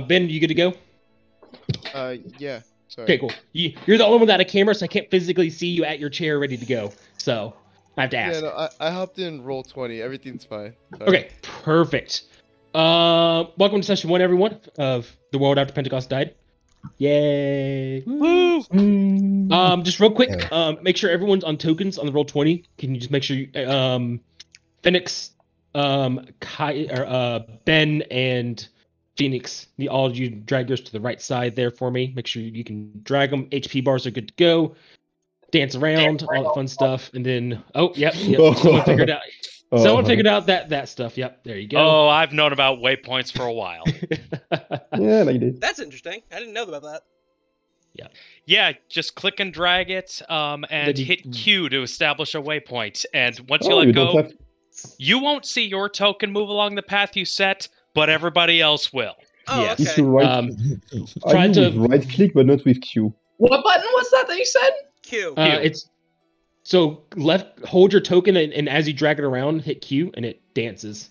Ben, you good to go? Yeah. Sorry. Okay, cool. You're the only one without a camera, so I can't physically see you at your chair ready to go. So I have to ask. Yeah, no, I hopped in roll 20. Everything's fine. Sorry. Okay, perfect. Welcome to session 1, everyone, of The World After Pentecost Died. Yay! Woo! Just real quick, make sure everyone's on tokens on the roll 20. Can you just make sure you, Phoenix, Kai, or Ben and Phoenix, all of you drag yours to the right side there for me. Make sure you can drag them. HP bars are good to go. Dance around, all that fun stuff, and then yep. Someone figured out. Someone figured out that stuff. Yep, there you go. Oh, I've known about waypoints for a while. Yeah, like this. That's interesting. I didn't know about that. Yeah. Yeah, just click and drag it, and hit Q to establish a waypoint. And once you let you go, don't have... you won't see your token move along the path you set, but everybody else will. Oh, Yes. If okay. you right, Try to right click, but not with Q. What button was that you said? Q. it's so left. Hold your token, and as you drag it around, hit Q, and it dances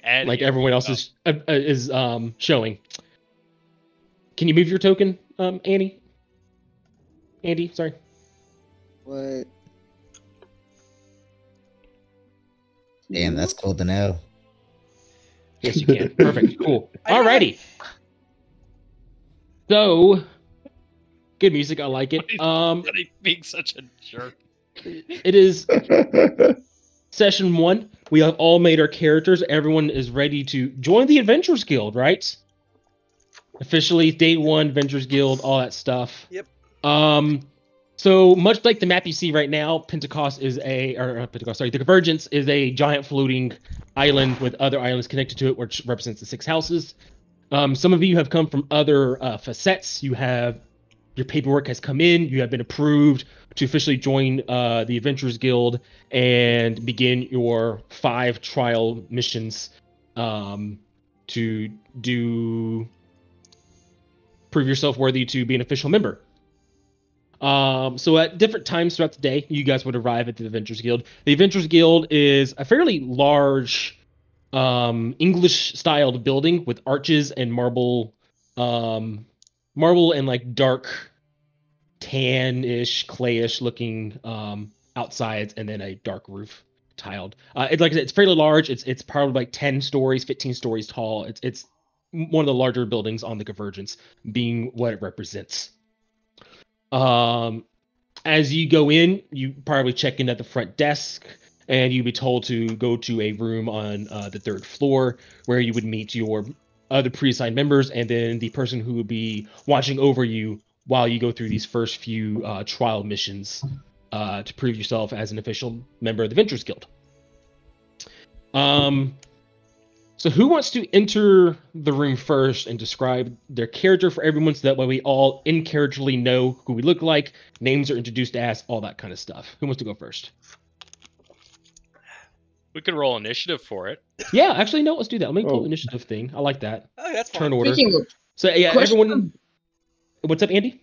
And like everyone else is showing. Can you move your token, Annie? Andy, sorry. What? Damn, that's cool to know. Yes, you can. Perfect. Cool. Alrighty. So, good music. I like it. being such a jerk. It is session 1. We have all made our characters. Everyone is ready to join the Adventurers Guild, right? Officially, day 1, Adventurers Guild, all that stuff. Yep. So much like the map you see right now, Pentacost is the Convergence is a giant floating island with other islands connected to it, which represents the 6 houses. Some of you have come from other facets. Your paperwork has come in. You have been approved to officially join the Adventurers Guild and begin your 5 trial missions to prove yourself worthy to be an official member. So at different times throughout the day, you guys would arrive at the Adventurers Guild. The Adventurers Guild is a fairly large English-styled building with arches and marble and like dark tan-ish, clayish looking outsides, and then a dark roof tiled. It's like I said, it's fairly large. It's probably like 10 stories, 15 stories tall. It's one of the larger buildings on the Convergence, being what it represents. As you go in, you probably check in at the front desk, and you'd be told to go to a room on the 3rd floor where you would meet your other pre-assigned members, and then the person who would be watching over you while you go through these first few trial missions to prove yourself as an official member of the Adventurers Guild. So who wants to enter the room first and describe their character for everyone so that way we all in-characterly know who we look like, names are introduced as, all that kind of stuff. Who wants to go first? We could roll initiative for it. Yeah, actually, no, let's do that. Let me pull the initiative thing. I like that. Oh, that's fine. Turn order. Speaking of, So, yeah, everyone... What's up, Andy?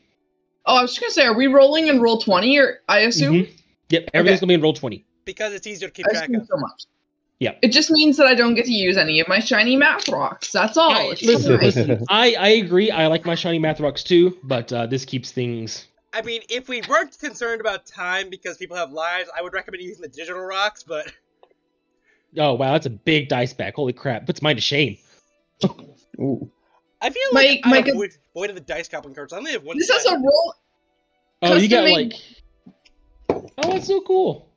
I was just going to say, are we rolling in roll 20, or I assume? Mm-hmm. Yep, everything's going to be in roll 20. Because it's easier to keep I track assume of. so much. Yeah. It just means that I don't get to use any of my shiny math rocks. That's all. Yeah, It's listen, fine. listen, I agree. I like my shiny math rocks too, but this keeps things... I mean, if we weren't concerned about time because people have lives, I would recommend using the digital rocks, but... Oh, wow, that's a big dice bag. Holy crap. Puts mine to shame. Ooh. I feel like My- I avoided the dice goblin cards. I only have one This set. is a roll. Oh, you got Custom-made- like... Oh, that's so cool.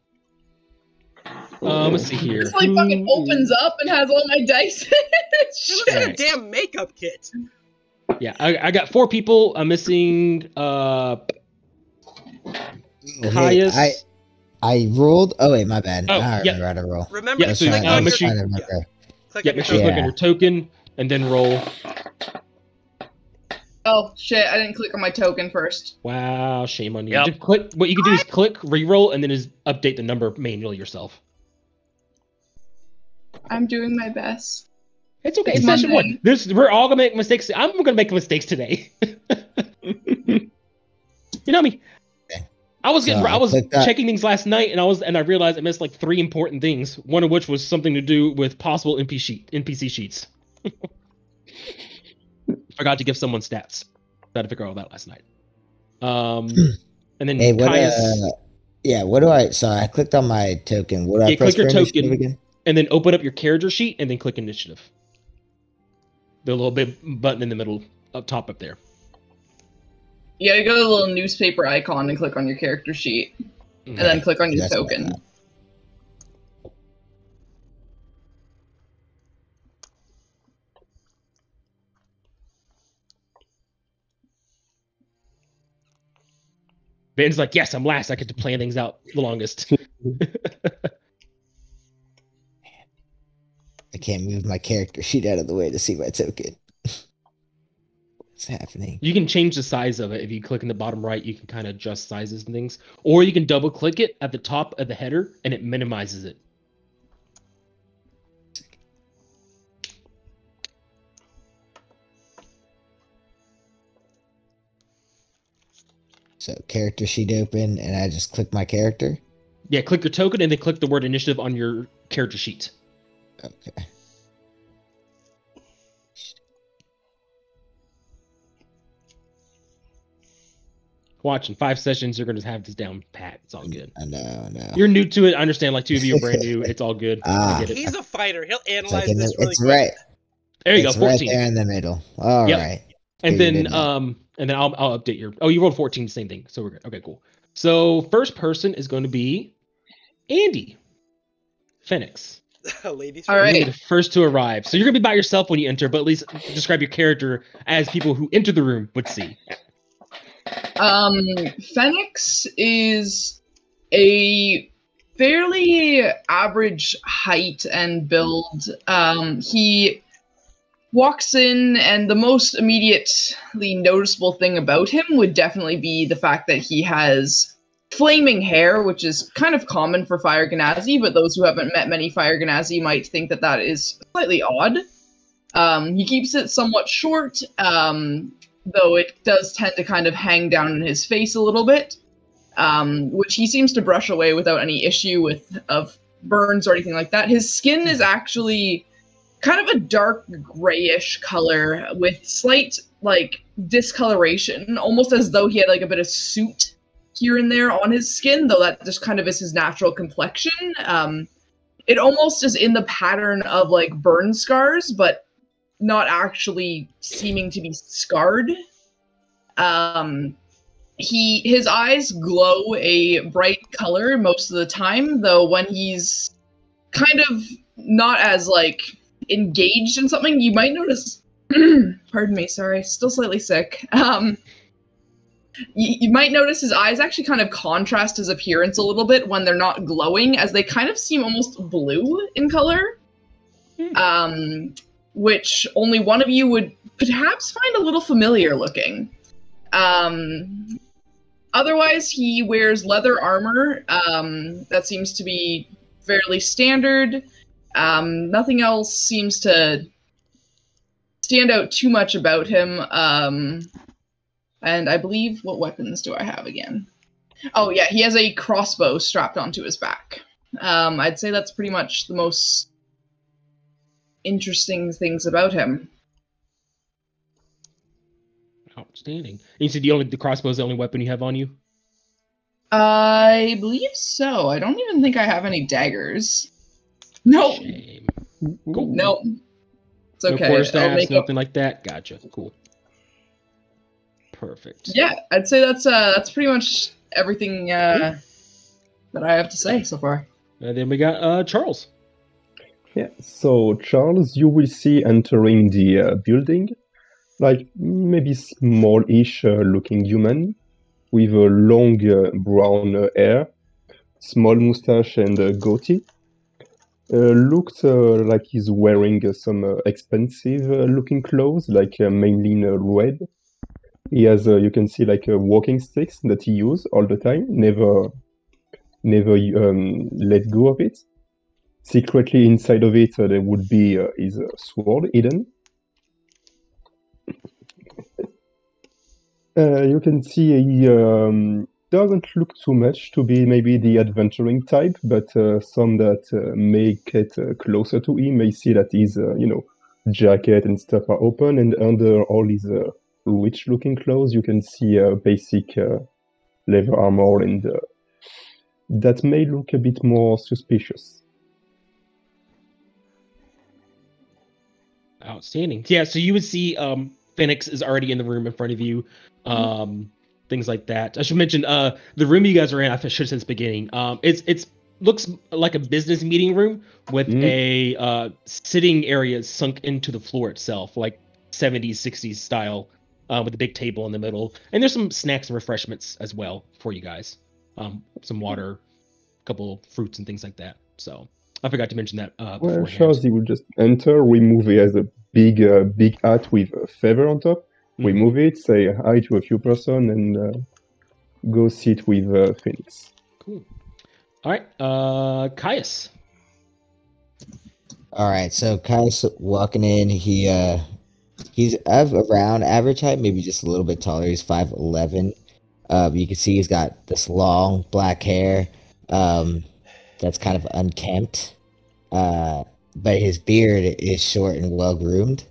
Let's see here. This like fucking opens up and has all my dice in it. It looks like a Right. damn makeup kit. Yeah, I got 4 people. I'm missing Caius. Hey, I rolled. Oh wait, my bad. Oh, I yeah. remember how to roll. Remember Yeah, to so, click make on your... sure- Click Yeah, on your make sure you click on Yeah. your token and then roll. Oh shit! I didn't click on my token first. Wow, shame on you. Yep. Just click. What you can do is click, re-roll, and then just update the number manually yourself. I'm doing my best. It's okay. It's It's session Monday. 1. We're all gonna make mistakes. I'm gonna make mistakes today. You know me. I was So I clicked that. checking things last night, and I realized I missed like 3 important things. One of which was something to do with possible NPC sheets. forgot to give someone stats. Tried to figure out all that last night. And then Hey, what? Kaya's, Yeah. What do I? So I clicked on my token. What do I press click your for initiative token, again? and then open up your character sheet, and then click initiative. The little bit button in the middle, up top, up there. You gotta go to the little newspaper icon and click on your character sheet, and then click on your That's what I token. thought. Ben's like, yes, I'm last. I get to plan things out the longest. I can't move my character sheet out of the way to see my token. What's happening? You can change the size of it. If you click in the bottom right, you can kind of adjust sizes and things. Or you can double click it at the top of the header and it minimizes it. So character sheet open, and I just click my character. Yeah, click your token and then click the word initiative on your character sheet. Okay. Watch, in 5 sessions, you're going to have this down pat. It's all good. I know. You're new to it. I understand. Like 2 of you are brand new. It's all good. I get it. He's a fighter. He'll It's analyze like this really it's quick. right. There you It's go, 14. right there in the middle. All right. Yep. And then I'll update your. Oh, you rolled 14, same thing. So we're good. Okay, cool. So first person is going to be Andy Phoenix. Ladies. All You're right. gonna be the first to arrive. So you're gonna be by yourself when you enter, but at least describe your character as people who enter the room would see. Phoenix is a fairly average height and build. He walks in, and the most immediately noticeable thing about him would definitely be the fact that he has flaming hair, which is kind of common for Fire Genasi, but those who haven't met many Fire Genasi might think that that is slightly odd. He keeps it somewhat short, though it does tend to kind of hang down in his face a little bit, which he seems to brush away without any issue of burns or anything like that. His skin is actually kind of a dark grayish color with slight, like, discoloration, almost as though he had, like, a bit of soot here and there on his skin, though that just kind of is his natural complexion. It almost is in the pattern of, like, burn scars, but not actually seeming to be scarred. His eyes glow a bright color most of the time, though when he's kind of not as, like, engaged in something, you might notice pardon me, sorry, still slightly sick. You might notice his eyes actually kind of contrast his appearance a little bit when they're not glowing, as they kind of seem almost blue in color. Which only one of you would perhaps find a little familiar looking. Otherwise, he wears leather armor. That seems to be fairly standard. Nothing else seems to stand out too much about him. And I believe, what weapons do I have again? Oh yeah, he has a crossbow strapped onto his back. I'd say that's pretty much the most interesting things about him. Outstanding. And you said the crossbow is the only weapon you have on you? I believe so. I don't even think I have any daggers. No. Shame. Cool. No. It's okay. No quarterstaffs, nothing like that? Gotcha. Cool. Perfect. Yeah, I'd say that's pretty much everything that I have to say so far. And then we got Charles. Yeah, so Charles, you will see entering the building, like maybe small-ish looking human with a long brown hair, small mustache and goatee. Looks like he's wearing some expensive looking clothes, like mainly in red. He has, you can see, like walking sticks that he uses all the time, never let go of it. Secretly inside of it, there would be his sword hidden. You can see he doesn't look too much to be maybe the adventuring type, but some that may get closer to him may see that he's, jacket and stuff are open, and under all his rich-looking clothes, you can see a basic leather armor, and that may look a bit more suspicious. Outstanding. Yeah, so you would see Phoenix is already in the room in front of you. Things like that. I should mention the room you guys are in, I should have said since the beginning. It's looks like a business meeting room with a sitting area sunk into the floor itself, like 70s, 60s style, with a big table in the middle. And there's some snacks and refreshments as well for you guys. Some water, a couple fruits and things like that. So I forgot to mention that Well, beforehand. Shazi will just enter, remove it as a big hat with a feather on top, remove it, say hi to a few person, and go sit with Phoenix. Cool. All right, Caius. All right, so Kai's walking in. He's of around average height, maybe just a little bit taller. He's 5'11". You can see he's got this long black hair that's kind of unkempt. But his beard is short and well groomed.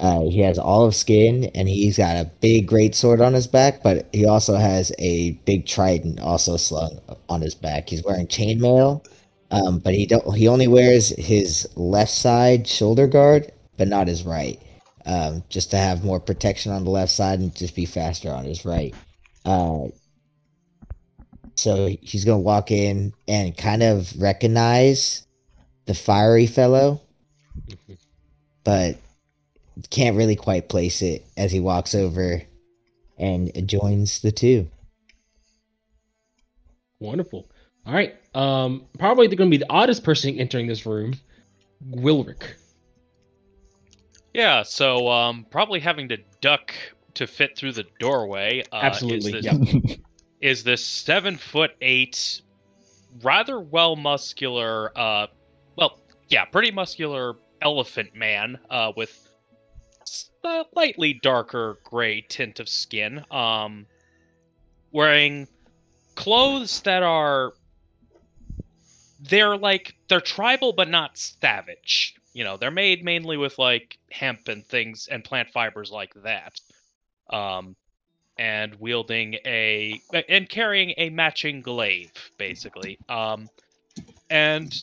He has olive skin, and he's got a big great sword on his back, but he also has a big trident also slung on his back. He's wearing chainmail, but he only wears his left side shoulder guard, but not his right. Just to have more protection on the left side and just be faster on his right. So he's gonna walk in and kind of recognize the fiery fellow, but can't really quite place it as he walks over and joins the two. Wonderful. All right. Probably going to be the oddest person entering this room, Wilrick. Yeah, so probably having to duck to fit through the doorway. Absolutely. Is this 7'8", rather muscular, pretty muscular elephant man with slightly darker gray tint of skin, wearing clothes that they're tribal but not savage. You know, they're made mainly with like hemp and things and plant fibers like that. And carrying a matching glaive, basically. And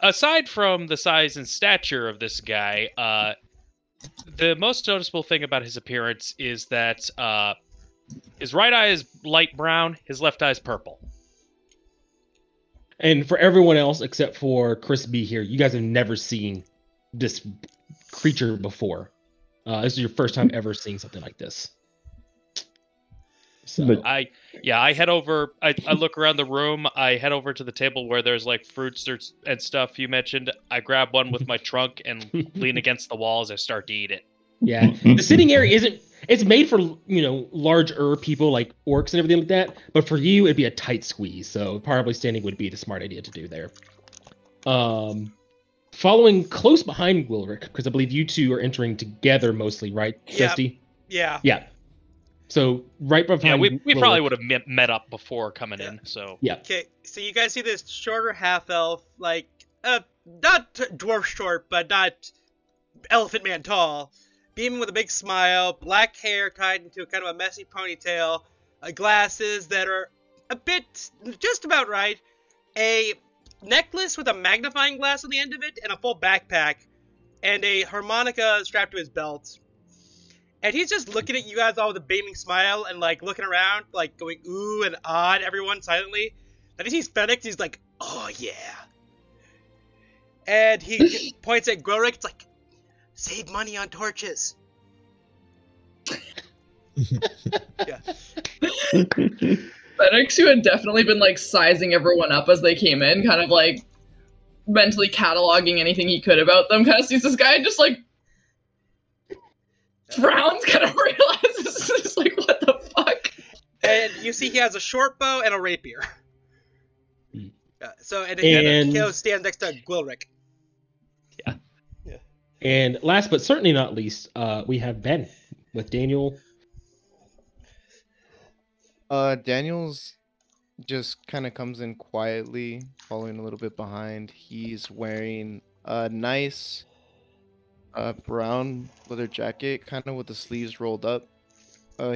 aside from the size and stature of this guy, the most noticeable thing about his appearance is that his right eye is light brown, his left eye is purple. And for everyone else except for Chris B here, you guys have never seen this creature before. This is your first time ever seeing something like this. So I head over. I look around the room. I head over to the table where there's like fruits and stuff you mentioned. I grab one with my trunk and lean against the wall as I start to eat it. Yeah, the sitting area it's made for, larger people like orcs and everything like that. But for you, it'd be a tight squeeze. So probably standing would be the smart idea to do there. Following close behind Wilrick, because I believe you two are entering together mostly, right, Dusty? Yeah. Yeah. So right behind. Yeah, we Wilrick. probably would have met up before coming in. So yeah. Okay, so you guys see this shorter half elf, like not dwarf short, but not elephant man tall, beaming with a big smile, black hair tied into kind of a messy ponytail, glasses that are a bit just about right, a necklace with a magnifying glass on the end of it, and a full backpack, and a harmonica strapped to his belt. And he's just looking at you guys all with a beaming smile and like looking around, like going ooh and ah at everyone silently. Then he sees Phoenix, he's like, oh yeah. And he points at Grorik, it's like, save money on torches. Yeah. Phoenix, who had definitely been like sizing everyone up as they came in, kind of like mentally cataloging anything he could about them, kind of sees this guy and just like frowns, kind of realizes it's like, what the fuck? And you see he has a short bow and a rapier. And he stands next to Gwilrick. Yeah. And last but certainly not least, we have Ben with Daniel. Daniel's just kind of comes in quietly, following a little bit behind. He's wearing a nice brown leather jacket, kind of with the sleeves rolled up.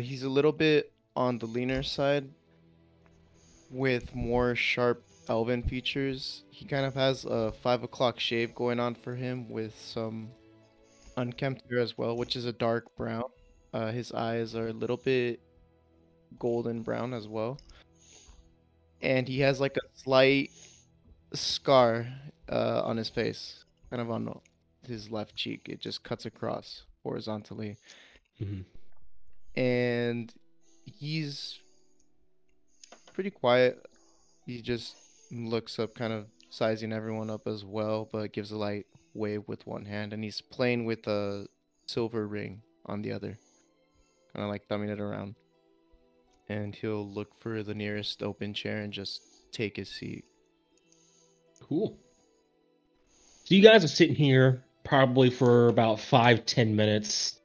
He's a little bit on the leaner side, with more sharp elven features. He kind of has a 5 o'clock shave going on for him, with some unkempt hair as well, which is a dark brown. His eyes are a little bit golden brown as well, and he has like a slight scar on his face, kind of on his left cheek. It just cuts across horizontally. Mhm. And he's pretty quiet. He just looks up, kind of sizing everyone up as well, but gives a light wave with one hand, and he's playing with a silver ring on the other, kind of like thumbing it around. And he'll look for the nearest open chair and just take his seat. Cool. So you guys are sitting here probably for about 5-10 minutes,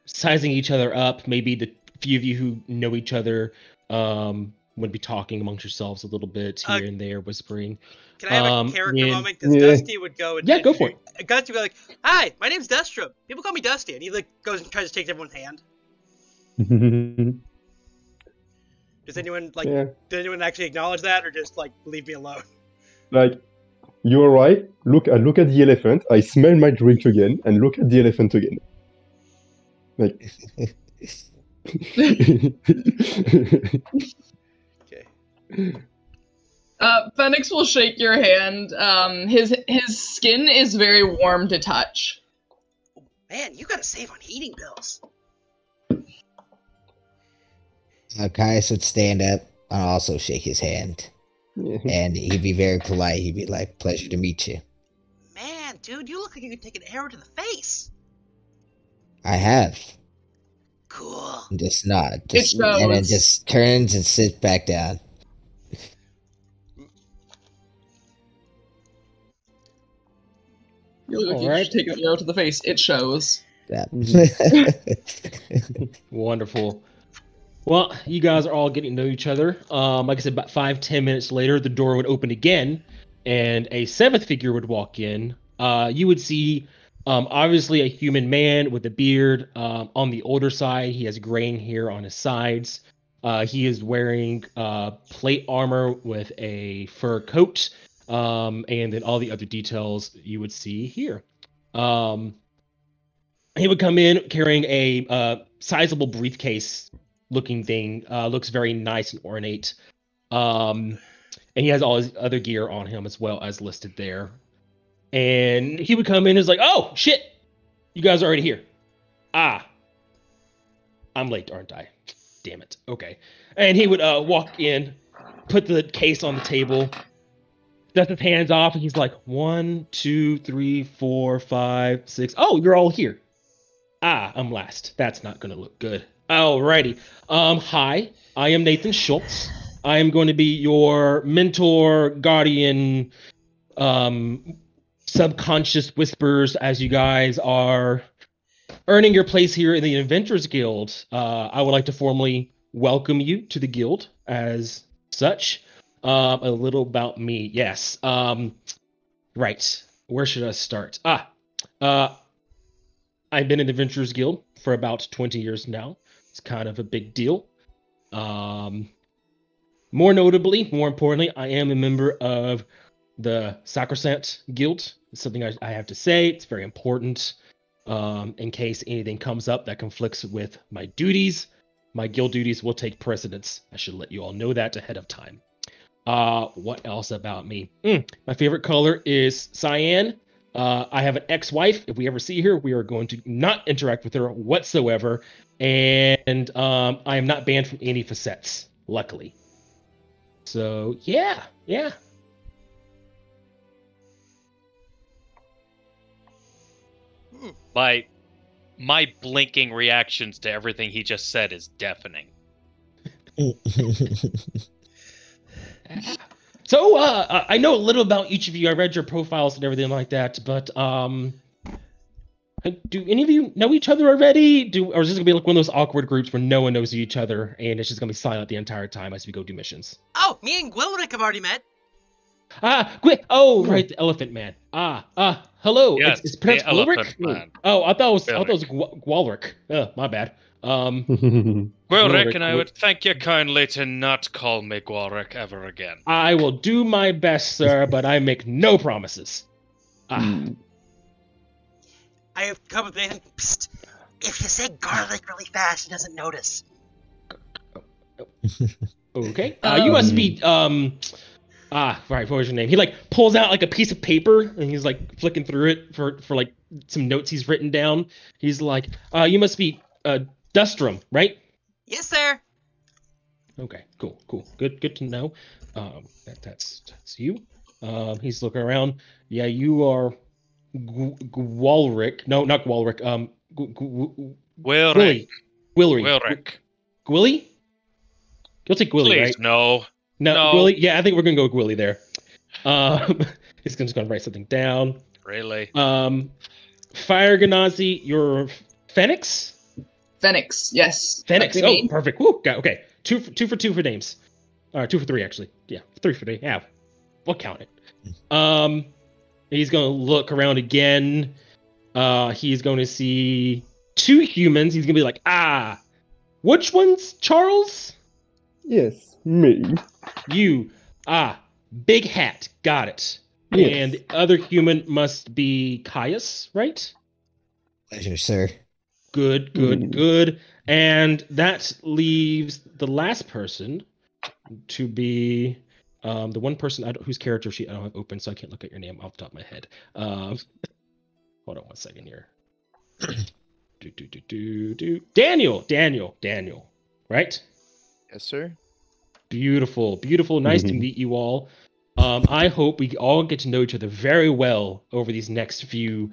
sizing each other up. Maybe the few of you who know each other would be talking amongst yourselves a little bit here and there, whispering. Can I have a character and- moment? Because Yeah. Dusty would go and Yeah, go for it. Dusty would be like, "Hi, my name's Destrom. People call me Dusty," and he like goes and tries to take everyone's hand. Does anyone like? Yeah. Did anyone actually acknowledge that, or just like leave me alone? Like, you're right. I look at the elephant. I smell my drink again, and look at the elephant again. Like. Okay. Phoenix will shake your hand. His skin is very warm to touch. Man, you gotta save on heating bills. Caius would stand up and also shake his hand. Yeah. And he'd be very polite. He'd be like, "Pleasure to meet you." Man, dude, you look like you could take an arrow to the face. I have. Cool. And just nod. It Just, and then shows. just turns and sits back down. You look like you Alright. should take an arrow to the face. It shows. Yeah. Wonderful. Well, you guys are all getting to know each other. Like I said, about 5-10 minutes later, the door would open again, and a seventh figure would walk in. You would see, obviously, a human man with a beard. On the older side, he has graying hair on his sides. He is wearing plate armor with a fur coat, and then all the other details you would see here. He would come in carrying a sizable briefcase looking thing. Looks very nice and ornate. And he has all his other gear on him as well as listed there. And he would come in and is like, "Oh, shit! You guys are already here. Ah. I'm late, aren't I? Damn it. Okay." And he would walk in, put the case on the table, dust his hands off, and he's like, 1, 2, 3, 4, 5, 6. Oh, you're all here. Ah, I'm last. That's not gonna look good. Alrighty. Hi, I am Nathan Schultz. I am going to be your mentor, guardian, subconscious whispers as you guys are earning your place here in the Adventurers Guild. I would like to formally welcome you to the guild as such. A little about me. Yes. Right. Where should I start? I've been in Adventurers Guild for about 20 years now. It's kind of a big deal. More importantly, I am a member of the Sacrosanct Guild. It's something I have to say. It's very important. In case anything comes up that conflicts with my duties, my guild duties will take precedence. I should let you all know that ahead of time. What else about me? My favorite color is cyan. I have an ex-wife. If we ever see her, we are going to not interact with her whatsoever. And I am not banned from any facets, luckily. So, yeah. My blinking reactions to everything he just said is deafening. So, I know a little about each of you. I read your profiles and everything like that, but do any of you know each other already? Or is this gonna be like one of those awkward groups where no one knows each other and it's just gonna be silent the entire time as we go do missions? Oh, me and Gwilrick have already met. Right, the Elephant Man. Hello. Yes, It's pronounced the Elephant Gwilric? Man. Oh, I thought it was Gwalric. Oh, my bad. Well, Gwilric, Rick, and I would thank you kindly to not call me Gwalric ever again. I will do my best, sir, but I make no promises. I have come with Nathan. Psst. If you say garlic really fast, he doesn't notice. Okay. You must be right, what was your name? He like pulls out like a piece of paper and he's like flicking through it for like some notes he's written down. He's like, you must be Dustrum, right? Yes, sir. Okay, cool. Good to know. That's you. He's looking around. Yeah, you are Gwalric. No, not Gwalric. Wilric. Gwilly? You'll take Gwilly, Please, right? no. Gwilly? Yeah, I think we're gonna go with Gwilly there. He's just gonna write something down. Really? Fire Ganazi, you're Phoenix? Phoenix, yes. Phoenix. That's me. Perfect. Woo, okay. Two for names. 2 for 3 actually. Yeah, 3 for 3. Yeah, we'll count it. He's gonna look around again. He's going to see 2 humans. He's gonna be like, which one's Charles? Yes, me. You. Big hat. Got it. Yes. And the other human must be Caius, right? Pleasure, sir. Good. And that leaves the last person to be the one person whose character sheet I don't have open, so I can't look at your name off the top of my head. Hold on one second here. Daniel. Right? Yes, sir. Beautiful. Nice to meet you all. I hope we all get to know each other very well over these next few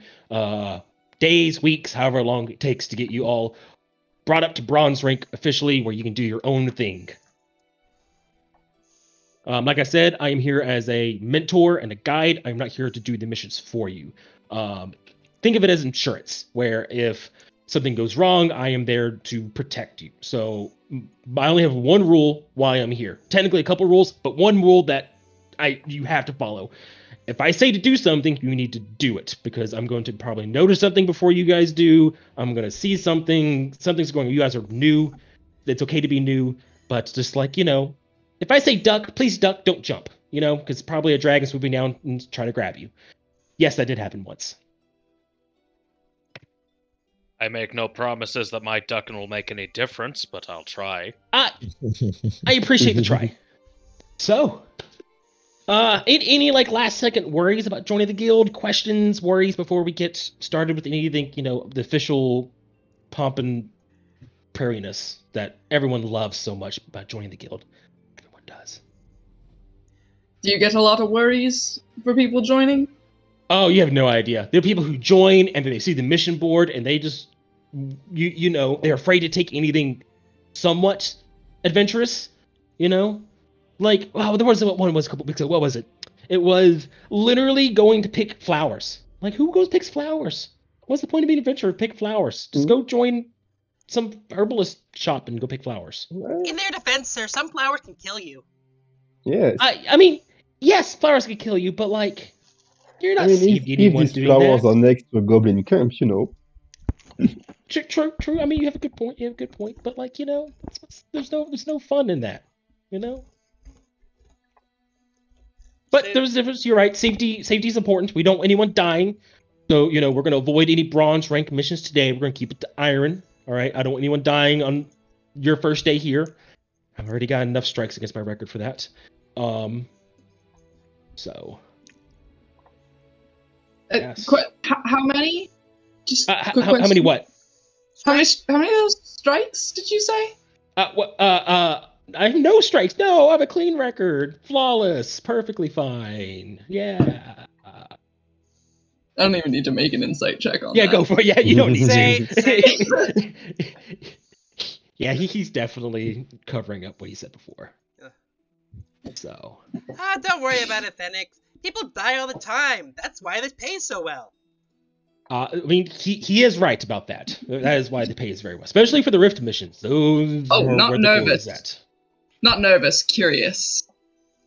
days, weeks, however long it takes to get you all brought up to bronze rank officially, where you can do your own thing. Like I said, I am here as a mentor and a guide. I'm not here to do the missions for you. Think of it as insurance, where if something goes wrong, I am there to protect you. So I only have one rule why I'm here. Technically a couple rules, but one rule that you have to follow. If I say to do something, you need to do it, because I'm going to probably notice something before you guys do. I'm going to see something's going on. You guys are new. It's okay to be new, but just like, if I say duck, please duck, don't jump, because probably a dragon swooping down and trying to grab you. Yes, that did happen once. I make no promises that my ducking will make any difference, but I'll try. I appreciate the try. So, any like last second worries about joining the guild? Questions, worries before we get started with anything? The official pomp and prairiness that everyone loves so much about joining the guild. Everyone does. Do you get a lot of worries for people joining? Oh, you have no idea. There are people who join and then they see the mission board and they just, they're afraid to take anything somewhat adventurous, Like, wow, there was one was a couple weeks ago. What was it? It was literally going to pick flowers. Like, who goes picks flowers? What's the point of being an adventurer? Pick flowers. Just go join some herbalist shop and go pick flowers. In their defense, sir, some flowers can kill you. Yes. I mean, yes, flowers can kill you, but like, you're not seeing if anyone these doing flowers that. are next to a goblin camp, True. I mean, you have a good point. But like, there's no fun in that, But there's a difference. You're right. Safety is important. We don't want anyone dying. So, we're going to avoid any bronze rank missions today. We're going to keep it to iron. All right. I don't want anyone dying on your first day here. I've already got enough strikes against my record for that. So. Yes. How many? Just how many what? How many of those strikes did you say? I have no strikes. No, I have a clean record. Flawless. Perfectly fine. Yeah. I don't even need to make an insight check on that. Yeah, go for it. Yeah, you don't need to. Yeah, he's definitely covering up what he said before. So. Don't worry about it, Phoenix. People die all the time. That's why this pays so well. I mean, he is right about that. That is why the pay is very well, especially for the Rift missions. Those not where nervous. The goal is at. Not nervous, curious.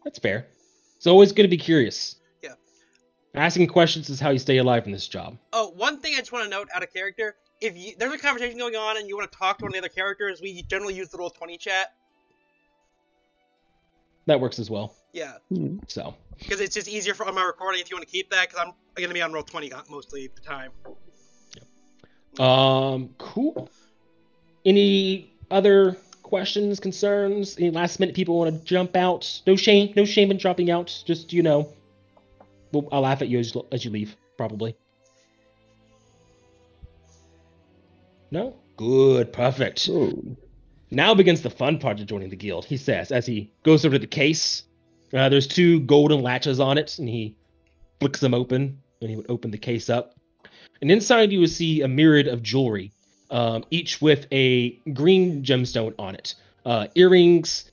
That's fair. It's always good to be curious. Yeah. Asking questions is how you stay alive in this job. Oh, one thing I just want to note out of character: if there's a conversation going on and you want to talk to one of the other characters, we generally use the Roll20 chat. That works as well. Yeah. So. Because it's just easier on my recording if you want to keep that, because I'm going to be on Roll20 mostly the time. Cool. Any other questions, concerns? Any last minute people want to jump out? No shame in dropping out. Just, I'll laugh at you as you leave, probably. No? Good, perfect. Oh. Now begins the fun part of joining the guild, he says, as he goes over to the case. There's 2 golden latches on it, and he flicks them open, and he would open the case up. And inside you will see a myriad of jewelry, each with a green gemstone on it. Earrings,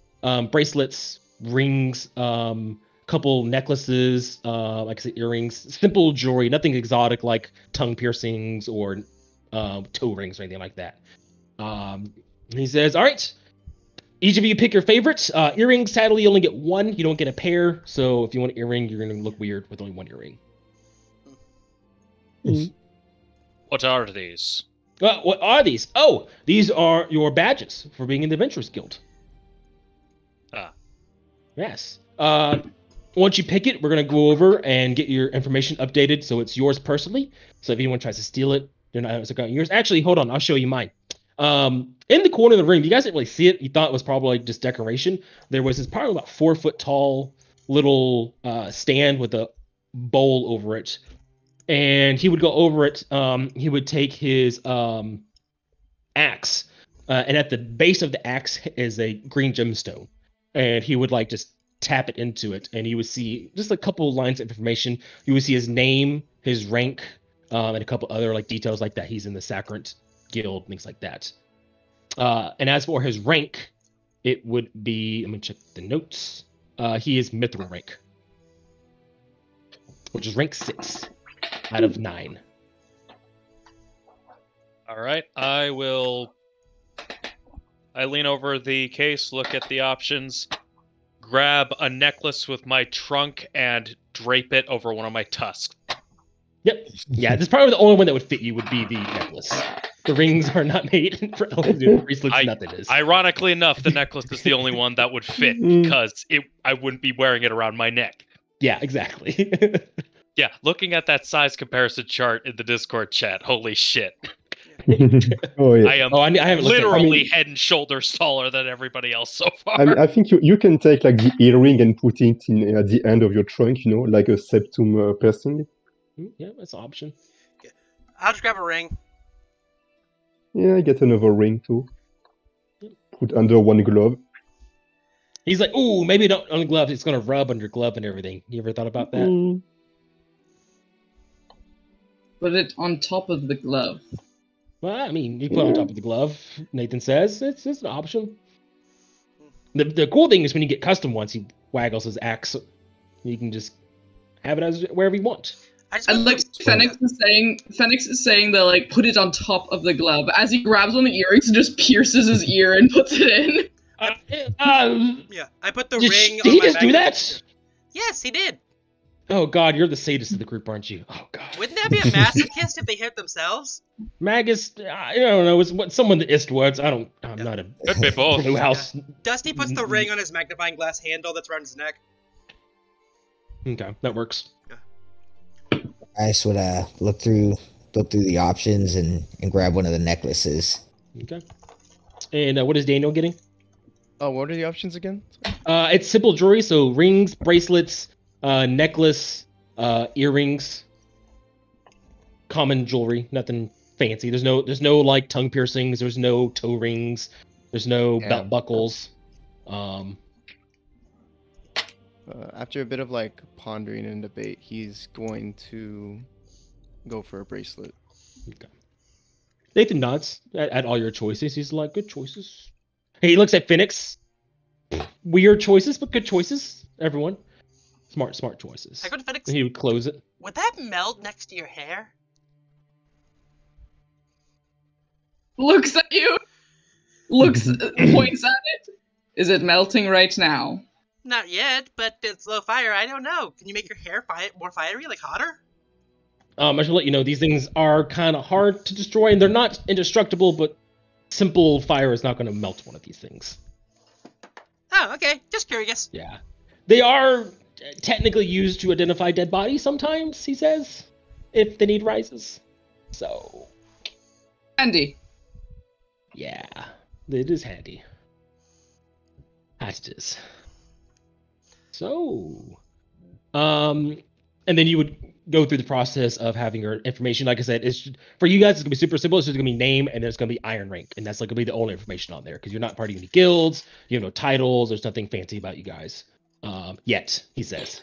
bracelets, rings, couple necklaces, like I said, earrings, simple jewelry, nothing exotic like tongue piercings or toe rings or anything like that. He says, all right, each of you pick your favorite. Earrings, sadly, you only get 1. You don't get a pair. So if you want an earring, you're going to look weird with only 1 earring. What are these? What are these? Oh, these are your badges for being in the Adventurers Guild. Ah. Yes. Once you pick it, we're going to go over and get your information updated so it's yours personally. So if anyone tries to steal it, they're not able yours. Actually, hold on. I'll show you mine. In the corner of the room, you guys didn't really see it. You thought it was probably just decoration. There was this probably about 4 foot tall little stand with a bowl over it. And he would go over it. He would take his axe, and at the base of the axe is a green gemstone, and he would just tap it into it, and you would see just a couple lines of information. You would see his name, his rank, and a couple other details like that. He's in the Sacrant Guild, things like that. And as for his rank, it would be. Let me check the notes. He is Mithril rank, which is rank 6. Out of 9. All right, I lean over the case, look at the options, grab a necklace with my trunk, and drape it over one of my tusks. Yep. Yeah, this is probably the only one that would fit you would be the necklace. The rings are not made for bracelets. Nothing is. Ironically enough, the necklace is the only one that would fit because I wouldn't be wearing it around my neck. Yeah, exactly. Yeah, looking at that size comparison chart in the Discord chat, holy shit. Oh, yeah. I am literally head and shoulders taller than everybody else so far. I think you can take the earring and put it in at the end of your trunk, like a septum piercing. Yeah, that's an option. Okay. I'll just grab a ring. Yeah, I get another ring too. Put under one glove. He's like, ooh, maybe don't on glove. It's gonna rub on your glove and everything. You ever thought about that? Put it on top of the glove. Well, I mean, you put it on top of the glove. Nathan says it's an option. The cool thing is when you get custom ones, he waggles his axe. You can just have it as wherever you want. And Phoenix is saying that put it on top of the glove as he grabs one of the earrings and just pierces his ear and puts it in. Yeah, I put the ring. Did he just do that? Yes, he did. Oh God, you're the sadist of the group, aren't you? Oh God. Wouldn't that be a masochist if they hit themselves? Magus, I don't know. It's what someone the ist words. I'm not a. Could be both. Blue house. Yeah. Dusty puts the ring on his magnifying glass handle that's around his neck. Okay, that works. I just would look through the options and grab one of the necklaces. Okay. And what is Daniel getting? Oh, what are the options again? It's simple jewelry, so rings, bracelets, necklace, earrings, common jewelry, nothing fancy. There's no tongue piercings. There's no toe rings. There's no belt buckles. After a bit of pondering and debate, he's going to go for a bracelet. Okay. Nathan nods at all your choices. He's like, good choices. He looks at Phoenix. Weird choices, but good choices. Everyone. Smart choices. I go to Phoenix. And he would close it. Would that melt next to your hair? Looks at you. Points at it. Is it melting right now? Not yet, but it's low fire. I don't know. Can you make your hair more fiery, like hotter? I should let you know these things are kind of hard to destroy, and they're not indestructible, but simple fire is not going to melt one of these things. Oh, okay. Just curious. Yeah. They are technically used to identify dead bodies sometimes, he says, if the need rises. So, Andy. yeah, it is handy. That it is. So, and then you would go through the process of having your information. Like I said, it's for you guys. It's gonna be super simple. It's just gonna be name, and then it's gonna be iron rank, and that's like gonna be the only information on there because you're not part of any guilds. You have no titles. There's nothing fancy about you guys yet. He says.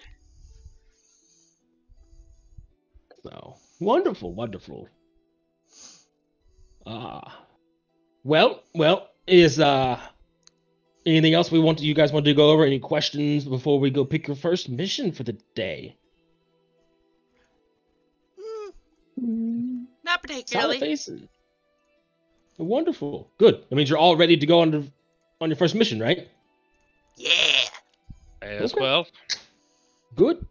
So wonderful, wonderful. Well, is anything else you guys want to go over? Any questions before we go pick your first mission for the day? Not particularly. Solid faces. Wonderful. Good. That means you're all ready to go on your first mission, right? Yeah. As Okay. well. Good.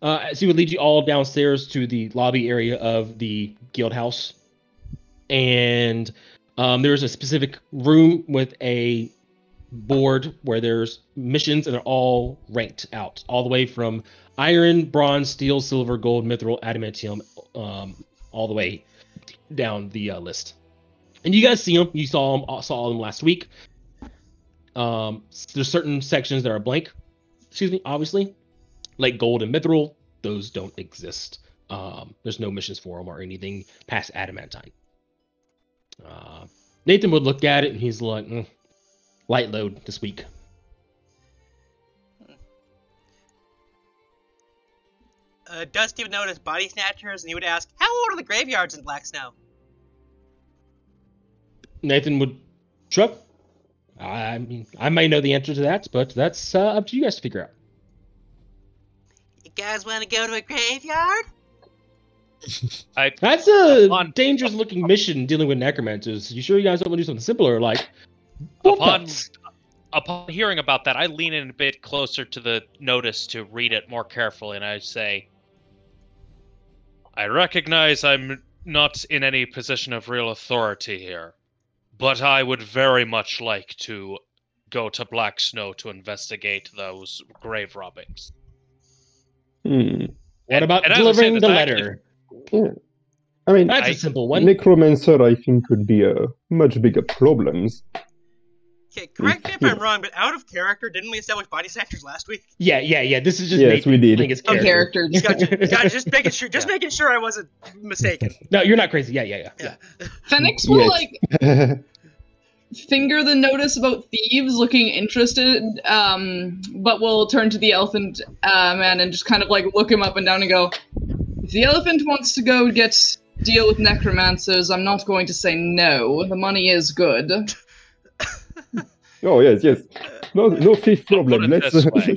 So he would lead you all downstairs to the lobby area of the guild house. And there's a specific room with a board where there's missions, and they're all ranked out, all the way from iron, bronze, steel, silver, gold, mithril, adamantium, all the way down the list. And you guys see them. You saw them last week. There's certain sections that are blank. Obviously, like gold and mithril, those don't exist. There's no missions for them or anything past adamantine. Nathan would look at it and he's like, light load this week. Dusty would notice body snatchers, and he would ask, "How old are the graveyards in Black Snow?" Nathan would shrug. I mean, I may know the answer to that, but that's up to you guys to figure out. You guys want to go to a graveyard? That's a dangerous looking mission dealing with necromancers. You sure you guys don't want to do something simpler, like Upon hearing about that, I lean in a bit closer to the notice to read it more carefully, and I say, I recognize I'm not in any position of real authority here, but I would very much like to go to Black Snow to investigate those grave robbings. What about and as I say delivering this, the I letter? Yeah. I mean, That's a simple one. necromancer, I think, could be a much bigger problem. Okay, correct me if I'm wrong, but out of character, didn't we establish body snatchers last week? Yeah. This is just Yes, Nathan we did. playing his Of character. character. Gotcha. Just making sure. Making sure I wasn't mistaken. No, you're not crazy. Yeah. Phoenix will Yes. finger the notice about thieves looking interested, but will turn to the elephant man and just kind of look him up and down and go, if the elephant wants to go deal with necromancers, I'm not going to say no. The money is good. Oh, yes. No thief problem. I'll put it Let's. this way.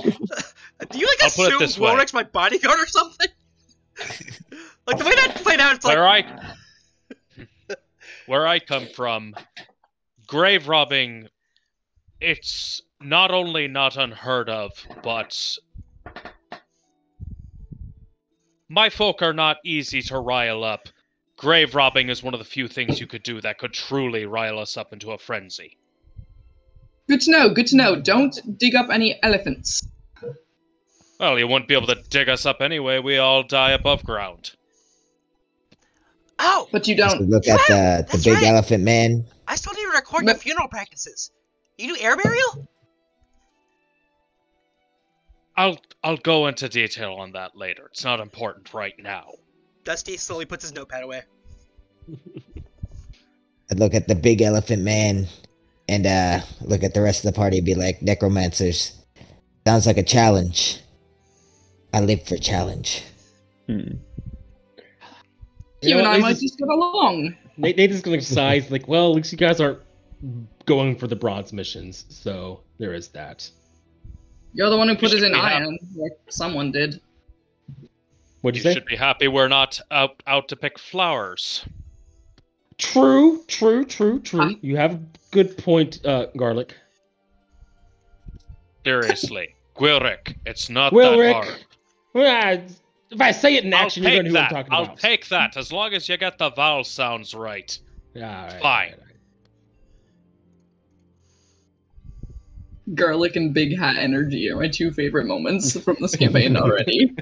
Do you I'll put it assume this way. Warwick's my bodyguard or something? The way that played out, it's Where I come from, grave robbing, it's not only not unheard of, but my folk are not easy to rile up. Grave robbing is one of the few things you could do that could truly rile us up into a frenzy. Good to know. Don't dig up any elephants. Well, you wouldn't be able to dig us up anyway. We all die above ground. Oh, But you So don't. look at the That's big right. elephant man. I still need to record your funeral practices. You do air burial? I'll go into detail on that later. It's not important right now. Dusty slowly puts his notepad away. I'd look at the big elephant man and look at the rest of the party and be like, necromancers. Sounds like a challenge. I live for challenge. You and I might just get along. Nathan's going to size like, well, at least you guys aren't going for the bronze missions, so there is that. You're the one who put You it should in be iron, like someone did. What'd You you say? should be happy we're not out to pick flowers. True. You have a good point, Garlic. Seriously. Gwilric, it's not Well, that Rick, hard. if I say it in I'll action, you're going to take know what that. I'm talking I'll about. take that, as long as you get the vowel sounds right. Yeah, all right, Fine. all right. Garlic and Big Hat energy are my two favorite moments from this campaign already.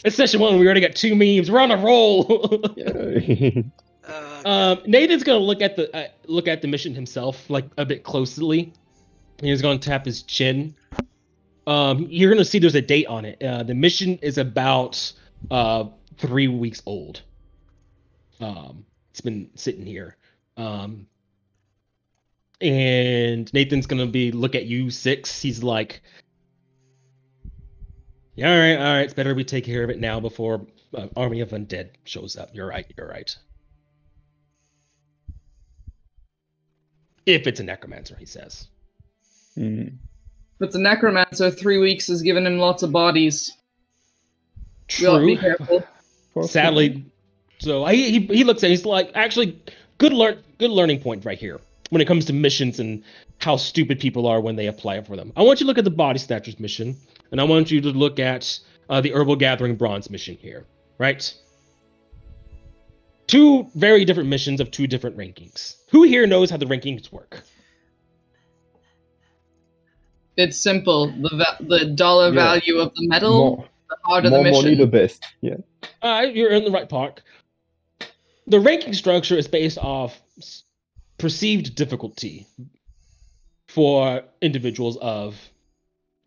It's session 1. We already got 2 memes. We're on a roll. Yeah. Nathan's gonna look at the mission himself like a bit closely. He's gonna tap his chin. You're gonna see there's a date on it. The mission is about 3 weeks old. It's been sitting here. And Nathan's gonna look at you, 6. He's like, yeah, all right. It's better we take care of it now before Army of Undead shows up. You're right. If it's a necromancer, he says. Mm. If it's a necromancer, 3 weeks has given him lots of bodies. We ought to be True. careful. Sadly, so he looks at it, he's like, actually, good learning point right here when it comes to missions and how stupid people are when they apply for them. I want you to look at the Body Snatchers mission, and I want you to look at the Herbal Gathering Bronze mission here, right? 2 very different missions of 2 different rankings. Who here knows how the rankings work? It's simple. The dollar Yeah. value of the metal, More, the harder the more mission. money, the best. Yeah. You're in the right park. The ranking structure is based off perceived difficulty for individuals of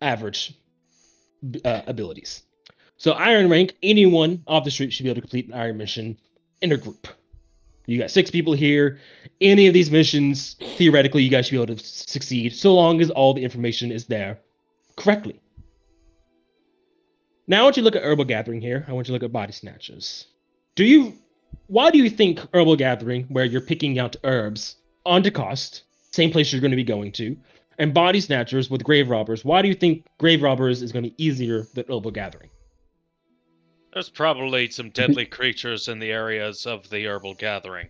average abilities. So Iron rank, anyone off the street should be able to complete an Iron mission in a group. You got 6 people here. Any of these missions, theoretically, you guys should be able to succeed, so long as all the information is there correctly. Now I want you to look at Herbal Gathering here. I want you to look at Body Snatchers. Why do you think Herbal Gathering, where you're picking out herbs on Pentacost, same place you're going to be going to, and Body Snatchers with Grave Robbers, why do you think Grave Robbers is going to be easier than Herbal Gathering? There's probably some deadly creatures in the areas of the herbal gathering.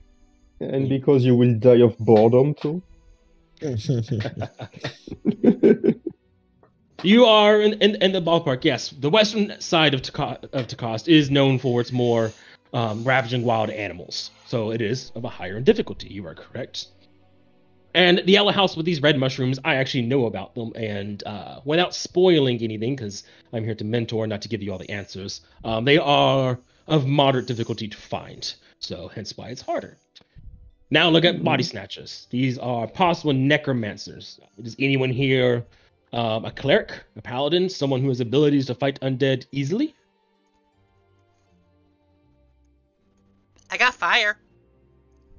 And because you will die of boredom too. You are in the ballpark, yes. The western side of Pentacost is known for its more ravaging wild animals. So it is of a higher difficulty, you are correct. And the Yellow House with these red mushrooms, I actually know about them. And without spoiling anything, because I'm here to mentor, not to give you all the answers, they are of moderate difficulty to find. So hence why it's harder. Now look at Body Snatchers. These are possible necromancers. Does anyone here a cleric, a paladin, someone who has abilities to fight undead easily? I got fire.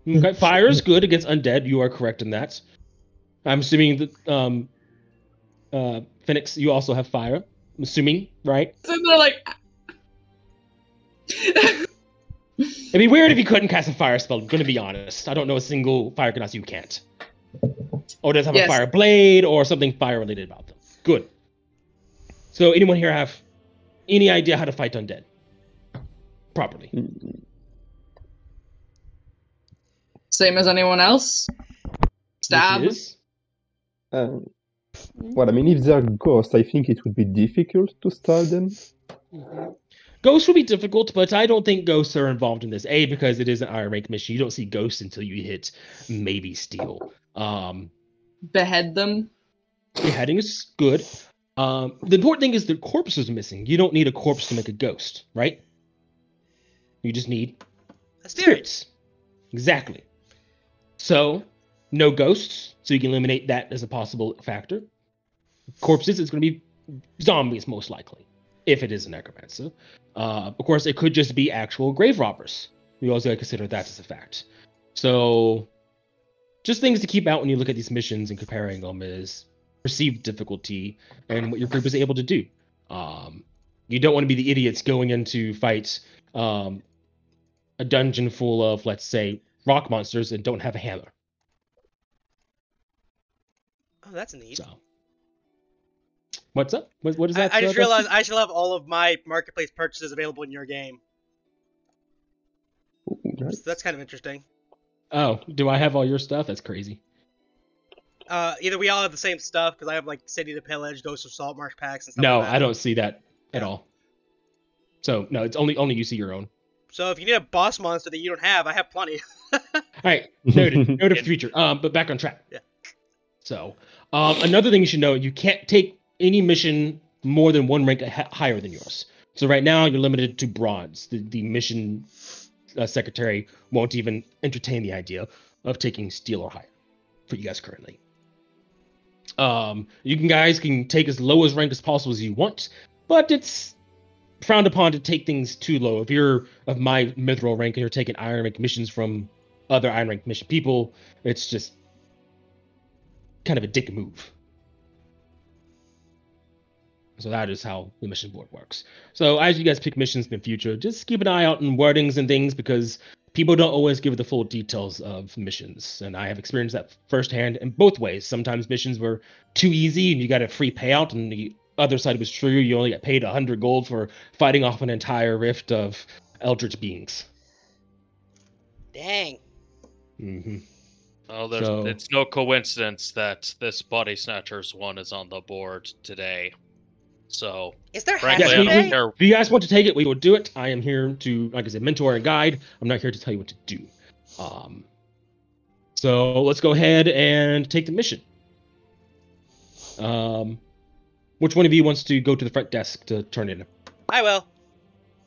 Okay, fire is good against undead. You are correct in that. I'm assuming that Phoenix, you also have fire. I'm assuming, right? So they're like, It'd be weird if you couldn't cast a fire spell. I'm gonna be honest. I don't know a single fire class you can't. Or does have Yes. a fire blade or something fire related about them. Good. So anyone here have any idea how to fight undead properly? same as anyone else. Stab. Which is? Well, I mean, if they're ghosts, I think it would be difficult to stab them. Ghosts would be difficult, but I don't think ghosts are involved in this. A, because it is an Iron rank mission. You don't see ghosts until you hit maybe steel. Behead them. Beheading is good. The important thing is the corpse is missing. You don't need a corpse to make a ghost, right? You just need A spirit. spirits. Exactly. So, no ghosts, so you can eliminate that as a possible factor. Corpses, it's going to be zombies, most likely, if it is a necromancer. Of course, it could just be actual grave robbers. You also gotta consider that as a fact. So, just things to keep out when you look at these missions and comparing them is perceived difficulty and what your group is able to do. You don't want to be the idiots going in to fight a dungeon full of, let's say, rock monsters and don't have a hammer. Oh, that's neat. So, what's up? What is that? I just Dustin? realized I should have all of my marketplace purchases available in your game. Ooh, nice. So that's kind of interesting. Oh, do I have all your stuff? That's crazy. Either we all have the same stuff because I have like City to Pillage, Ghost of Saltmarsh packs and stuff. No, like that. I don't see that at all. So no, it's only you see your own. So if you need a boss monster that you don't have, I have plenty. All right, noted. Noted for the future. But back on track. Yeah. So, another thing you should know: you can't take any mission more than one rank higher than yours. So right now you're limited to bronze. The mission secretary won't even entertain the idea of taking steel or higher for you guys currently. You guys can take as low as rank as possible as you want, but it's frowned upon to take things too low. If you're of my mithril rank and you're taking iron rank missions from other iron rank mission people, it's just kind of a dick move. So that is how the mission board works. So as you guys pick missions in the future, just keep an eye out on wordings and things because people don't always give the full details of missions. And I have experienced that firsthand in both ways. Sometimes missions were too easy and you got a free payout, and the other side was true. You only get paid 100 gold for fighting off an entire rift of eldritch beings. Dang. Mm-hmm. Oh, it's no coincidence that this Body Snatchers one is on the board today. So, Is there frankly, hash I don't today? care. If you guys want to take it, we will do it. I am here to, like I said, mentor and guide. I'm not here to tell you what to do. So let's go ahead and take the mission. Which one of you wants to go to the front desk to turn in? I will.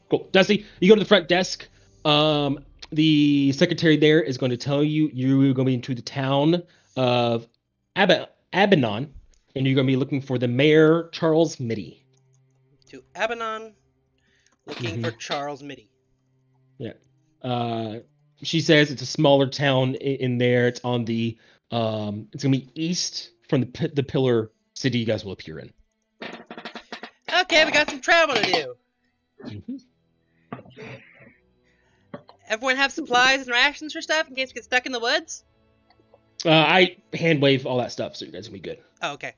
Cool. Dusty, you go to the front desk. The secretary there is going to tell you you're going to be into the town of Abaddon, and you're going to be looking for the mayor, Charles Mitty. To Abaddon, looking for Charles Mitty. Yeah. She says it's a smaller town in there. It's on the it's going to be east from the pillar city you guys will appear in. Okay, we got some travel to do. Mm-hmm. Everyone have supplies and rations for stuff in case we get stuck in the woods? I hand wave all that stuff, so you guys will be good. Oh, okay.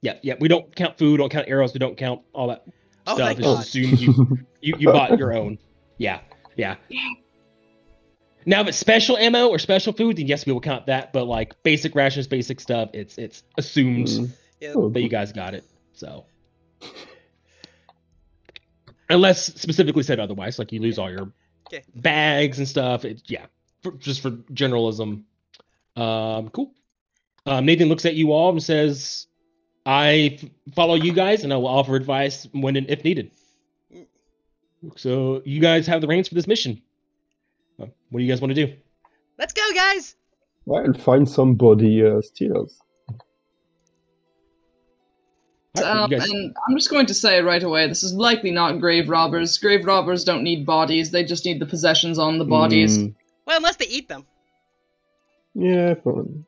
Yeah. We don't count food, don't count arrows, we don't count all that Oh, stuff. thank It's God. just assumed you bought your own. Yeah. Now, if it's special ammo or special food, then yes, we will count that. But like basic rations, basic stuff, it's assumed Yeah. that you guys got it. So, unless specifically said otherwise, like you lose all your bags and stuff. Just for generalism. Cool. Nathan looks at you all and says, "I follow you guys, and I will offer advice when and if needed." So you guys have the reins for this mission. What do you guys want to do? Let's go, guys! Well, find somebody steals. Alright, you guys- And I'm just going to say right away, this is likely not grave robbers. Grave robbers don't need bodies, they just need the possessions on the bodies. Well, unless they eat them. Yeah, probably.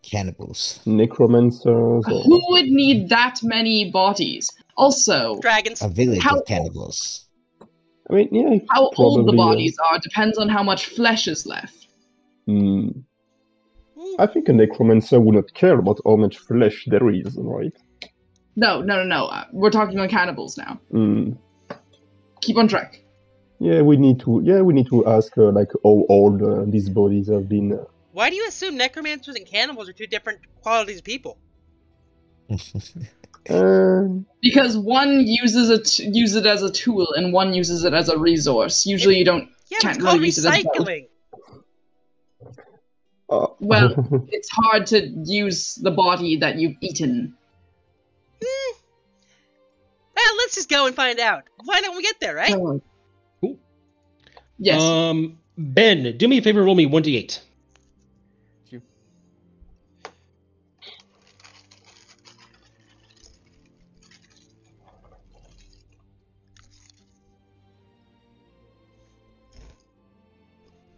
Cannibals. Necromancers. Or... Who would need that many bodies? Also, Dragons. A village How- of cannibals. I mean, yeah. how old the probably, bodies are depends on how much flesh is left. Ooh. I think a necromancer would not care about how much flesh there is, right? No. We're talking on cannibals now. Keep on track. Yeah, we need to ask like how old these bodies have been. Why do you assume necromancers and cannibals are two different qualities of people? Because one uses it as a tool and one uses it as a resource. Usually you don't Yeah, but can't it's called really use it as both. recycling. Well, it's hard to use the body that you've eaten. Well, let's just go and find out. Why don't we get there, right? Cool. Yes. Ben, do me a favor, roll me 1d8.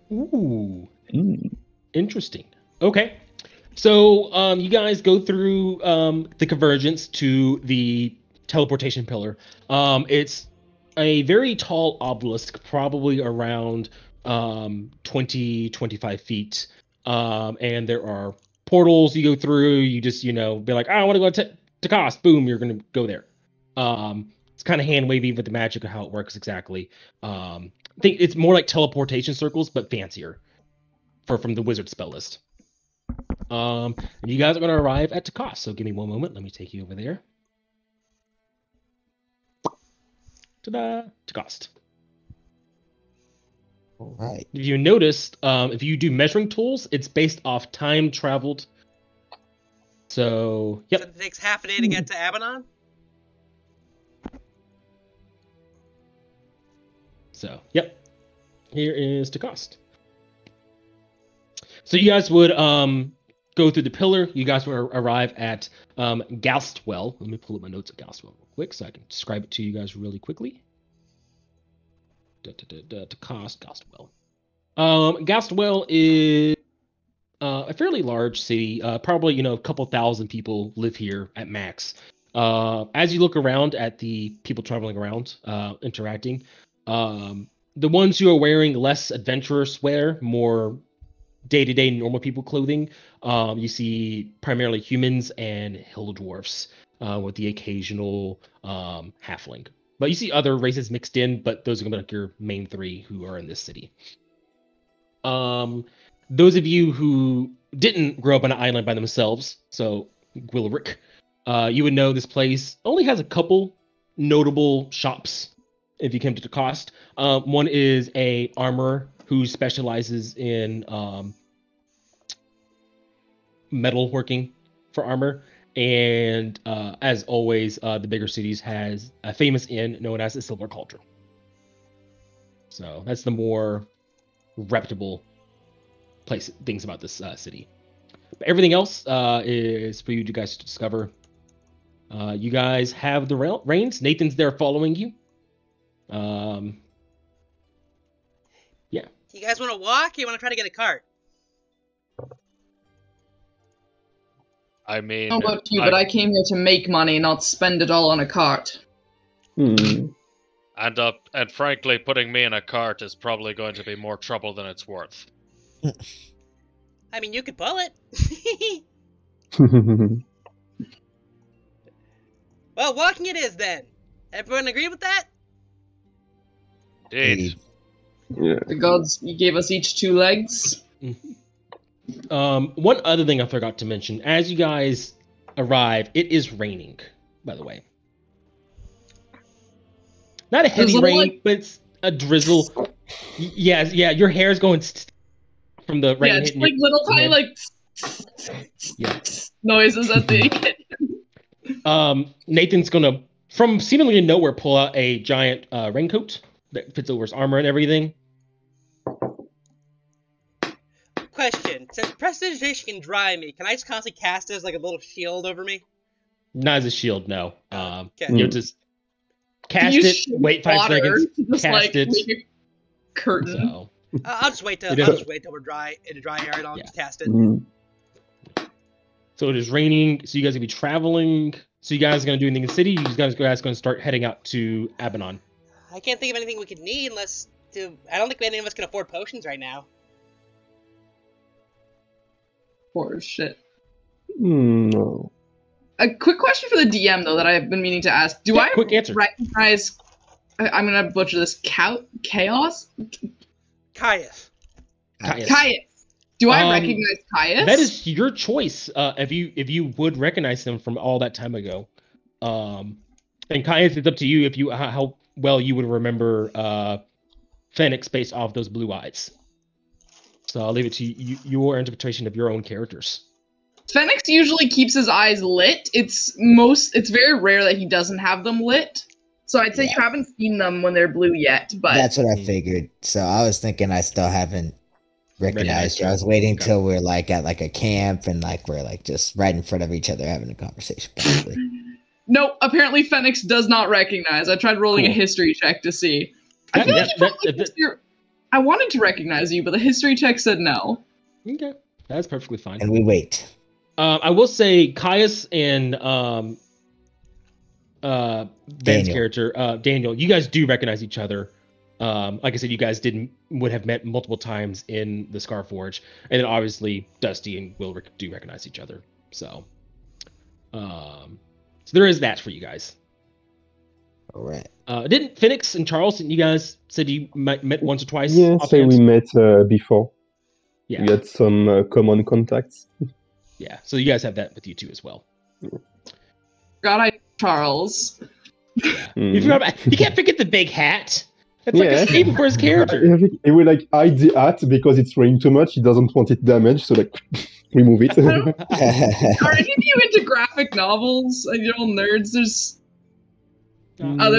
Ooh. Interesting. Okay. So you guys go through the convergence to the teleportation pillar. It's a very tall obelisk, probably around 20-25 feet. And there are portals you go through. You just, be like, I want to go to Pentacost. Boom, you're going to go there. It's kind of hand wavy with the magic of how it works exactly. I think it's more like teleportation circles, but fancier from the wizard spell list. And you guys are going to arrive at Pentacost. So give me one moment. Let me take you over there. Ta-da! Pentacost. All right. If you noticed, if you do measuring tools, it's based off time traveled. So, yep. So it takes half a day to get to Abaddon? So, yep. Here is Pentacost. So you guys would go through the pillar. You guys would arrive at Gastwell. Let me pull up my notes at Gastwell real quick so I can describe it to you guys really quickly. Pentacost, Gastwell. Gastwell is a fairly large city. Probably, a couple thousand people live here at max. As you look around at the people traveling around, interacting, the ones who are wearing less adventurous wear, more day-to-day normal people clothing, you see primarily humans and hill dwarfs, with the occasional halfling. But you see other races mixed in, but those are going to be like your main three who are in this city. Those of you who didn't grow up on an island by themselves, so Gwilric, you would know this place only has a couple notable shops if you came to the cost. One is a armorer who specializes in metal working for armor. And as always, the bigger cities has a famous inn known as the Silver Cauldron. So that's the more reputable things about this city. But everything else is for you guys to discover. You guys have the reins. Nathan's there following you. Yeah. You guys want to walk or you want to try to get a cart? I mean, How about you? But I came here to make money, not spend it all on a cart. And frankly, putting me in a cart is probably going to be more trouble than it's worth. I mean, you could pull it. Well, walking it is then. Everyone agree with that? Indeed. Yeah. The gods gave us each 2 legs. One other thing I forgot to mention, as you guys arrive, it is raining, by the way. Not a heavy rain, but it's a drizzle. Yeah, your hair's going from the rain. Yeah, it's like little tiny noises at the Nathan's gonna, from seemingly nowhere, pull out a giant raincoat that fits over his armor and everything. Question: since prestidigitation can dry me, can I just constantly cast it as like a little shield over me? Not as a shield, no. Okay. You just cast Use it, wait 5 seconds, just cast it. make a curtain. So, I'll just wait till we're dry in a dry area, and I'll just cast it. So it is raining. So you guys are gonna be traveling. So you guys are gonna do anything in the city? You guys gonna start heading out to Abaddon? I can't think of anything we could need unless I don't think any of us can afford potions right now. Poor shit. No. A quick question for the DM though that I've been meaning to ask. Do I quick answer. recognize? I'm gonna butcher this. Chaos. Caius. Caius. Do I recognize Caius? That is your choice. If you would recognize them from all that time ago, and Caius, it's up to you if you how well you would remember Phoenix based off those blue eyes. So I'll leave it to you, your interpretation of your own characters. Phoenix usually keeps his eyes lit. It's very rare that he doesn't have them lit. So I'd say you haven't seen them when they're blue yet, but That's what I figured. So I was thinking I still haven't recognized you. I was waiting till we're like at like a camp and like we're like just right in front of each other having a conversation. Probably. No, apparently Phoenix does not recognize. I tried rolling a history check to see. I feel like I wanted to recognize you, but the history check said no. Okay, that's perfectly fine. And we wait. I will say Caius and Ben's character, Daniel, you guys do recognize each other. Like I said, you guys would have met multiple times in the Scarforge, and then obviously Dusty and Wilric do recognize each other. So there is that for you guys. All right. Didn't Phoenix and Charles, you guys said you met once or twice? Yeah, so we met before. Yeah. We had some common contacts. Yeah, so you guys have that with you too as well. God, I Charles. Yeah. Mm. You can't forget the big hat. It's like a staple for his character. I think he will like hide the hat because it's raining too much. He doesn't want it damaged, so like remove it. Are any of you into graphic novels? Like, you're all nerds. There's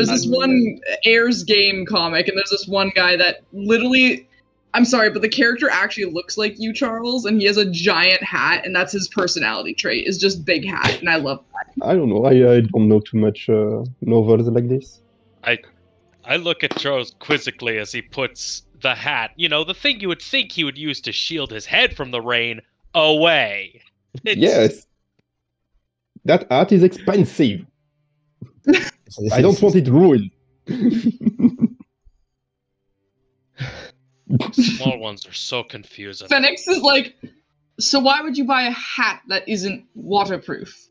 this one Ayers game comic, and there's this one guy that literally, I'm sorry, but the character actually looks like you, Charles, and he has a giant hat, and that's his personality trait, is just big hat, and I love that. I don't know. I don't know too much novels like this. I look at Charles quizzically as he puts the hat, the thing you would think he would use to shield his head from the rain, away. Yes. That hat is expensive. I don't want it ruined. Small ones are so confusing. Phoenix is like, so why would you buy a hat that isn't waterproof?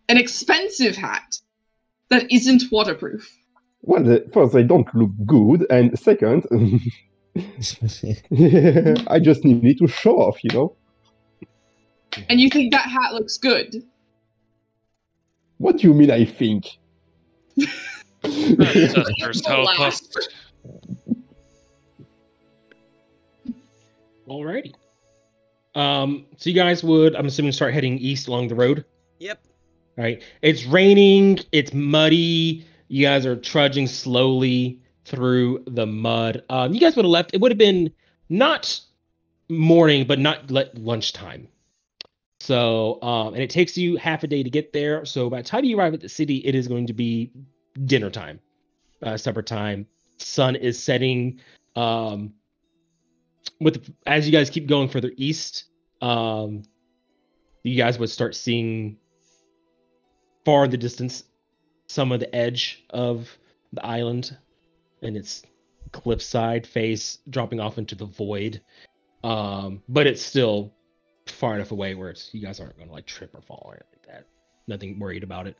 An expensive hat that isn't waterproof. Well, first, they don't look good, and second, I just need to show off, And you think that hat looks good? What do you mean, I think? Ancestors help us. Alrighty. So you guys would, I'm assuming, start heading east along the road? Yep. All right. It's raining. It's muddy. You guys are trudging slowly through the mud. You guys would have left. It would have been not morning, but not lunchtime. So, and it takes you half a day to get there. So by the time you arrive at the city, it is going to be dinner time, supper time. Sun is setting. As you guys keep going further east, you guys would start seeing far in the distance some of the edge of the island and its cliffside face dropping off into the void. But it's still far enough away where you guys aren't going to like trip or fall or anything like that. Nothing worried about it.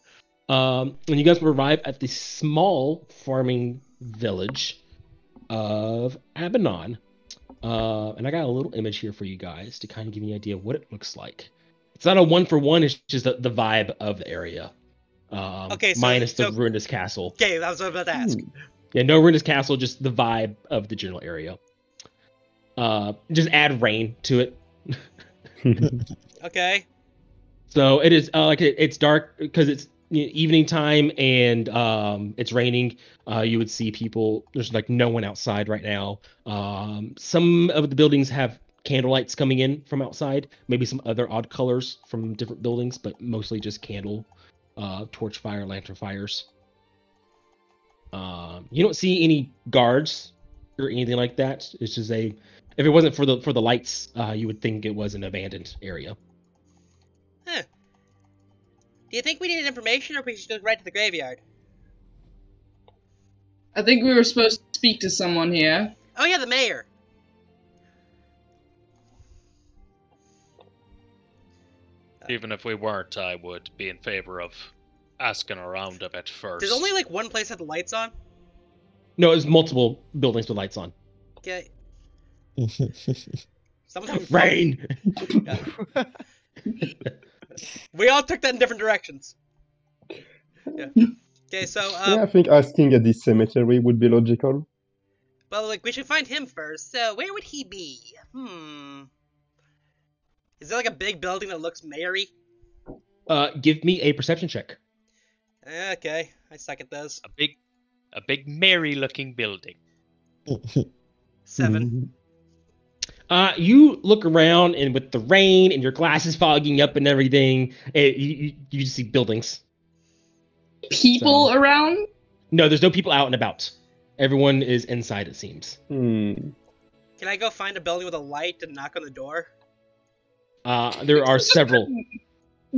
And you guys will arrive at the small farming village of Abaddon. And I got a little image here for you guys to kind of give you an idea of what it looks like. It's not a 1-for-1, it's just the vibe of the area. Okay, minus the ruinous castle. Okay, that was what I was about to ask. Yeah, no ruinous castle, just the vibe of the general area. Just add rain to it. Okay. So it is it's dark because it's evening time and it's raining. You would see people. There's like no one outside right now. Some of the buildings have candle lights coming in from outside. Maybe some other odd colors from different buildings, but mostly just candle, torch fire, lantern fires. You don't see any guards or anything like that. It's just if it wasn't for the lights, you would think it was an abandoned area. Huh. Do you think we need information, or we should go right to the graveyard? I think we were supposed to speak to someone here. Oh yeah, the mayor. Even if we weren't, I would be in favor of asking around a bit first. There's only like one place that the lights on. No, there's multiple buildings with lights on. Okay. Rain. We all took that in different directions. Yeah. Okay, so yeah, I think asking at this cemetery would be logical. well, like we should find him first. So where would he be? Is there like a big building that looks mayory? Give me a perception check. Okay, I suck at those. A big merry-looking building. 7. You look around, and with the rain and your glasses fogging up and everything, you just see buildings. People around? No, there's no people out and about. Everyone is inside, it seems. Can I go find a building with a light and knock on the door? There are several.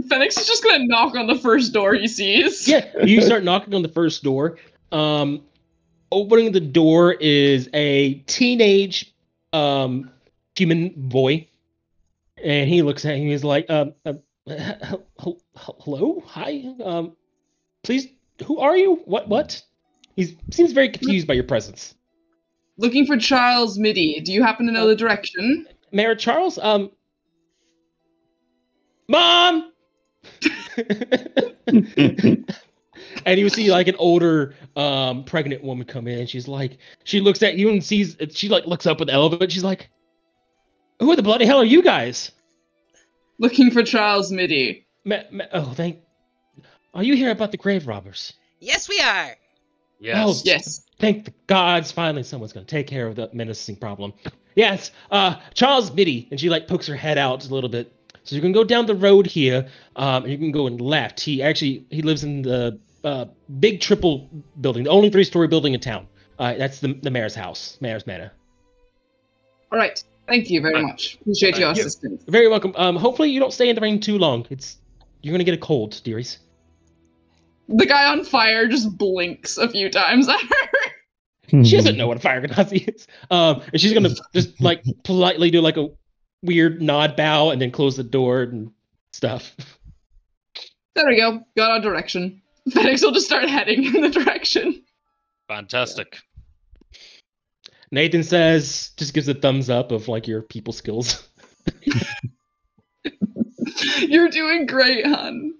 Phoenix is just gonna knock on the first door he sees. Yeah, you start knocking on the first door. Opening the door is a teenage human boy, and he looks at him. He's like, hello, hi, please, who are you? What? He seems very confused by your presence. Looking for Charles Midi. Do you happen to know the direction? Mayor Charles, Mom! And you see like an older pregnant woman come in, and she's like, she looks at you and sees, she like looks up at the elevator, she's like, who the bloody hell are you guys? Looking for Charles Mitty. Are you here about the grave robbers? Yes, we are. Yes. Oh, Yes. thank the gods, finally someone's gonna take care of the menacing problem. Yes, Charles Mitty, and she like pokes her head out a little bit. So you can go down the road here, and you can go and left. He lives in the big triple building, the only 3-story building in town. That's the mayor's house, mayor's manor. All right. Thank you very much. Appreciate your Thank you. assistance. Very welcome. Hopefully you don't stay in the rain too long. You're gonna get a cold, dearies. The guy on fire just blinks a few times at her. She doesn't know what a fire ganassi is. And she's gonna just like politely do like a weird nod bow and then close the door and stuff. There we go. Got our direction. Phoenix will just start heading in the direction. Fantastic. Nathan just gives a thumbs up of like your people skills. You're doing great, hon.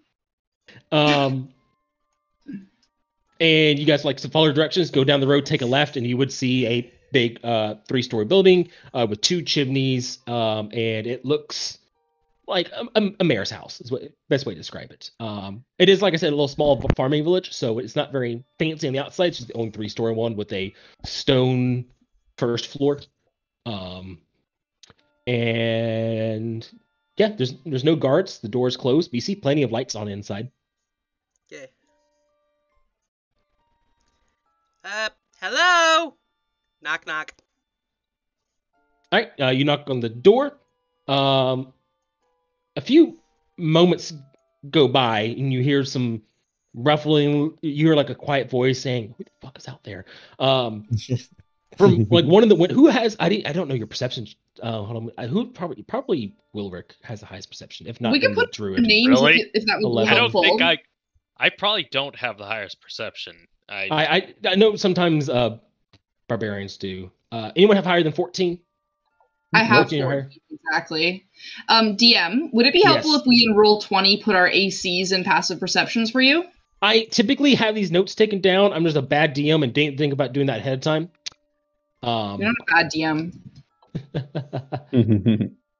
And you guys like to follow directions, go down the road, take a left, and you would see a big 3-story building with 2 chimneys, and it looks like a mayor's house is what best way to describe it. It is, like I said, a little small farming village, so it's not very fancy on the outside. It's just the only 3-story one with a stone first floor. And yeah, there's no guards. The door's closed, but you see plenty of lights on the inside. Okay. Hello? Knock, knock. All right, you knock on the door. A few moments go by, and you hear some ruffling. You hear like a quiet voice saying, "Who the fuck is out there?" From like one of the who has I don't know your perception. Hold on, who probably Wilrick has the highest perception. If not, We can then the put druid. names Really? if that would 11. be I don't helpful. think I probably don't have the highest perception. I know sometimes barbarians do. Anyone have higher than 14? I have 14 or higher? 14, exactly. DM, would it be helpful Yes. if we in roll 20 put our ACs and passive perceptions for you? I typically have these notes taken down. I'm just a bad DM and didn't think about doing that ahead of time. You're not a bad DM.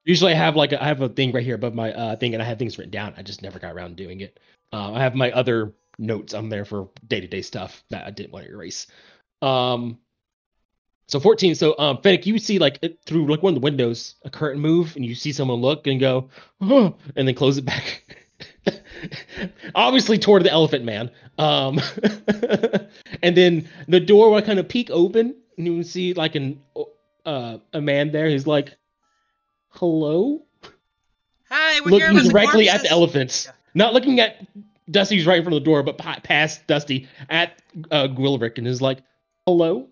Usually I have a thing right here above my thing, and I have things written down. I just never got around to doing it. I have my other notes on there for day-to-day stuff that I didn't want to erase. So 14. So Fennec, you see like through like one of the windows a curtain move, and you see someone look and go, huh, and then close it back. Obviously toward the elephant man. And then the door will kind of peek open, and you can see like a man there. He's like, "Hello." Hi, we're here Looking with directly corpses. at the elephants, not looking at Dusty's right in front of the door, but past Dusty at Gwilrick, and is like, "Hello."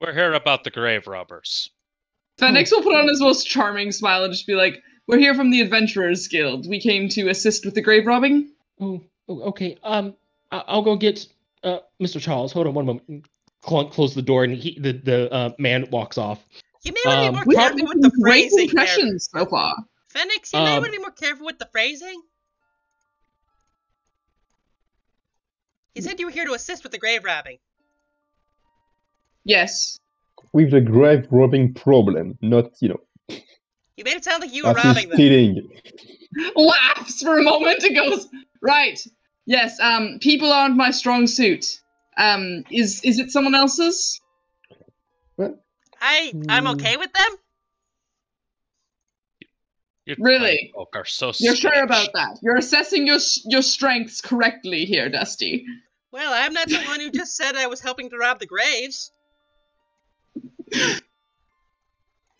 We're here about the grave robbers. Fenix will put on his most charming smile and just be like, "We're here from the Adventurers Guild. We came to assist with the grave robbing." Oh, okay. I'll go get Mr. Charles. Hold on one moment. Close the door, and the man walks off. You may want to be more We're careful having with the great phrasing there. impressions so far. Phoenix, you may want to be more careful with the phrasing. He said you were here to assist with the grave robbing. Yes. With the grave robbing problem, not, You made it sound like you were assist robbing them. stealing. Laughs for a moment and goes, "Right. Yes, people aren't my strong suit. Is it someone else's?" I'm okay with them. You Really? folk are so You're sure strange. about that? You're assessing your strengths correctly here, Dusty. Well, I'm not the one who just said I was helping to rob the graves.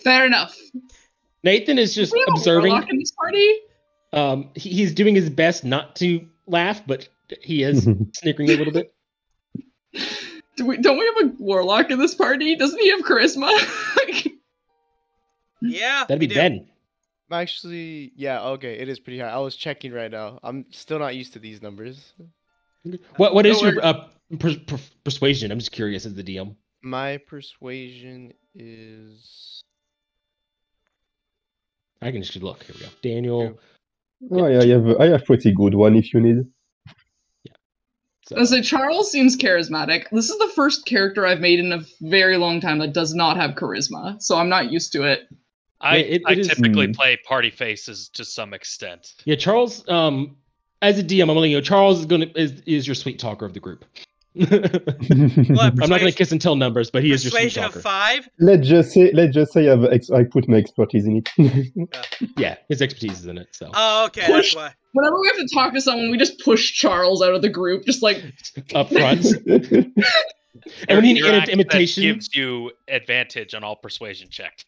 Fair enough. Nathan is just We have a observing. warlock in this party. He's doing his best not to laugh, but he is snickering a little bit. Don't we have a warlock in this party? Doesn't he have charisma? Yeah, That'd we be do. Ben. Actually, yeah, okay, it is pretty high. I was checking right now. I'm still not used to these numbers. What is No your persuasion? I'm just curious as the DM. My persuasion is I can just look. Here we go. Daniel. Oh, yeah, I have pretty good one if you need. So, So Charles seems charismatic. This is the first character I've made in a very long time that does not have charisma, so I'm not used to it. I it is- typically play party faces to some extent. yeah, Charles. As a DM, I'm letting you know Charles is your sweet talker of the group. What, I'm not going to kiss and tell numbers, but he is your sweet persuasion of talker. 5? Let's just say I put my expertise in it. Yeah, his expertise is in it. So Oh, okay, Push. that's why. Whenever we have to talk to someone, we just push Charles out of the group, just like up front, and we need Your an accent imitation. gives you advantage on all persuasion checks.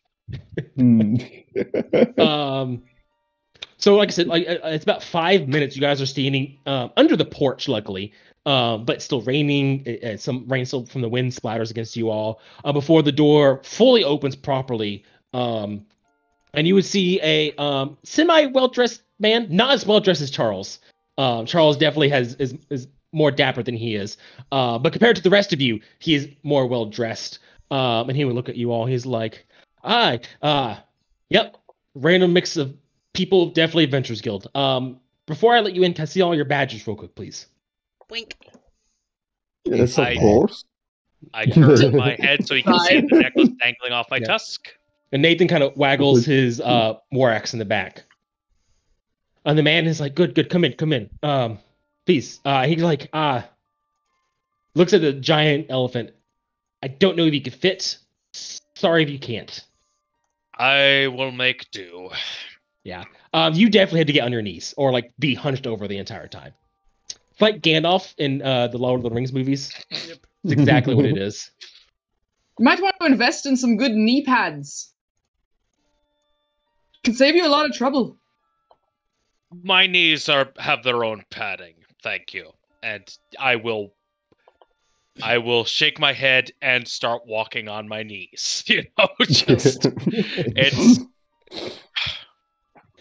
So like I said, it's about 5 minutes. You guys are standing under the porch, luckily, but still raining. Some rain still from the wind splatters against you all before the door fully opens properly. And you would see a semi well dressed man, not as well dressed as Charles. Charles definitely is more dapper than he is, but compared to the rest of you, he is more well dressed. And he would look at you all. He's like, "Hi, yep, random mix of people, definitely Adventurers Guild. Before I let you in, can I see all your badges real quick, please?" Wink. Yes, of I- course. I turn my head so he can see the necklace dangling off my Yeah. tusk. And Nathan kind of waggles his war axe in the back. And the man is like, good, come in. Please. He's like, looks at the giant elephant. I don't know if you can fit. Sorry if you can't. I will make do. Yeah. You definitely had to get on your knees or like be hunched over the entire time. It's like Gandalf in the Lord of the Rings movies. Yep. It's exactly what it is. you might want to invest in some good knee pads. Can save you a lot of trouble. My knees have their own padding, thank you. And I will shake my head and start walking on my knees. You know, just it's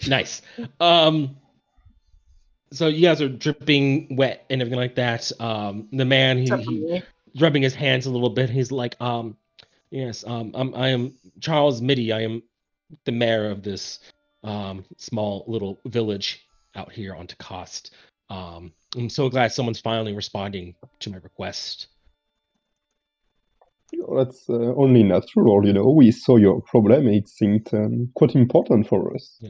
Nice. So you guys are dripping wet and everything like that. The man he rubbing his hands a little bit. He's like, yes, I am Charles Mitty. I am the mayor of this small little village out here on Pentacost. I'm so glad someone's finally responding to my request. That's only natural, We saw your problem. It seemed quite important for us.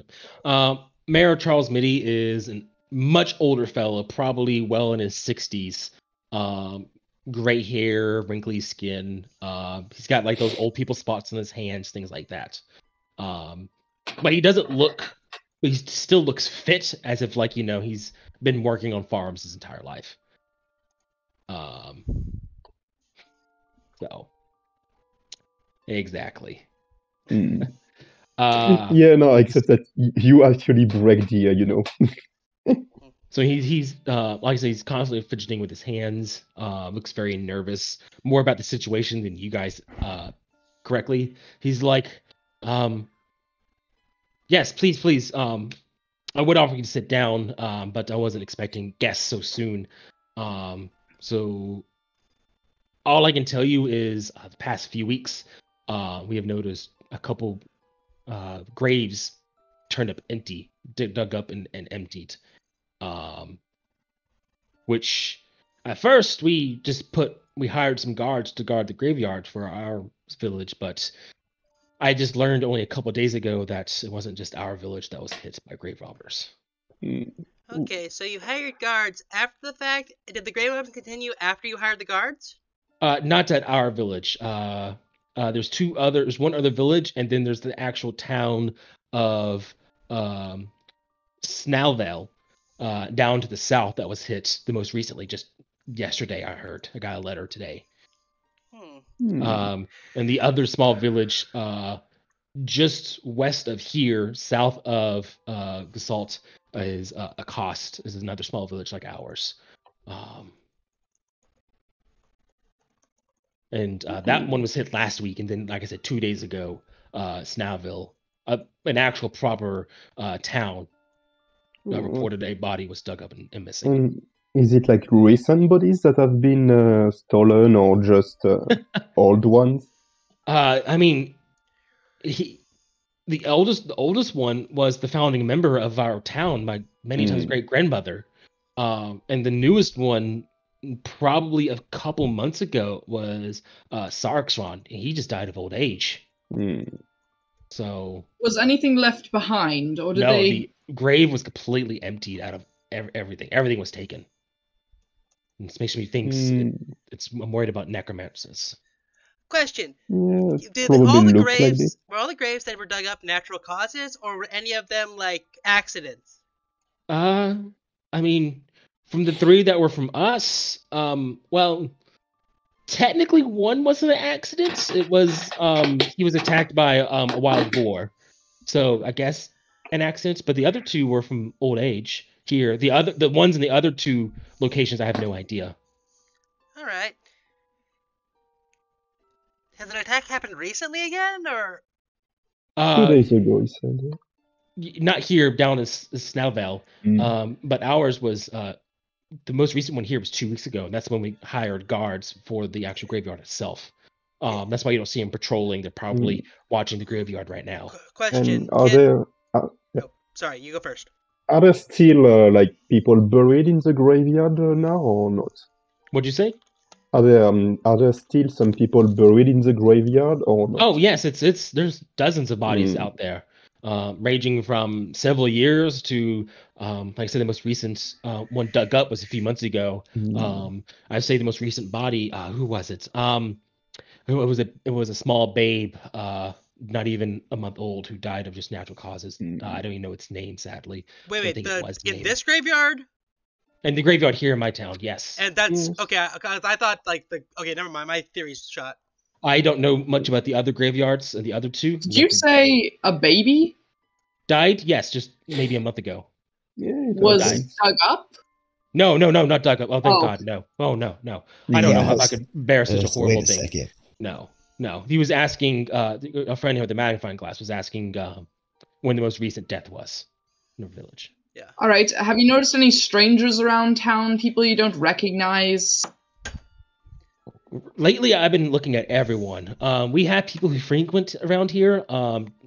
Mayor Charles Mitty is a much older fellow, probably well in his 60s. Gray hair, wrinkly skin. He's got like those old people spots on his hands, things like that. But he doesn't look. He still looks fit, as if like he's been working on farms his entire life. So exactly. Yeah, no, except that you actually break the. So he's like I said, he's constantly fidgeting with his hands. Looks very nervous, more about the situation than you guys correctly. He's like, yes, please. I would offer you to sit down, but I wasn't expecting guests so soon. So all I can tell you is the past few weeks, we have noticed a couple graves turned up empty, dug up and emptied. Which at first we hired some guards to guard the graveyard for our village, but I just learned only a couple days ago that it wasn't just our village that was hit by grave robbers. Okay, so you hired guards after the fact. Did the grave robbers continue after you hired the guards? Not at our village. There's one other village, and then there's the actual town of Snowvale, down to the south that was hit the most recently. Just yesterday, I heard. I got a letter today. And the other small village, just west of here, south of Gestalt, is Acost. Is another small village like ours. And that one was hit last week, and then, like I said, 2 days ago, Snowville, an actual proper town, reported a body was dug up and missing. And is it like recent bodies that have been stolen, or just old ones? I mean, the oldest one was the founding member of our town, my many times great grandmother. And the newest one, probably a couple months ago, was Sarkson. He just died of old age. So Was anything left behind, or did no, they? the grave was completely emptied out of everything. Everything was taken. And this makes me think I'm worried about necromancers. Question: Yeah, Did probably all the look like graves this. were all the graves that were dug up natural causes, or were any of them like accidents? I mean, from the three that were from us, well, technically one wasn't an accident. It was he was attacked by a wild boar. So I guess an accident, but the other two were from old age here. The ones in the other two locations I have no idea. All right. Has an attack happened recently again, or 2 days ago, he said. Not here down in Snowvale. But ours was the most recent one here was 2 weeks ago, and that's when we hired guards for the actual graveyard itself. That's why you don't see them patrolling. They're probably watching the graveyard right now. question? And are there Oh, sorry, you go first. are there still like people buried in the graveyard now or not? What'd you say? Are there still some people buried in the graveyard or not? Oh yes, it's there's dozens of bodies out there, ranging from several years to, like I said, the most recent one dug up was a few months ago. I'd say the most recent body, who was it? It was a small babe, not even a month old, who died of just natural causes. I don't even know its name, sadly. Wait, in this graveyard? In the graveyard here in my town, yes. And that's okay. I thought okay, never mind. My theory's shot. I don't know much about the other graveyards and the other two. Did you say a baby died? Yes, just maybe a month ago. Yeah, was dug up? No, not dug up. Oh, thank God, no. Oh, no. I don't know how I could bear such a horrible thing. Second. No. He was asking, a friend here with the magnifying glass was asking when the most recent death was in the village. Yeah. All right. Have you noticed any strangers around town? People you don't recognize? Lately, I've been looking at everyone. We have people who frequent around here.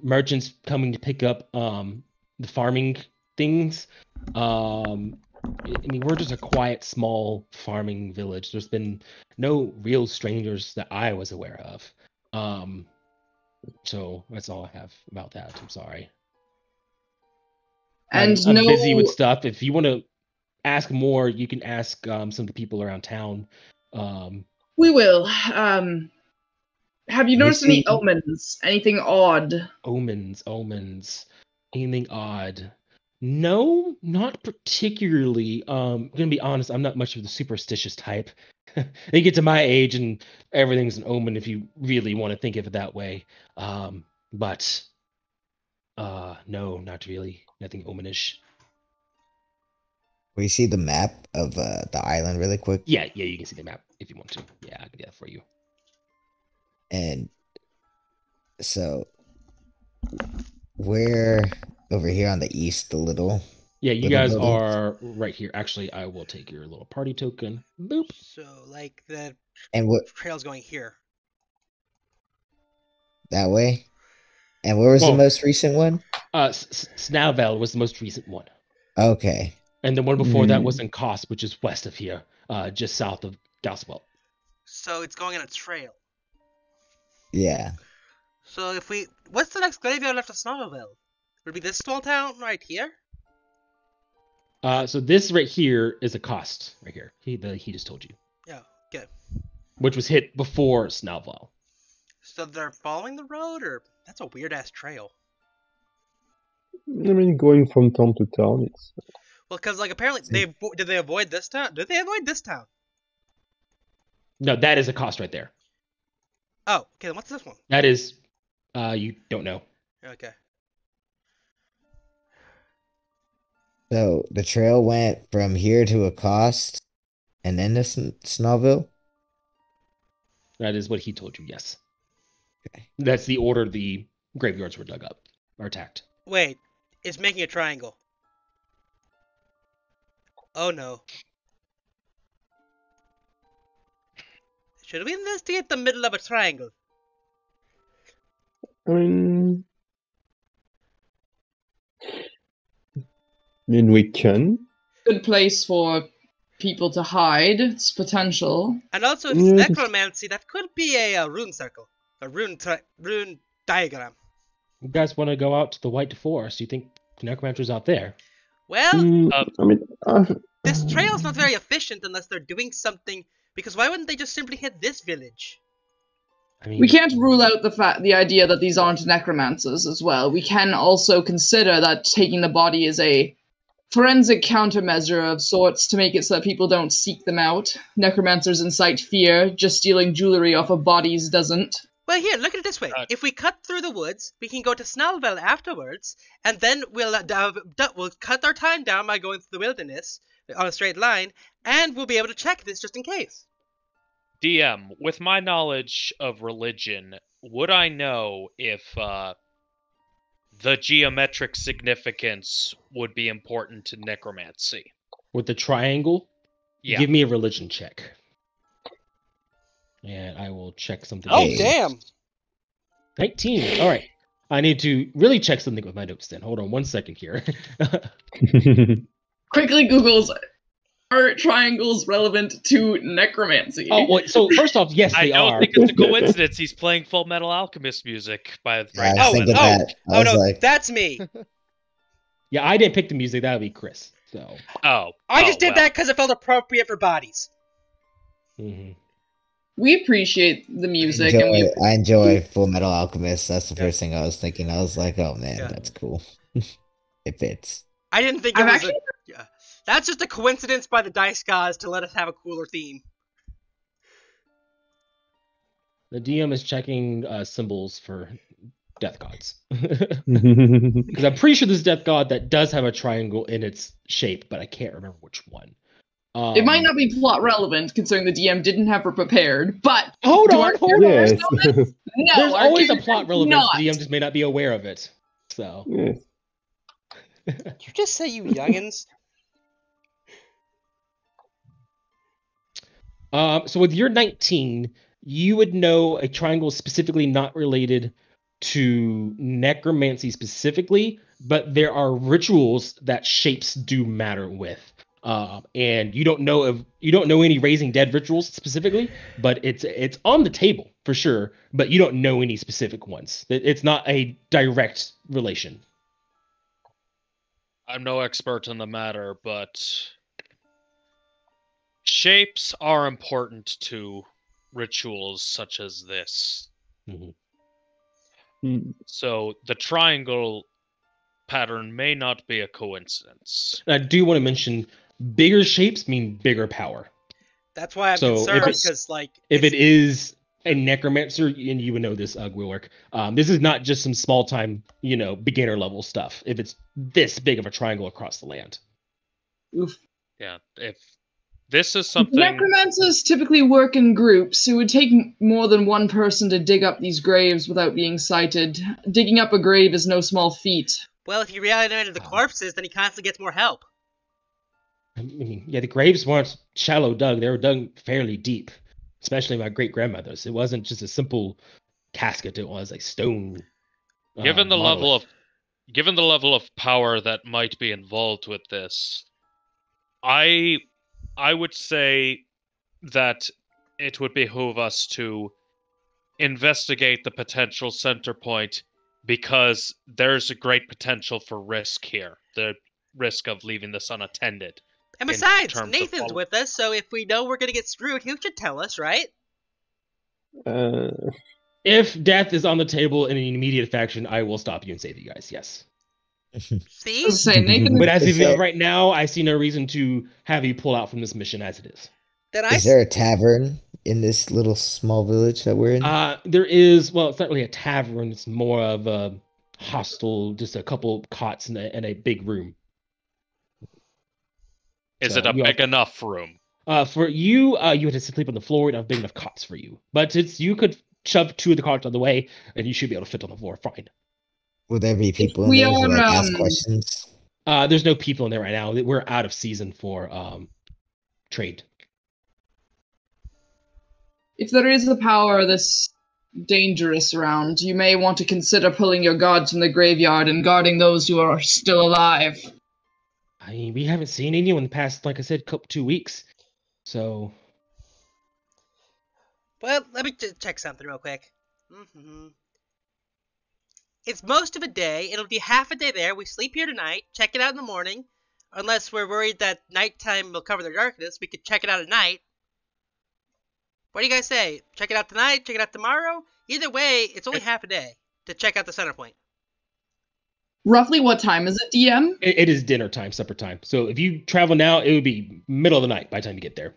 Merchants coming to pick up the farming things. I mean, we're just a quiet, small farming village. There's been no real strangers that I was aware of. So that's all I have about that. I'm sorry. And I'm busy with stuff. If you want to ask more, you can ask some of the people around town. We will. Have you noticed any omens? Anything odd? Omens. Anything odd? No, not particularly. I'm gonna be honest, I'm not much of the superstitious type. They get to my age and everything's an omen if you really want to think of it that way. But no, not really. Nothing omenish. We see the map of the island really quick. Yeah, you can see the map if you want to. Yeah, I can do that for you. And so we're over here on the east a little. Yeah, you guys are right here. Actually, I will take your little party token. Boop. So, like, the trail's going here. That way? And where was the most recent one? Snowvale was the most recent one. Okay. And the one before that was in Kost, which is west of here, just south of Gauswell. So it's going on a trail. Yeah. So what's the next graveyard after Snowville? Would it be this small town right here? So this right here is a Kost right here. He just told you. Yeah, good. Which was hit before Snowville. So they're following the road, or that's a weird ass trail. I mean, going from town to town, it's. Well, because like apparently did they avoid this town? Did they avoid this town? No, that is a Kost right there. Oh, okay. Then what's this one? That is, you don't know. Okay. So the trail went from here to Acost, and then to Snowville? That is what he told you, yes. Okay. That's the order the graveyards were dug up, or attacked. Wait, it's making a triangle. Oh no. Should we investigate the middle of a triangle? I mean, mean, we can. Good place for people to hide. It's potential. And also, if it's Yeah, necromancy, that could be a rune circle, a rune diagram. You guys want to go out to the White Forest? You think necromancer's out there? Well, I mean, this trail's not very efficient unless they're doing something. Because why wouldn't they just simply hit this village? I mean, We can't rule out the idea that these aren't necromancers as well. We can also consider that taking the body is a forensic countermeasure of sorts to make it so that people don't seek them out. Necromancers incite fear. Just stealing jewelry off of bodies doesn't. Well, here, look at it this way. If we cut through the woods, we can go to Snellville afterwards, and then we'll cut our time down by going through the wilderness on a straight line, and we'll be able to check this just in case. DM, with my knowledge of religion, would I know if the geometric significance would be important to necromancy? with the triangle, Yeah. give me a religion check. And I will check something. Oh, Hey. damn! 19. All right. I need to really check something with my notes then. Hold on one second here. Quickly Googles, are triangles relevant to necromancy? Oh, well, so first off, yes, I they don't are. think it's a coincidence he's playing Full Metal Alchemist music by Yeah, right I now. was thinking that. I Oh was no, like, that's me. Yeah, I didn't pick the music. That would be Chris. So. I just did well. that because it felt appropriate for bodies. Mhm. We appreciate the music, and we I enjoy Full Metal Alchemist. That's the first thing I was thinking. I was like, oh man, that's cool. It fits. I didn't think it I've was actually- yeah. That's just a coincidence by the dice gods to let us have a cooler theme. The DM is checking symbols for death gods. Because I'm pretty sure there's a death god that does have a triangle in its shape, but I can't remember which one. it might not be plot relevant considering the DM didn't have her prepared, but Hold Do on, our hold on. yes. no, There's our always a characters plot do relevance. not. The DM just may not be aware of it. So. Yes. You just say you youngins. So with your 19, you would know a triangle is specifically not related to necromancy specifically, but there are rituals that shapes do matter with. And you don't know any raising dead rituals specifically, but it's on the table for sure. But you don't know any specific ones. It's not a direct relation. I'm no expert in the matter, but shapes are important to rituals such as this. Mhm. Mm. So the triangle pattern may not be a coincidence. And I do want to mention bigger shapes mean bigger power. That's why I'm So, if concerned it's- because, like, If it's- it is a necromancer, and you would know this, Willwork, this is not just some small time, beginner level stuff. If it's this big of a triangle across the land. Oof. Yeah, if this is something Necromancers typically work in groups. It would take more than one person to dig up these graves without being sighted. Digging up a grave is no small feat. well, if he reanimated the corpses, then he constantly gets more help. I mean, yeah, the graves weren't shallow dug; they were dug fairly deep. Especially my great grandmother's. It wasn't just a simple casket; it was like stone. given the level monolith. of power that might be involved with this, I would say that it would behoove us to investigate the potential center point because there's a great potential for risk here. The risk of leaving this unattended. And In besides, terms of Nathan's follow- with us, so if we know we're gonna get screwed, he should tell us, right? If death is on the table in an immediate faction, I will stop you and save you guys. Yes. See? I was saying, Nathan, But as Is of that- right now, I see no reason to have you pull out from this mission as it is. Then I is there a tavern in this little small village that we're in? There is, well, it's not really a tavern. It's more of a hostel, just a couple cots in a big room. Is So it a you big enough room? For you, you had to sleep on the floor. We don't have big enough cots for you. But you could shove two of the cots on the way, and you should be able to fit on the floor fine. Will there be people in we there who are, ask questions? There's no people in there right now. We're out of season for trade. if there is a power this dangerous around, you may want to consider pulling your guards from the graveyard and guarding those who are still alive. I mean, we haven't seen anyone in the past, like I said, 2 weeks. So, Well, let me just check something real quick. It's most of a day. It'll be half a day there. We sleep here tonight, check it out in the morning. Unless we're worried that nighttime will cover the darkness, we could check it out at night. What do you guys say? Check it out tonight, check it out tomorrow? Either way, it's only half a day to check out the center point. Roughly what time is it, DM? it is dinner time, supper time. So if you travel now, it would be middle of the night by the time you get there.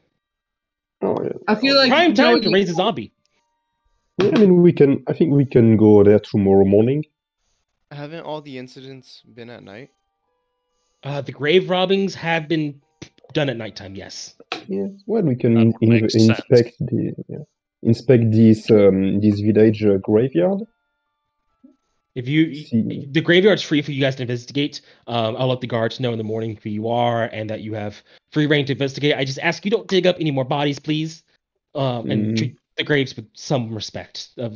Oh yeah. I feel like Prime time to going- raise a zombie. Yeah, I mean, I think we can go there tomorrow morning. Haven't all the incidents been at night? The grave robbings have been done at nighttime, yes. Yeah. Well, we can That makes sense. inspect this village graveyard. If you, See. the graveyard's free for you guys to investigate. I'll let the guards know in the morning who you are and that you have free reign to investigate. I just ask you don't dig up any more bodies, please. And treat the graves with some respect, if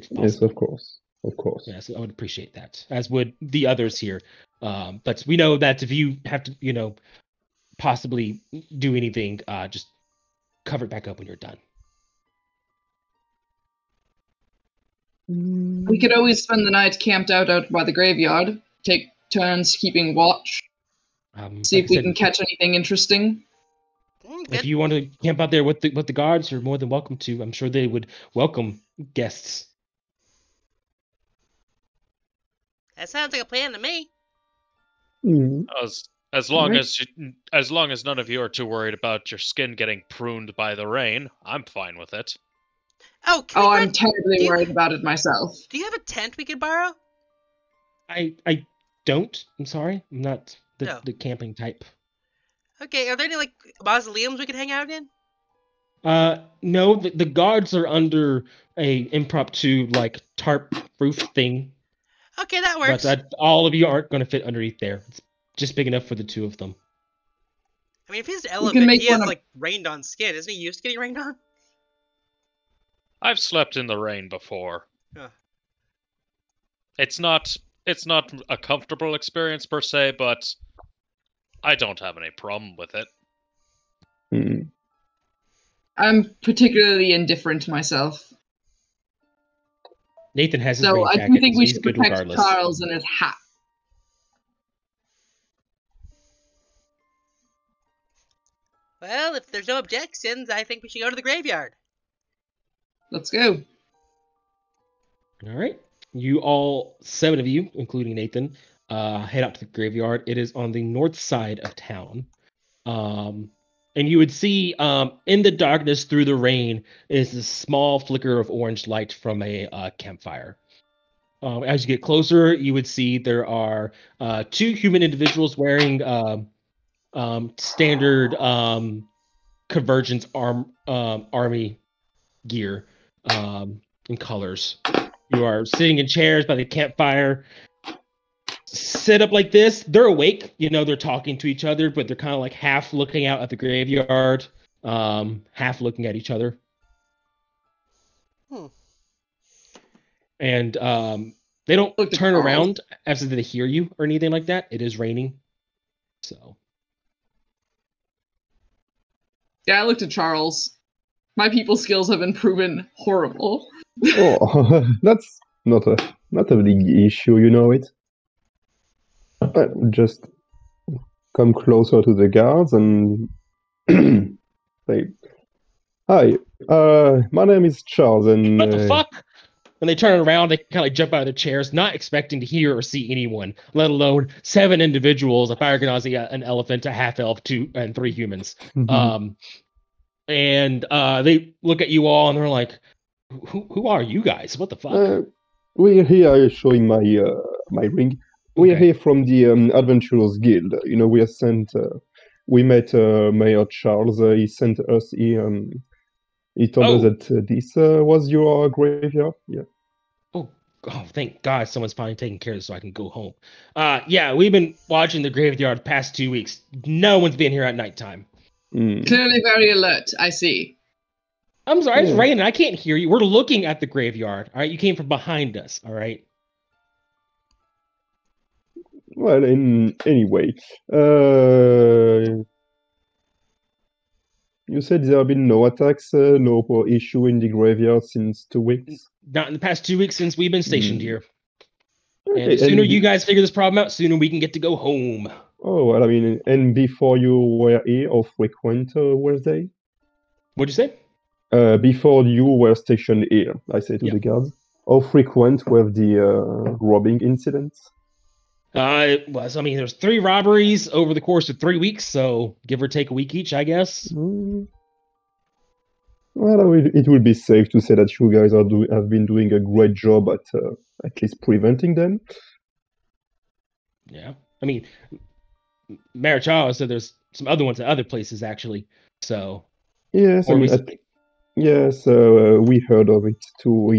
possible. Yes, of course. Of course. Yes, I would appreciate that, as would the others here. But we know that if you have to, possibly do anything, just cover it back up when you're done. We could always spend the night camped out by the graveyard. Take turns keeping watch. See Like if I we said, can catch anything interesting. if you want to camp out there with the guards, you're more than welcome to. I'm sure they would welcome guests. That sounds like a plan to me. Mm. As long Right. as long as none of you are too worried about your skin getting pruned by the rain, I'm fine with it. Oh, I'm terribly do you- worried about it myself. Do you have a tent we could borrow? I don't. I'm sorry. I'm not No. the camping type. Okay, are there any mausoleums we could hang out in? No, the guards are under a impromptu tarp roof thing. Okay, that But works. all of you aren't going to fit underneath there. It's just big enough for the two of them. I mean, if he's an can elephant, make he has one of- rained on skin. Isn't he used to getting rained on? I've slept in the rain before. Huh. It's not a comfortable experience per se, but I don't have any problem with it. Mm. I'm particularly indifferent myself. Nathan has his So rain I jacket, do think so we he's should good protect regardless. Charles and his hat. Well, if there's no objections, I think we should go to the graveyard. Let's go. All right. You all, 7 of you, including Nathan, head out to the graveyard. It is on the north side of town. And you would see in the darkness through the rain is a small flicker of orange light from a campfire. As you get closer, you would see there are 2 human individuals wearing standard Convergence army gear in colors. You are sitting in chairs by the campfire, set up like this. They're awake, they're talking to each other, but they're kind of half looking out at the graveyard, half looking at each other. And they don't Look at turn Charles. around after they hear you or anything like that. It is raining, so. Yeah, I looked at Charles. My people skills have been proven horrible. Oh, that's not a big issue, you know it. Just come closer to the guards and say, "Hi, my name is Charles, and What the fuck?" When they turn around, they kind of jump out of their chairs, not expecting to hear or see anyone, let alone 7 individuals, a fire genasi, an elephant, a half-elf, 2 and 3 humans. And they look at you all and they're like, who are you guys? What the fuck? We're here showing my ring. We're Okay. here from the Adventurers Guild. We are sent. We met Mayor Charles. He sent us here. He told us that this was your graveyard. Yeah. Oh, thank God someone's finally taking care of this so I can go home. Yeah, we've been watching the graveyard the past 2 weeks. No one's been here at nighttime. Mm. Clearly very alert, I see. I'm sorry, it's Yeah. raining. I can't hear you. We're looking at the graveyard. All right, you came from behind us. All right. Well, anyway, you said there have been no attacks, no issue in the graveyard since 2 weeks. Not in the past 2 weeks since we've been stationed here. And Okay, the sooner and you guys figure this problem out, sooner we can get to go home. oh, well, I mean, and before you were here, how frequent were they? What'd you say? Before you were stationed here, I say to Yeah. the guards, how frequent were the robbing incidents? It was. I mean, there's 3 robberies over the course of 3 weeks, so give or take a week each, I guess. Well, it would be safe to say that you guys have been doing a great job at least preventing them. Yeah. I mean, Mayor Charles said there's some other ones at other places, actually. So, Yes, I or mean, recently. yes, we heard of it too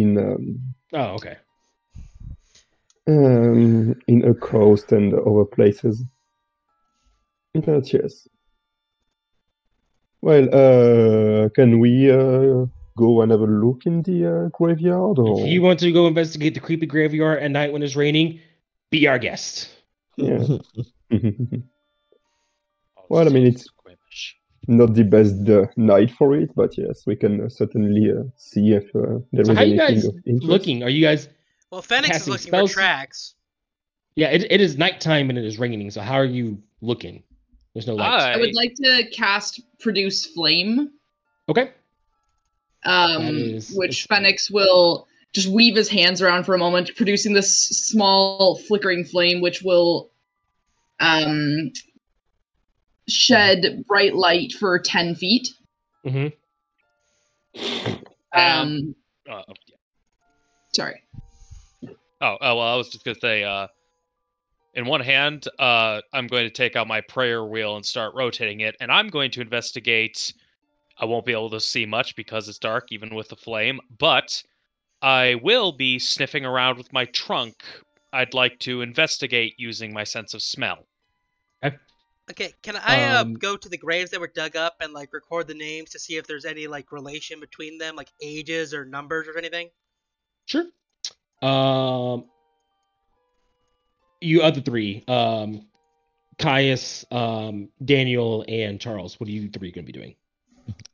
Oh, okay. in a coast and other places. But yes. Well, can we go and have a look in the graveyard? If you want to go investigate the creepy graveyard at night when it's raining, be our guest. Yeah. Well, I mean, it's not the best night for it, but yes, we can certainly see if there is So how are you anything guys of interest. looking? Are you guys... Well, Fenix is casting looking spells? for tracks. Yeah, it is nighttime and it is raining, so how are you looking? There's no lights. I would like to cast Produce Flame, Okay. which Fenix will just weave his hands around for a moment, producing this small flickering flame, which will shed bright light for 10 feet. Mm-hmm. Sorry. Oh, well, I was just going to say, in one hand, I'm going to take out my prayer wheel and start rotating it, and I'm going to investigate. I won't be able to see much because it's dark, even with the flame, but I will be sniffing around with my trunk. I'd like to investigate using my sense of smell. Okay, can I go to the graves that were dug up and like record the names to see if there's any like relation between them, like ages or numbers or anything? Sure. You other 3, Caius, Daniel, and Charles. What are you 3 going to be doing?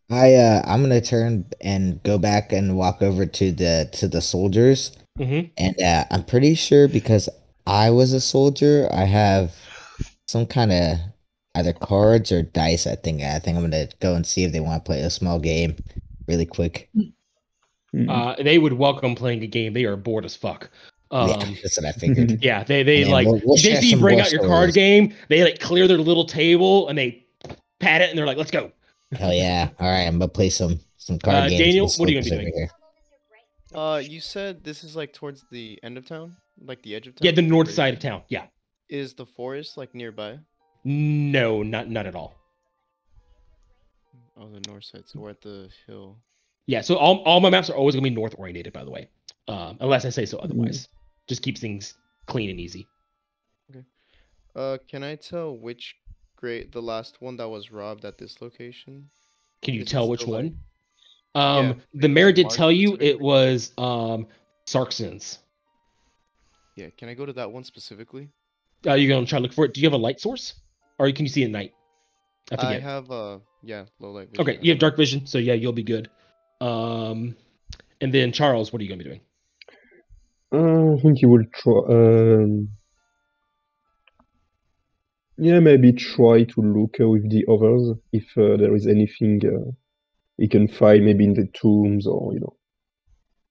I'm gonna turn and go back and walk over to the soldiers, Mm-hmm. and I'm pretty sure because I was a soldier, I have some kind of either cards or dice. I think I'm gonna go and see if they want to play a small game, really quick. They would welcome playing a game. They are bored as fuck. Yeah, that's what I figured. Yeah, they And like we'll they share see you some bring more out your card stories. game. They like clear their little table and they pat it and they're like, "Let's go." Hell yeah! All right, I'm gonna play some card games. Daniel, with what are you gonna be soldiers doing? over here. You said this is like towards the end of town, like the edge of town. Yeah, the north Or side of town. Yeah. Is the forest like nearby? No, not at all. Oh, the north side. So we're at the hill. Yeah, so all my maps are always gonna be north oriented, by the way, unless I say so otherwise. Just keeps things clean and easy. Can I tell which the last one that was robbed at this location? Can you Is it tell which still, like- one? Yeah, The like, mayor did marked tell you specifically? it was Sarkson's. Yeah, can I go to that one specifically? You're gonna try to look for it. Do you have a light source, or can you see at night? I I forget. have low light vision. Okay, you have dark vision, so yeah, you'll be good. And then Charles, what are you gonna be doing? I think you will try. Yeah, maybe try to look with the others if there is anything you can find, maybe in the tombs or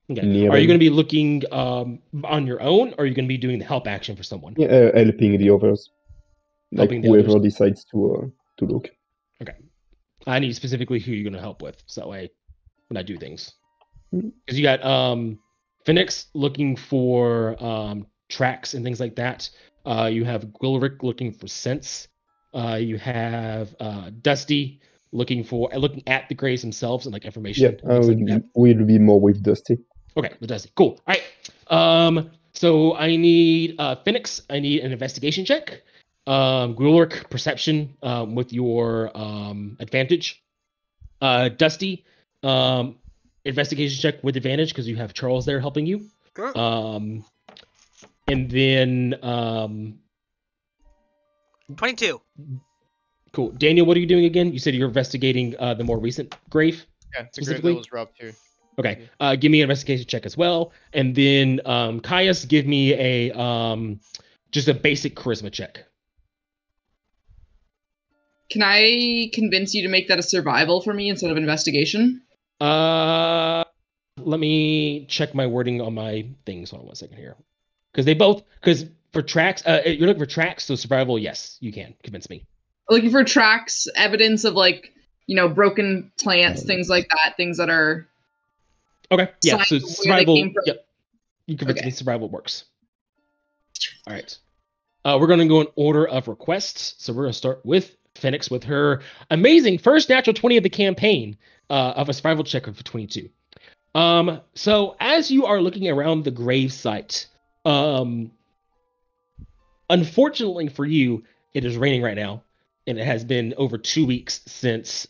Okay. near Are you them. gonna be looking on your own, or are you gonna be doing the help action for someone? Yeah, helping the others, like Helping the whoever others. decides to look. I need specifically who you're gonna help with, so that way when I do things. Mhm. Because you got Phoenix looking for tracks and things like that. You have Gwilrick looking for sense. You have Dusty looking at the graves themselves and like information. Yeah, and things like that. we'll be more with Dusty. Okay, with Dusty. Cool. All right. So I need Phoenix. I need an investigation check. Gwilrick, perception with your advantage. Dusty, investigation check with advantage because you have Charles there helping you. Sure. And then 22. Cool. Daniel, what are you doing again? You said you're investigating the more recent grave. Yeah, the grave Specifically? that was robbed here. Okay. Give me an investigation check as well, and then Caius, give me a just a basic charisma check. Can I convince you to make that a survival for me instead of investigation? Let me check my wording on my things. Hold on 1 second here, because for tracks, you're looking for tracks, so survival. Yes, you can convince me. Looking for tracks, evidence of broken plants, things like that, things that are. Okay. Yeah. signs So of where they survival. came from. Yep. You convince Okay. me survival works. All right. We're going to go in order of requests. So we're going to start with Phoenix with her amazing first natural 20 of the campaign of a survival check of 22. So as you are looking around the grave site, unfortunately for you, it is raining right now, and it has been over 2 weeks since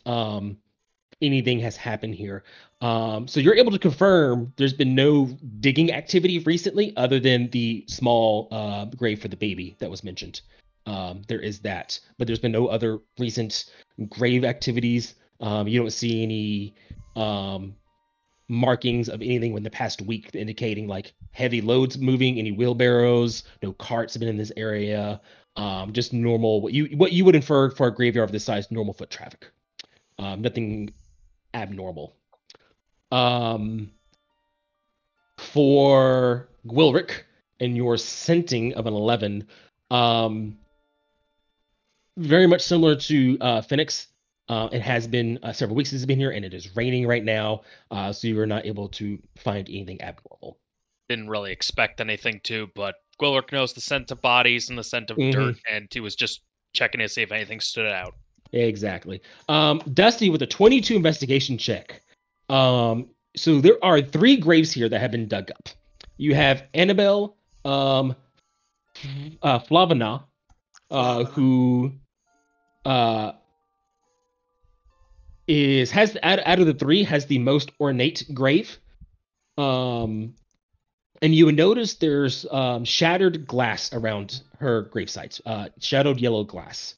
anything has happened here. So you're able to confirm there's been no digging activity recently other than the small grave for the baby that was mentioned. There is that, but there's been no other recent grave activities. You don't see any markings of anything within the past week indicating like heavy loads moving, any wheelbarrows, no carts have been in this area. Just normal, what you would infer for a graveyard of this size, normal foot traffic. Nothing abnormal. For Gwilrick and your scenting of an 11, very much similar to Phoenix. It has been several weeks since it's been here, and it is raining right now, so you are not able to find anything abnormal. Didn't really expect anything to, but Gwilrick knows the scent of bodies and the scent of dirt, and he was just checking to see if anything stood out. Exactly. Dusty with a 22 investigation check. So there are 3 graves here that have been dug up. You have Annabelle Flavana, who has out of the 3 has the most ornate grave. And you would notice there's shattered glass around her gravesite, shadowed yellow glass.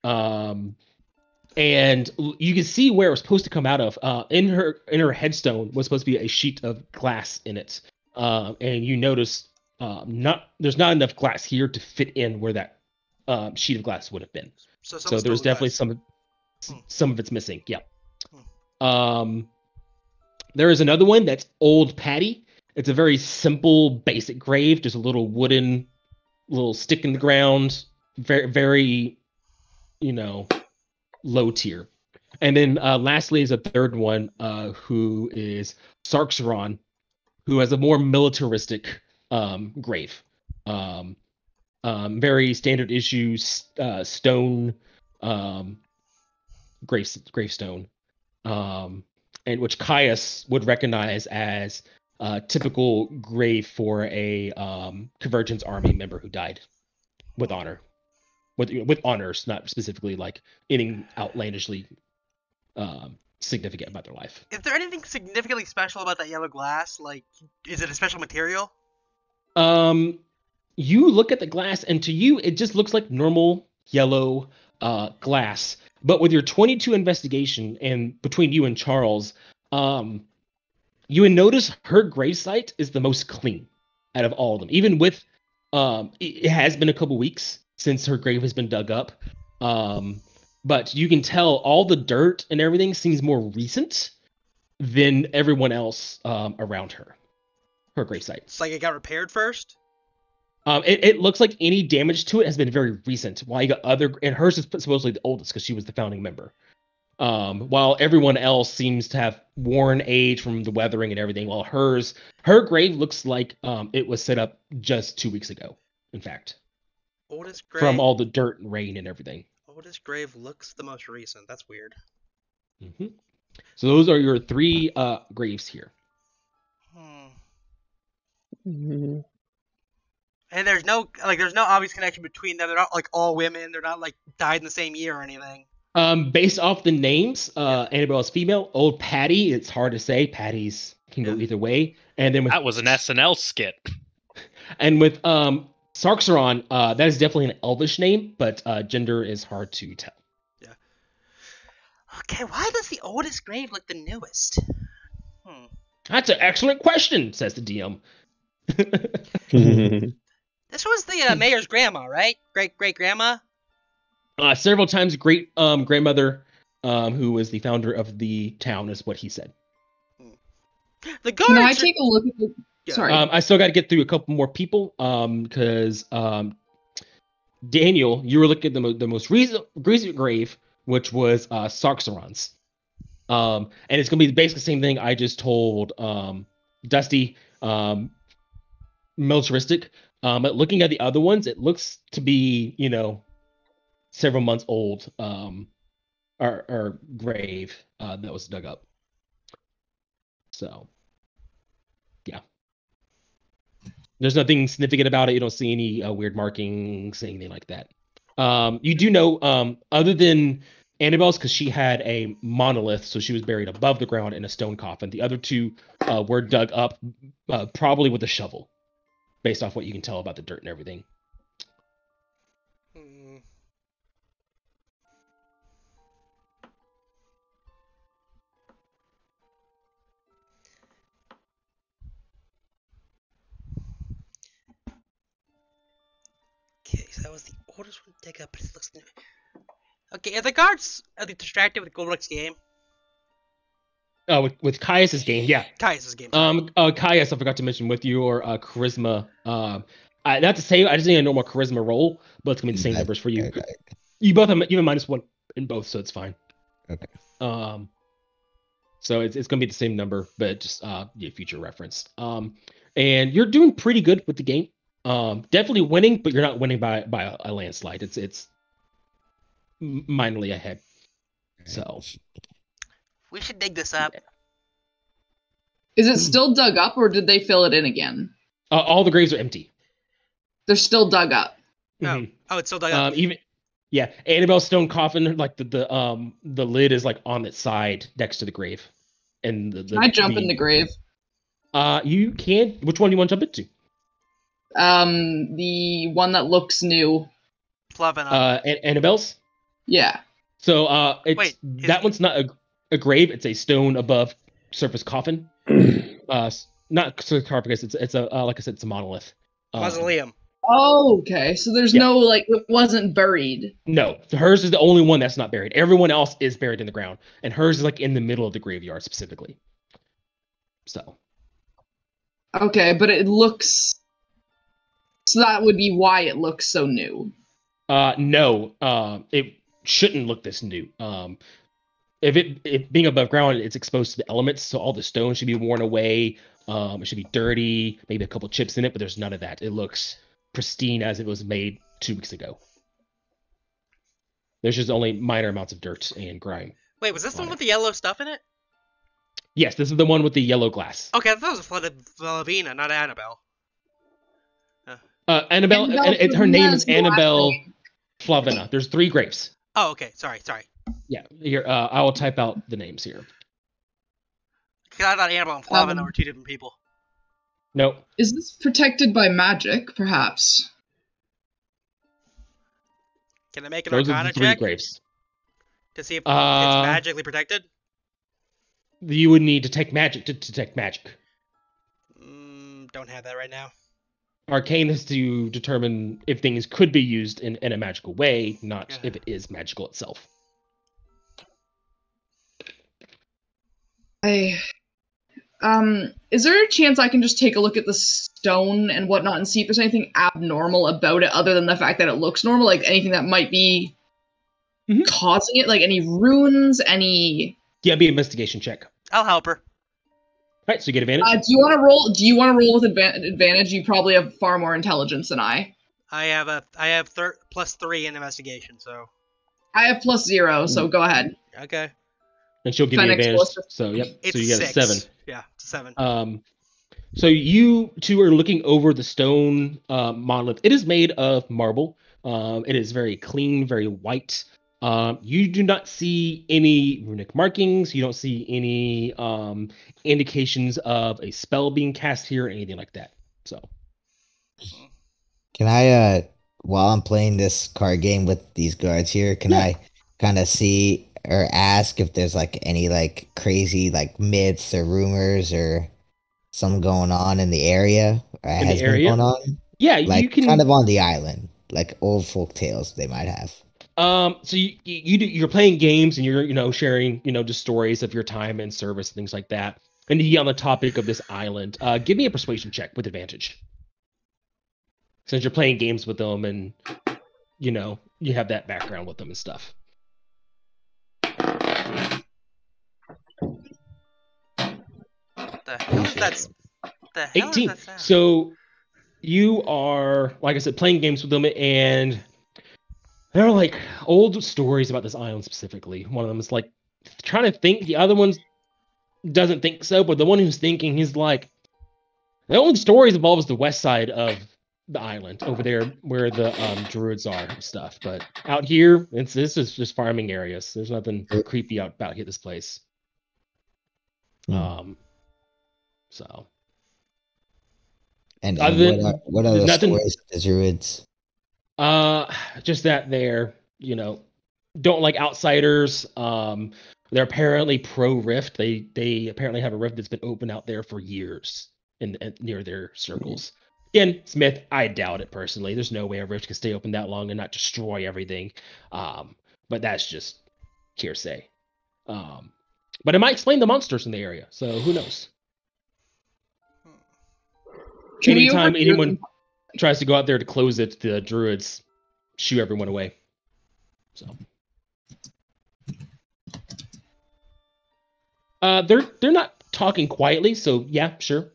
And you can see where it was supposed to come out of. In her headstone was supposed to be a sheet of glass in it. And you notice there's not enough glass here to fit in where that sheet of glass would have been. So there's definitely some of it's missing. Yeah. There is another one that's Old Patty. It's a very simple, basic grave, just a little wooden, little stick in the ground, very, very, low tier. And then lastly is a third one, who is Sarxeron, who has a more militaristic grave. Very standard issue stone gravestone, and which Caius would recognize as a typical grave for a Convergence Army member who died with honor. With honors, not specifically like anything outlandishly significant about their life. Is there anything significantly special about that yellow glass? Like, is it a special material? You look at the glass, and to you, it just looks like normal yellow glass. But with your 22 investigation, and between you and Charles, you would notice her gravesite is the most clean out of all of them. Even with, it has been a couple weeks since her grave has been dug up. But you can tell all the dirt and everything seems more recent than everyone else around her gravesite. It's like it got repaired first? It looks like any damage to it has been very recent. While you got and hers is supposedly the oldest because she was the founding member. While everyone else seems to have worn age from the weathering and everything, while her grave looks like it was set up just 2 weeks ago. In fact, oldest grave from all the dirt and rain and everything. Oldest grave looks the most recent. That's weird. Mm-hmm. So those are your 3 graves here. Mm-hmm. And there's no obvious connection between them. They're not like all women. They're not like died in the same year or anything. Based off the names, Annabelle is female. Old Patty, it's hard to say. Patty's can go either way. And then with, that was an SNL skit. And with Sarxeron, that is definitely an elvish name, but gender is hard to tell. Okay, why does the oldest grave look the newest? That's an excellent question, says the DM. This was the mayor's grandma, right? Great grandma. Several times, great grandmother, who was the founder of the town, is what he said. The guards. Can I take a look at the? Yeah. Sorry. I still got to get through a couple more people, because Daniel, you were looking at the most recent grave, which was Sarxeron's. And it's gonna be basically the same thing I just told Dusty, militaristic. But looking at the other ones, it looks to be, several months old, or grave that was dug up. So, yeah. There's nothing significant about it. You don't see any weird markings, anything like that. You do know, other than Annabelle's, because she had a monolith, so she was buried above the ground in a stone coffin. The other two were dug up, probably with a shovel, based off what you can tell about the dirt and everything. Okay, so that was the oldest one to dig up, but it looks new. Okay, are the guards distracted with Goldrick's game? With Caius's game, yeah. Caius's game. Caius, I forgot to mention with your charisma. Not to say I just need a normal charisma roll, but it's gonna be the same numbers for you. Okay. You both have -1 in both, so it's fine. Okay. So it's gonna be the same number, but just future reference. And you're doing pretty good with the game. Definitely winning, but you're not winning by a landslide. It's minorly ahead. So we should dig this up. Is it still dug up, or did they fill it in again? All the graves are empty. They're still dug up. Mhm. Oh, it's still dug up. Annabelle's stone coffin, like the lid is like on its side next to the grave, and Can I jump in the grave? You can. Which one do you want to jump into? The one that looks new. Flavina. Annabelle's. Yeah. So it's Wait, that one's not a grave. It's a stone above surface coffin. Not sarcophagus. It's a like I said, it's a monolith. Mausoleum. Oh, okay. So there's no, like, it wasn't buried. No, hers is the only one that's not buried. Everyone else is buried in the ground, and hers is like in the middle of the graveyard specifically. So. Okay, but it looks. So that would be why it looks so new. No, it shouldn't look this new. If being above ground, it's exposed to the elements, so all the stone should be worn away. It should be dirty, maybe a couple chips in it, but there's none of that. It looks pristine as it was made 2 weeks ago. There's just only minor amounts of dirt and grime. Wait, was this the one with the yellow stuff in it? Yes, this is the one with the yellow glass. Okay, I thought it was a flooded Flavina, not Annabelle. Annabelle, her name is Annabelle Flavina. There's 3 graves. Oh, okay. Sorry. Yeah, here, I will type out the names here. Because I thought Annabelle and Flavina were 2 different people. Nope. Is this protected by magic, perhaps? Can I make an Those are Arcana the 3 check graves. to see if it's magically protected? You would need to detect magic to detect magic. Don't have that right now. Arcane is to determine if things could be used in a magical way, not if it is magical itself. Is there a chance I can just take a look at the stone and whatnot and see if there's anything abnormal about it other than the fact that it looks normal? Like anything that might be causing it? Like any runes, any... Yeah, be an investigation check. I'll help her. All right, so you get advantage. Do you want to roll with advantage? You probably have far more intelligence than I. I have +3 in investigation, so I have +0, so go ahead. okay. And she'll give you Fenix advantage. plus- So yep. It's So you get 6. a 7. Yeah, it's a 7. So you two are looking over the stone monolith. It is made of marble. It is very clean, very white. You do not see any runic markings. You don't see any indications of a spell being cast here or anything like that. So, Can I, while I'm playing this card game with these guards here, can Yeah. I kind of see or ask if there's like any like crazy like myths or rumors or something going on in the area or In the has been area? going on? Yeah, you Like kind can. of on the island, like old folk tales they might have. So you're playing games and you're sharing just stories of your time and service and things like that. And you get on the topic of this island. Give me a persuasion check with advantage, since you're playing games with them and you have that background with them and stuff. The hell is that? The hell is 18. that sound? So you are, like I said, playing games with them, and there are like old stories about this island specifically. One of them is like trying to think. The other one doesn't think so, but the one who's thinking, he's like, the only stories involves the west side of the island over there where the druids are and stuff. But out here, this is just farming areas. There's nothing creepy about here. This place. Hmm. So. And Other than what are there's the nothing. stories of the druids? Just that they're don't like outsiders. They're apparently pro rift. They apparently have a rift that's been open out there for years in near their circles. Again, Smith, I doubt it personally. There's no way a rift can stay open that long and not destroy everything. But that's just hearsay. But it might explain the monsters in the area. So who knows? Can we Anytime overhear anyone them? tries to go out there to close it, the druids shoo everyone away. So they're not talking quietly, so yeah, sure.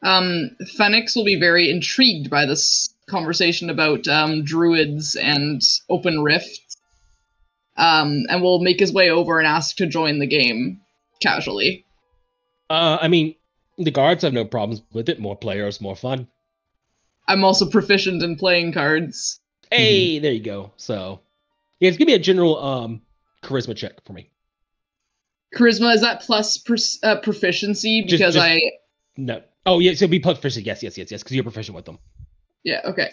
Phoenix will be very intrigued by this conversation about druids and open rift, and will make his way over and ask to join the game casually. I mean, the guards have no problems with it. More players, more fun. I'm also proficient in playing cards. Hey, there you go. So, yeah, give me a general charisma check for me. Charisma, is that plus proficiency? Because no. Oh yeah, so it'll be plus proficiency. Yes, because you're proficient with them. Yeah, okay.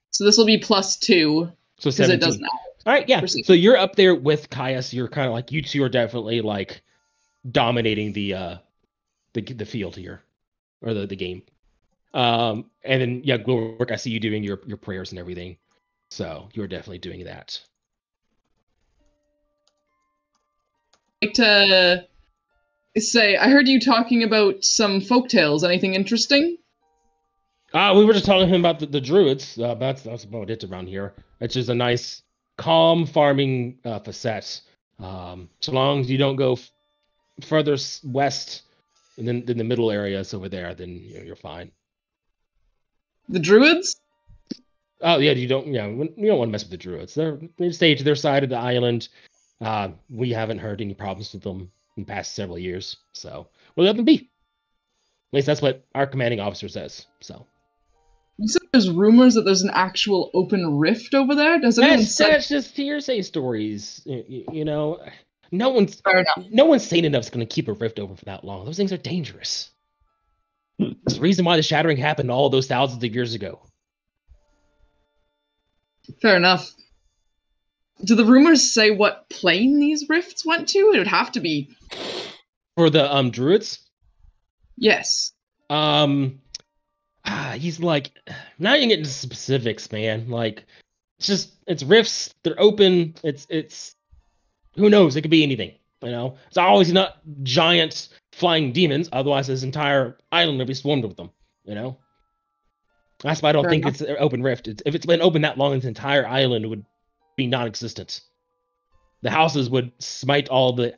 So this will be +2. So Because 17. it doesn't add. All right, yeah. Proceed. So you're up there with Caius. You're kind of like, you two are definitely like dominating the field here, or the game. And then yeah, Glork, I see you doing your prayers and everything. So you're definitely doing that. I'd like to say, I heard you talking about some folktales. Anything interesting? We were just talking to him about the druids. That's about it around here. It's just a nice, calm farming facet. So long as you don't go further west, and then the middle areas over there, then you're fine. The druids? Oh yeah, you don't want to mess with the druids. They stay to their side of the island. We haven't heard any problems with them in the past several years, so we'll let them be. At least that's what our commanding officer says. So. You said there's rumors that there's an actual open rift over there? Does anyone say? That's just hearsay stories. No one's Fair enough. no one's sane enough is going to keep a rift open for that long. Those things are dangerous. It's the reason why the shattering happened all those thousands of years ago. Fair enough. Do the rumors say what plane these rifts went to? It would have to be. For the druids? Yes. He's like, now you get into specifics, man. Like, it's rifts. They're open. It's who knows? It could be anything. It's always not giant flying demons. Otherwise, this entire island would be swarmed with them. That's why I don't Fair think enough. it's an open rift. If it's been open that long, this entire island would be non-existent. The houses would smite all the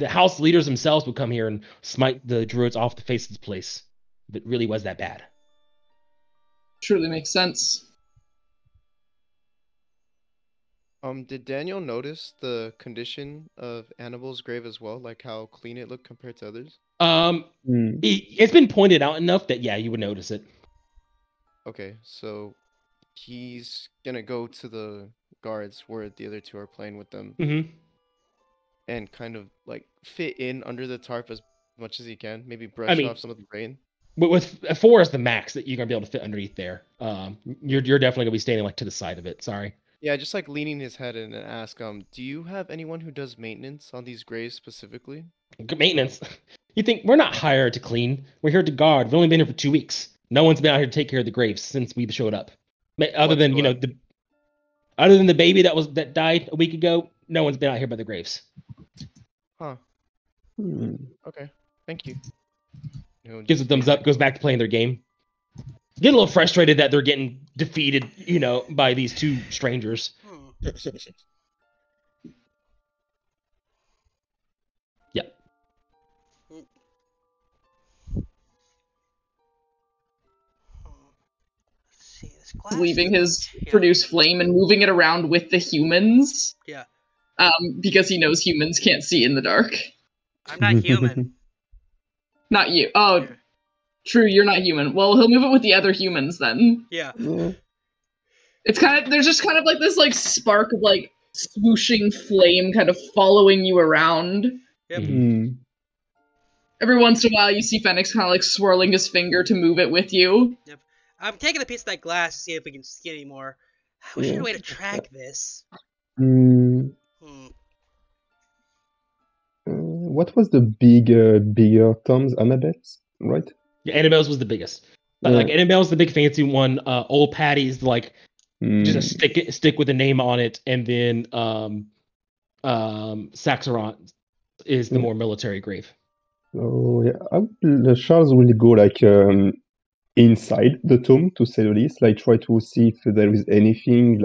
house leaders themselves would come here and smite the druids off the face of the place. If it really was that bad. Truly makes sense. Did Daniel notice the condition of Annibal's grave as well? Like how clean it looked compared to others? It's been pointed out enough that yeah, you would notice it. Okay, so he's gonna go to the guards where the other two are playing with them Mm-hmm. and kind of like fit in under the tarp as much as he can. Maybe brush mean- off some of the rain. With 4 is the max that you're gonna be able to fit underneath there. You're definitely gonna be standing like to the side of it. Sorry. Yeah, just like leaning his head in and ask, do you have anyone who does maintenance on these graves specifically? Good maintenance. You think we're not hired to clean? We're here to guard. We've only been here for 2 weeks. No one's been out here to take care of the graves since we showed up. Other than other than the baby that died a week ago, no one's been out here by the graves. Huh. Hmm. Okay. Thank you. Gives a thumbs up. Goes back to playing their game. Get a little frustrated that they're getting defeated, by these 2 strangers. Yeah. Let's see, this glass Leaving his Yeah. produce flame and moving it around with the humans. Yeah. Because he knows humans can't see in the dark. I'm not human. Not you. Oh, Yeah. true, you're not human. Well, he'll move it with the other humans then. Yeah. Yeah. It's there's just kind of like this spark of swooshing flame kind of following you around. Yep. Hmm. Every once in a while you see Phoenix kind of swirling his finger to move it with you. I'm taking a piece of that glass to see if we can see any more. We should have a way to track this. Hmm. What was the bigger tombs? Annabelle's, right? Yeah, Annabelle's was the biggest. But, Yeah. Annabelle's the big fancy one. Old Patty's just a stick with a name on it, and then Saxaron is the more military grave. Oh yeah, Charles will go inside the tomb, to say the least. Try to see if there is anything.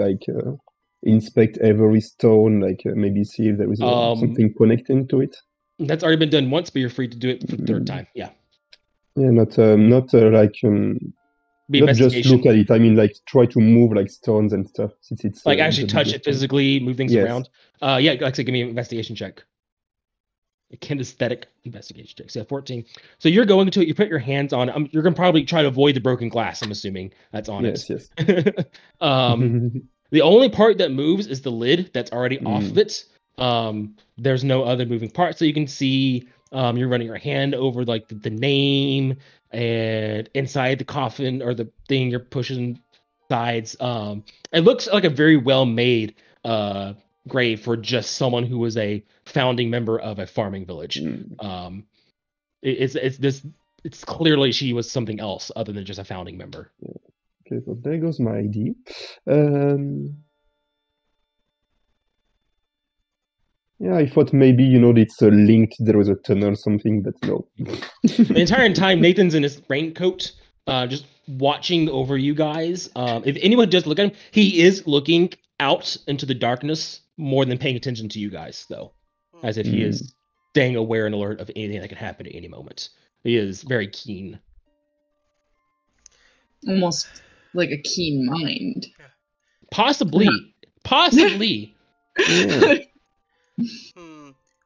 Inspect every stone. Maybe see if there is something connecting to it. That's already been done once, but you're free to do it for the 3rd time. Yeah. Yeah, not Be not just investigation. look at it. I mean, try to move stones and stuff. Since it's Actually the touch biggest it physically, move things Yes. around. Yeah, like I said, give me an investigation check. A kinesthetic investigation check. So 14. So you're going to it. You put your hands on it. You're gonna probably try to avoid the broken glass. I'm assuming that's on Yes, yes. it. The only part that moves is the lid that's already off of it. There's no other moving part, so you can see. You're running your hand over the name and inside the coffin or the thing you're pushing sides. It looks like a very well made grave for just someone who was a founding member of a farming village. It's clearly she was something else other than just a founding member. Okay, so there goes my ID. Yeah, I thought maybe it's linked. There was a tunnel or something, but no. The entire time Nathan's in his raincoat, just watching over you guys. If anyone does look at him, he is looking out into the darkness more than paying attention to you guys, though, as if he is staying aware and alert of anything that can happen at any moment. He is very keen. Almost like a keen mind. Possibly. Yeah.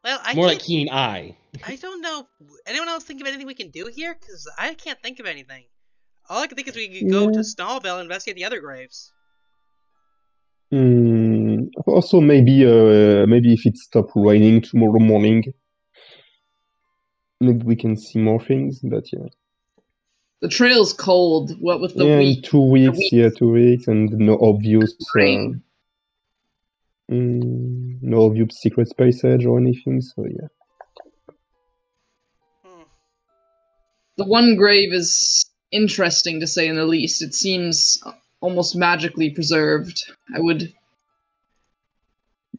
Well, More like keen eye. I don't know. Anyone else think of anything we can do here? Because I can't think of anything. All I can think is we could go to Stallville and investigate the other graves. Also, maybe if it stops raining tomorrow morning, maybe we can see more things. But yeah. The trail's cold. What with the in week? 2 weeks, week. 2 weeks, and no obvious Rain. no obvious secret passage or anything. So yeah. The one grave is interesting to say in the least. It seems almost magically preserved. I would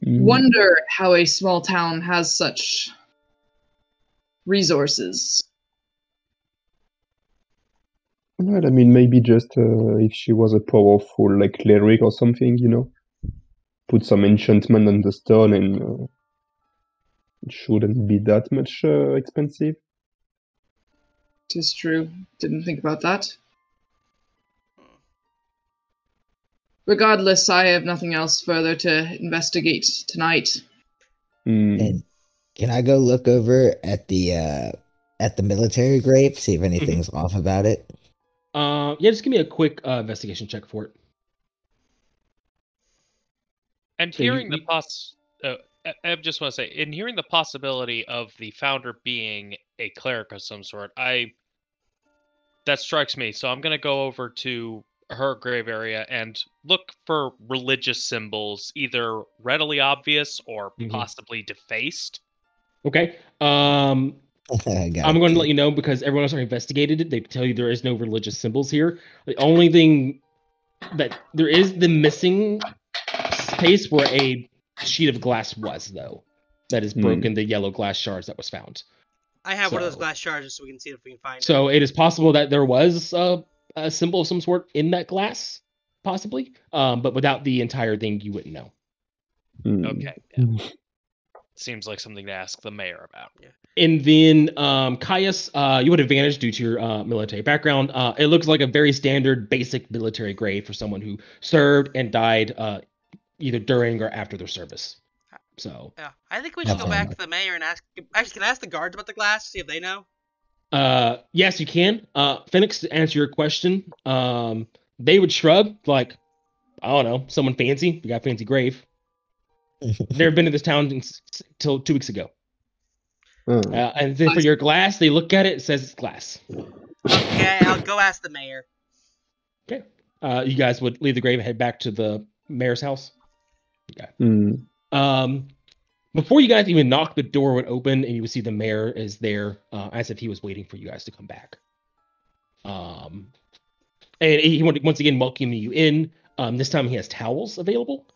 wonder how a small town has such resources. Well, I mean, maybe just if she was a powerful cleric or something, put some enchantment on the stone, and it shouldn't be that much expensive. Tis true. Didn't think about that. Regardless, I have nothing else further to investigate tonight. And can I go look over at the military grave, see if anything's off about it? Yeah, just give me a quick investigation check for it. And So hearing the I just want to say, in hearing the possibility of the founder being a cleric of some sort, that strikes me. So I'm going to go over to her grave area and look for religious symbols, either readily obvious or possibly defaced. Okay. I'm going to let you know because everyone else already investigated it. They tell you there is no religious symbols here. The only thing that there is the missing space where a sheet of glass was, though, that is broken. The yellow glass shards that was found. I have one of those glass shards so we can see if we can find it. So it is possible that there was a symbol of some sort in that glass, possibly. But without the entire thing, you wouldn't know. Okay. Yeah. Seems like something to ask the mayor about. Yeah. And then, Caius, you would advantage due to your military background. It looks like a very standard, basic military grave for someone who served and died either during or after their service. So yeah, I think we should go back to the mayor and ask. Actually, can I ask the guards about the glass? See if they know. Yes, you can. Phoenix, to answer your question, they would shrug like, I don't know, someone fancy. You got a fancy grave. Never been to this town until 2 weeks ago. And then for your glass, they look at it. It says it's glass. Okay, I'll go ask the mayor. Okay. You guys would leave the grave and head back to the mayor's house. Okay. Before you guys even knock, the door would open and you would see the mayor is there, as if he was waiting for you guys to come back. And he would once again welcome you in. This time he has towels available.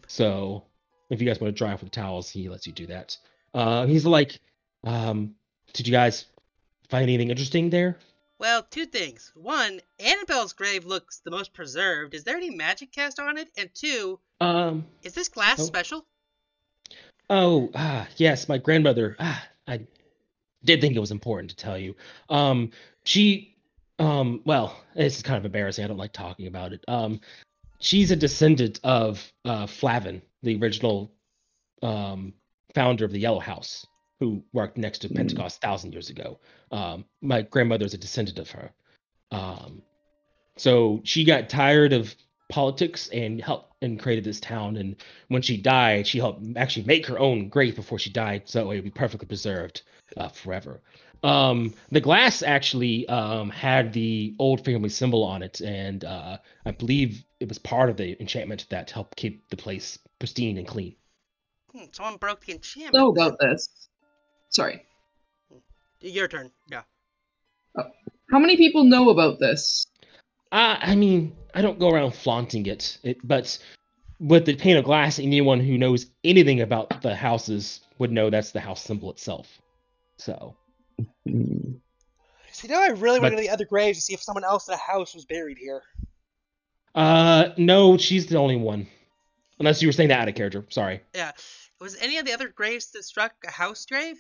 So if you guys want to dry off with the towels, he lets you do that. He's like, did you guys find anything interesting there? Well, 2 things. 1, Annabelle's grave looks the most preserved. Is there any magic cast on it? And 2, is this glass special? Yes, my grandmother. I did think it was important to tell you. She, well, this is kind of embarrassing. I don't like talking about it. She's a descendant of Flavin, the original founder of the Yellow House, who worked next to Pentacost 1,000 years ago. My grandmother is a descendant of her. So she got tired of politics and helped and created this town. And when she died, she helped actually make her own grave before she died, so it would be perfectly preserved forever. The glass actually had the old family symbol on it, and I believe it was part of the enchantment that helped keep the place pristine and clean. Someone broke the enchantment. Know about this. Sorry. Your turn. Yeah. How many people know about this? I mean, I don't go around flaunting it, but with the pane of glass, anyone who knows anything about the houses would know that's the house symbol itself. So. See, now I really want to go to the other graves to see if someone else in the house was buried here. No, she's the only one. Unless you were saying that out of character. Sorry. Yeah. Was any of the other graves that struck a house grave?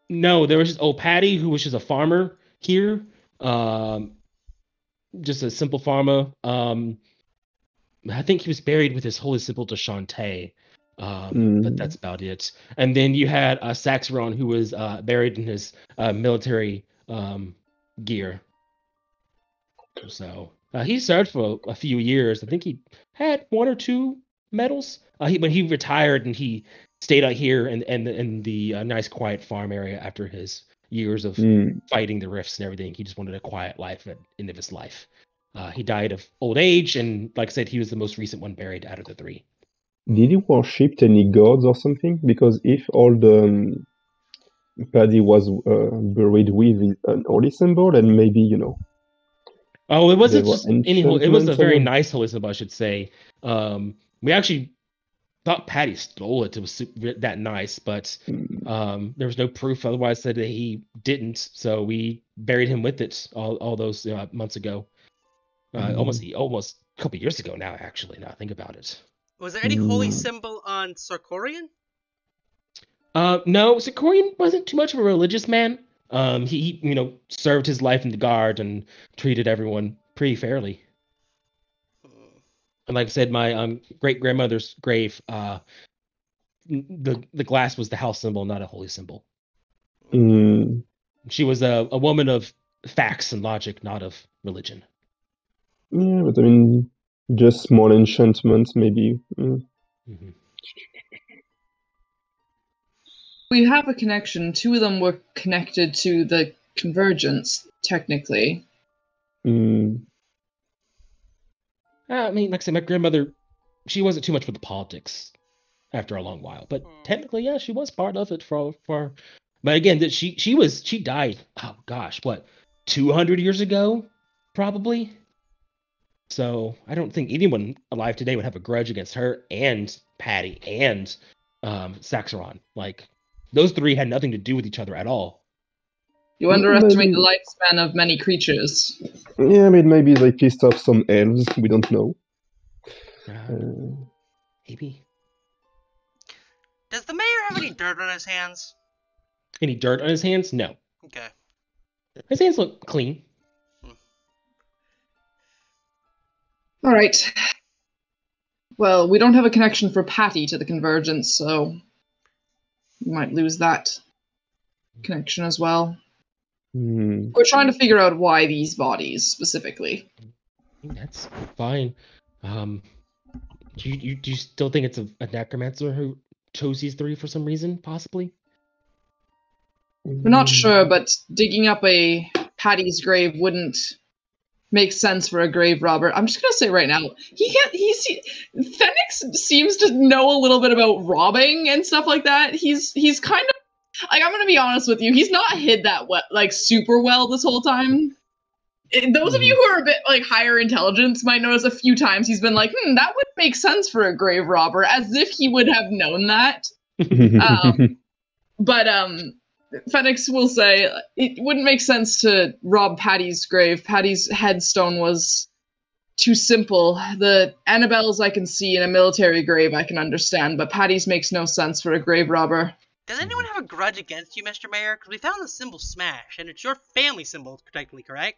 No, there was just old Patty, who was just a farmer here. Just a simple farmer. I think he was buried with his holy symbol to Shantae. But that's about it. And then you had Saxeron, who was buried in his military gear. So he served for a few years. I think he had 1 or 2 medals. When he retired and he stayed out here in the nice quiet farm area after his years of fighting the rifts and everything. He just wanted a quiet life at the end of his life. He died of old age, and like I said, he was the most recent one buried out of the 3. Did he worship any gods or something? Because if all the Paddy was buried with an holy symbol, and maybe, you know. Oh, it wasn't just any. It was a very nice holy symbol, I should say. We actually thought Patty stole it. It was that nice, but there was no proof. Otherwise, said that he didn't. So we buried him with it all those months ago. Almost a couple years ago now. Actually, now I think about it. Was there any holy symbol on Sarkorian? No, Sarkorian wasn't too much of a religious man. He served his life in the guard and treated everyone pretty fairly. And like I said, my great grandmother's grave, the glass was the house symbol, not a holy symbol. She was a woman of facts and logic, not of religion. Yeah, but I mean, just small enchantments, maybe. We have a connection. 2 of them were connected to the convergence, technically. Mm. I mean, like I said, my grandmother, she wasn't too much with the politics after a long while, but technically, yeah, she was part of it for. But again, that she died. Oh gosh, what, 200 years ago, probably. So I don't think anyone alive today would have a grudge against her and Patty and Saxeron. Like those 3 had nothing to do with each other at all. You underestimate the lifespan of many creatures. Yeah, I mean, maybe they pissed off some elves. We don't know. Maybe. Does the mayor have any dirt on his hands? Any dirt on his hands? No. Okay. His hands look clean. All right. Well, we don't have a connection for Patty to the convergence, so we might lose that connection as well. We're trying to figure out why these bodies specifically. That's fine. Do you still think it's a necromancer who chose these 3 for some reason, possibly? We're not sure, but digging up a Patty's grave wouldn't make sense for a grave robber. I'm just gonna say right now, Fenix seems to know a little bit about robbing and stuff like that. He's kind of like, I'm gonna be honest with you, he's not hid that super well this whole time. Those of you who are a bit like higher intelligence might notice a few times he's been like, that would make sense for a grave robber, as if he would have known that. But Fenix will say it wouldn't make sense to rob Patty's grave. Patty's headstone was too simple. The Annabelle's I can see in a military grave I can understand, but Patty's makes no sense for a grave robber. Does anyone have a grudge against you, Mr. Mayor? Because we found the symbol smash, and it's your family symbol, technically, correct?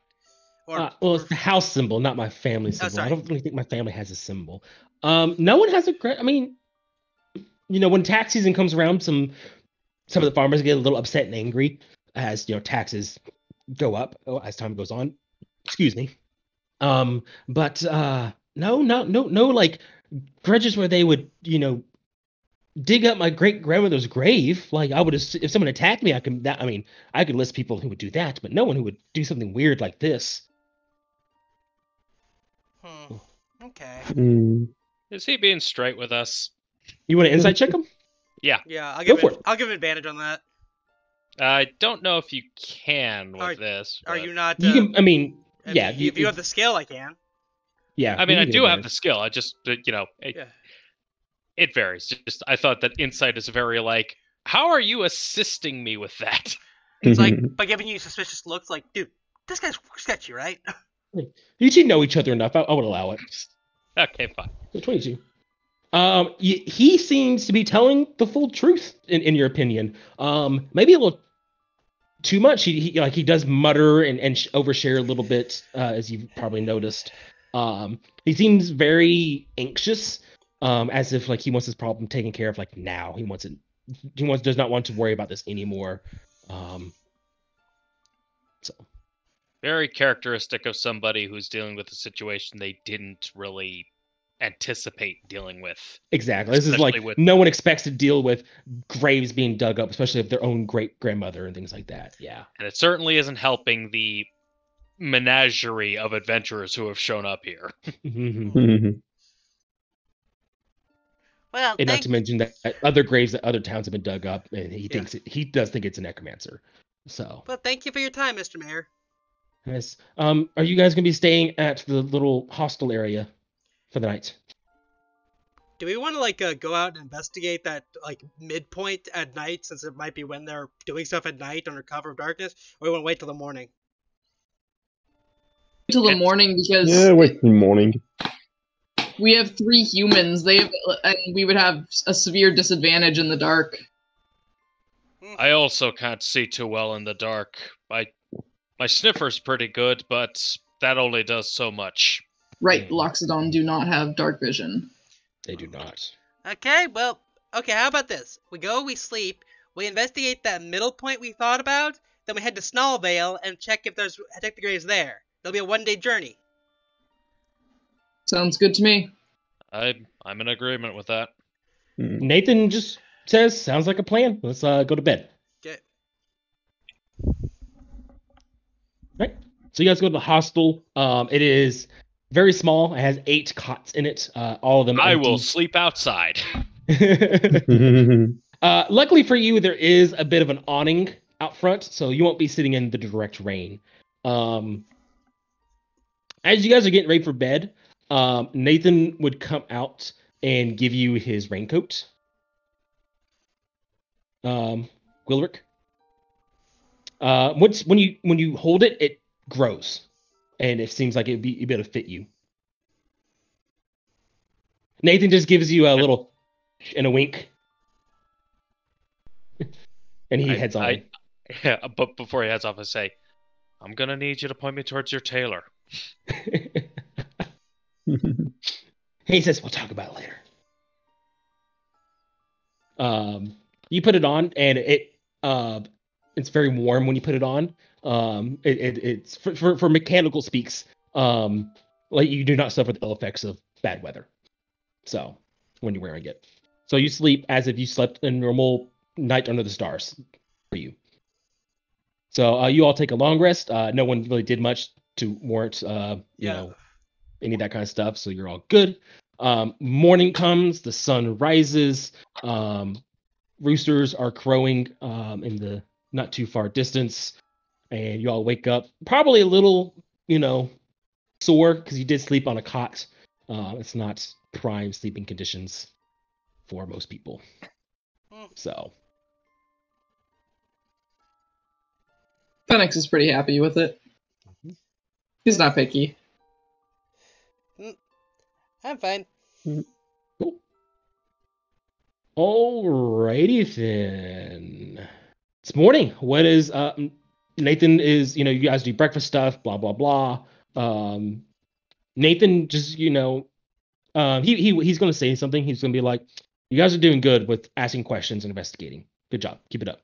Well, it's the house symbol, not my family symbol. sorry. I don't really think my family has a symbol. No one has a grudge. I mean, when tax season comes around, some of the farmers get a little upset and angry as taxes go up as time goes on. Excuse me. But no, like grudges where they would dig up my great grandmother's grave. Like I would, if someone attacked me, I could list people who would do that, but no one who would do something weird like this. Okay. Is he being straight with us? You want to insight check him? Yeah. Yeah, Go for it. I'll give him advantage on that. I don't know if you can with this. Are but- you not? You can. I mean, yeah. If you have the skill, I can. Yeah. I mean, I you do can have the skill. I just, it varies. Just I thought that insight is very like, how are you assisting me with that? It's like by giving you suspicious looks, like, dude, this guy's sketchy, right? You two know each other enough. I would allow it. Okay, fine. So 22. He seems to be telling the full truth in your opinion. Maybe a little too much. He does mutter and overshare a little bit, as you've probably noticed. He seems very anxious, as if like he wants his problem taken care of like now. Does not want to worry about this anymore. So Very characteristic of somebody who's dealing with a situation they didn't really anticipate dealing with. exactly. This is Especially like with- no one expects to deal with graves being dug up, especially of their own great grandmother and things like that. Yeah. And it certainly isn't helping the menagerie of adventurers who have shown up here. Well, And not to mention that other graves that other towns have been dug up, and he does think it's a necromancer. So, Well, thank you for your time, Mr. Mayor. yes. Are you guys gonna be staying at the little hostel area for the night? Do we want to like go out and investigate that like midpoint at night, since it might be when they're doing stuff at night under cover of darkness, or we want to wait till the morning? Till the morning because Yeah, wait till morning. we have 3 humans. And we would have a severe disadvantage in the dark. I also can't see too well in the dark. My sniffer's pretty good, but that only does so much. Right, Loxodon do not have dark vision. They do not. Okay, well, how about this? We go, we sleep, we investigate that middle point we thought about, then we head to Snallvale and check if there's the graves there. It'll be a 1-day journey. Sounds good to me. I'm in agreement with that. Nathan just says, sounds like a plan. Let's go to bed. Okay. Right. So you guys go to the hostel. It is very small. It has 8 cots in it. All of them I empty. will sleep outside. Luckily for you, there is a bit of an awning out front, so you won't be sitting in the direct rain. As you guys are getting ready for bed, Nathan would come out and give you his raincoat. Gwilrick. When you hold it, it grows, and it seems like it'd be able to fit you. Nathan just gives you a little and a wink, and he heads on. Yeah, but before he heads off, I say, "I'm gonna need you to point me towards your tailor." He says, "We'll talk about it later." You put it on, and it's very warm when you put it on. It's for mechanical speaks. Like you do not suffer the ill effects of bad weather. So when you're wearing it, so you sleep as if you slept a normal night under the stars for you. So you all take a long rest. No one really did much to warrant you know, any of that kind of stuff. So you're all good. Morning comes, the sun rises. Roosters are crowing in the not too far distance, and you all wake up probably a little, sore because you did sleep on a cot. It's not prime sleeping conditions for most people. So Phoenix is pretty happy with it. He's not picky. I'm fine. cool. Alrighty then. It's morning. What is Nathan is, you guys do breakfast stuff, blah blah blah. Nathan just, he's gonna say something. He's gonna be like, you guys are doing good with asking questions and investigating. Good job. Keep it up.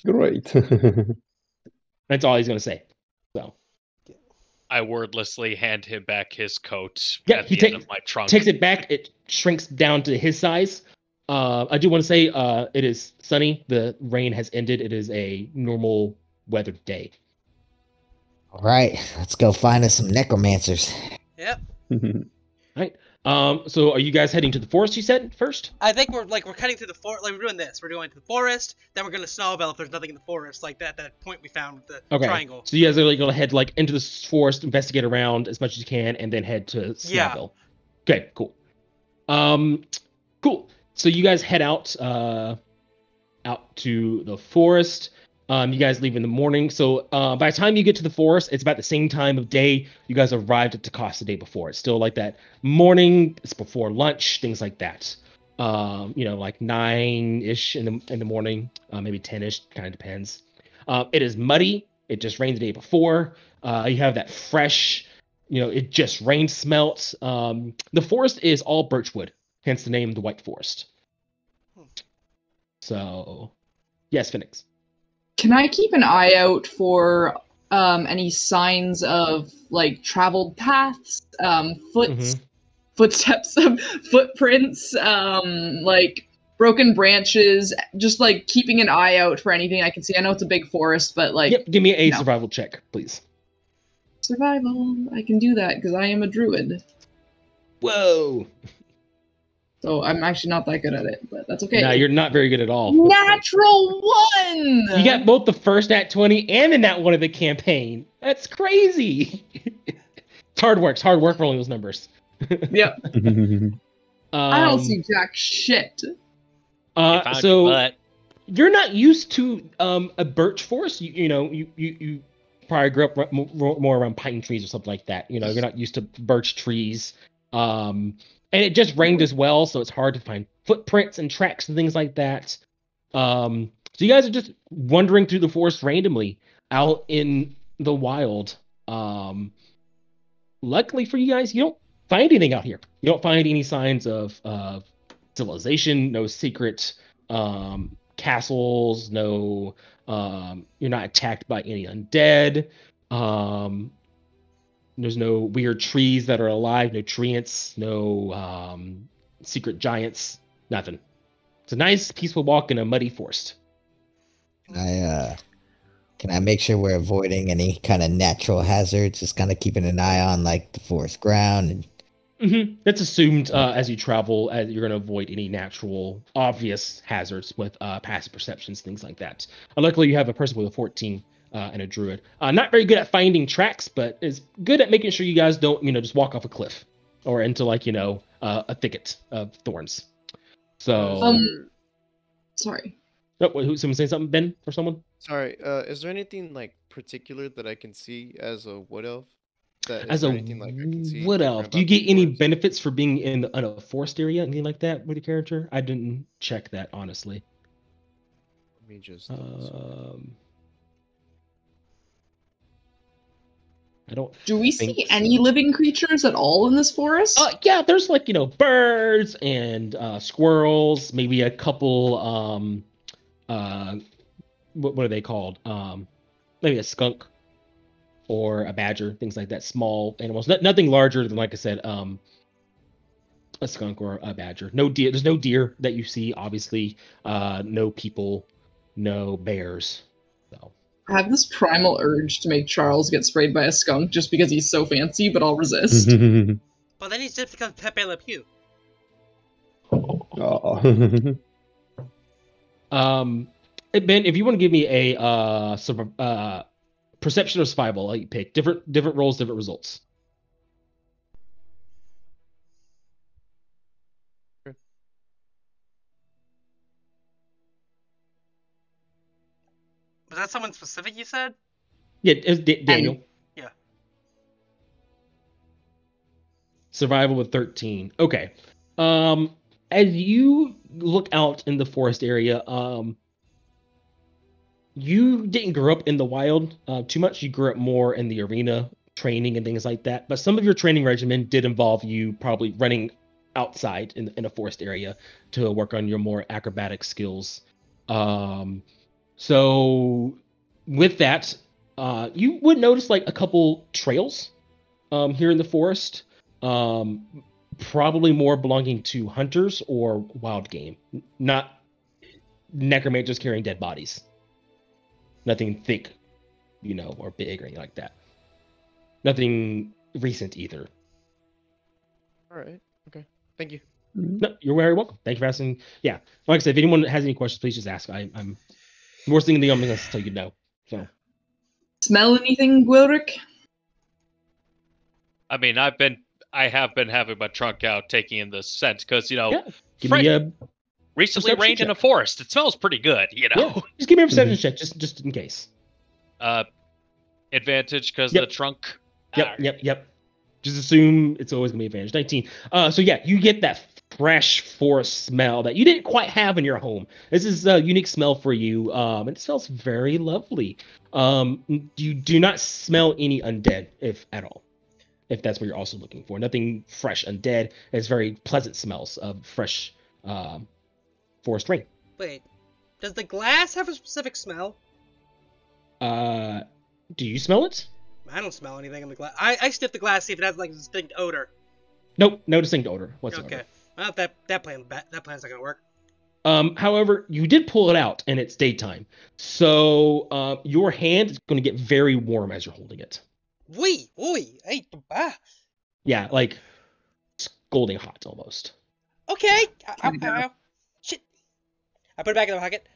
Great. That's all he's gonna say. So I wordlessly hand him back his coat Yeah, at the end of my trunk. takes it back. It shrinks down to his size. I do want to say it is sunny. The rain has ended. It is a normal weathered day. All right, let's go find us some necromancers. Yep. Right. So are you guys heading to the forest, you said, first? I think we're cutting through the forest. Like, we're doing this. We're going to the forest. Then we're gonna snowbell if there's nothing in the forest, like that point we found with the triangle. So you guys are going to head into the forest, investigate around as much as you can, and then head to Snowville. Yeah. Okay. Cool. Cool. So you guys head out to the forest. You guys leave in the morning. So by the time you get to the forest, it's about the same time of day you guys arrived at Pentacost the day before. It's still like that morning. It's before lunch, things like that. Like 9-ish in the morning, maybe 10-ish, kind of depends. It is muddy. It just rained the day before. You have that fresh, it just rained smelt. The forest is all birchwood, hence the name, the White Forest. So, yes, Phoenix. Can I keep an eye out for any signs of like traveled paths, footsteps, footprints, like broken branches? Just like keeping an eye out for anything I can see. I know it's a big forest, but like, yep. Give me a survival check, please. Survival. I can do that because I am a druid. Whoa. So I'm actually not that good at it, but that's okay. No, you're not very good at all. Natural 1! You got both the first nat 20 and the nat 1 of the campaign. That's crazy. It's hard work. It's hard work rolling those numbers. Yep. I don't see jack shit. So you're not used to a birch forest. You probably grew up more around pine trees or something like that. You're not used to birch trees. And it just rained as well, so it's hard to find footprints and tracks and things like that. So you guys are just wandering through the forest randomly out in the wild. Luckily for you guys, you don't find anything out here. You don't find any signs of civilization, no secret castles, no you're not attacked by any undead. There's no weird trees that are alive, no treants, no secret giants, nothing. It's a nice, peaceful walk in a muddy forest. Can I make sure we're avoiding any kind of natural hazards? Just kind of keeping an eye on like the forest ground and. That's assumed as you travel, as you're going to avoid any natural, obvious hazards with passive perceptions, things like that. Luckily, you have a person with a 14 and a druid. Not very good at finding tracks, but is good at making sure you guys don't, just walk off a cliff or into like, a thicket of thorns. So. Sorry. Oh, someone say something, Ben, or someone? Sorry. Is there anything like particular that I can see as a wood elf? As a wood elf, do you get any benefits for being in a forest area, anything like that with your character? I didn't check that, honestly. Let me just. I don't. Do we see any living creatures at all in this forest? Yeah, there's like birds and squirrels, maybe a couple. What are they called? Maybe a skunk. Or a badger, things like that. Small animals, nothing larger than, like I said, a skunk or a badger. No deer. There's no deer that you see. Obviously, no people, no bears. So I have this primal urge to make Charles get sprayed by a skunk just because he's so fancy, but I'll resist. Well, then he's just become Pepe Le Pew. Ben, if you want to give me a perception or survival, you pick different rolls, different results. Was that someone specific you said? Yeah, it's Daniel. Yeah. Survival with 13. Okay. As you look out in the forest area, you didn't grow up in the wild too much. You grew up more in the arena, training and things like that. But some of your training regimen did involve you probably running outside in a forest area to work on your more acrobatic skills. So with that, you would notice like a couple trails here in the forest, probably more belonging to hunters or wild game, not necromancers carrying dead bodies. Nothing thick, or big or anything like that. Nothing recent either. All right. Okay. Thank you. No, you're very welcome. Thank you for asking. Yeah, like I said, if anyone has any questions, please just ask. I'm worst thing in the I'm going to tell you no. So. Smell anything, Gwilrick? I mean, I have been having my trunk out, taking in the scent because give me a recently rained in a forest. It smells pretty good, Yeah. Just give me a perception check, just in case. Advantage because the trunk. Yep. Just assume it's always gonna be advantage. 19. So yeah, you get that fresh forest smell that you didn't quite have in your home. This is a unique smell for you. And it smells very lovely. You do not smell any undead, if at all. If that's what you're also looking for. Nothing fresh undead. It's very pleasant smells of fresh forest rain. Wait, does the glass have a specific smell? Do you smell it? I don't smell anything in the glass. I sniff the glass, see if it has like a distinct odor. Nope, no distinct odor whatsoever. Okay, well that plan's not gonna work. However, you did pull it out, and it's daytime, so your hand is going to get very warm as you're holding it. Yeah, like scalding hot almost. Okay, shit. I put it back in the pocket.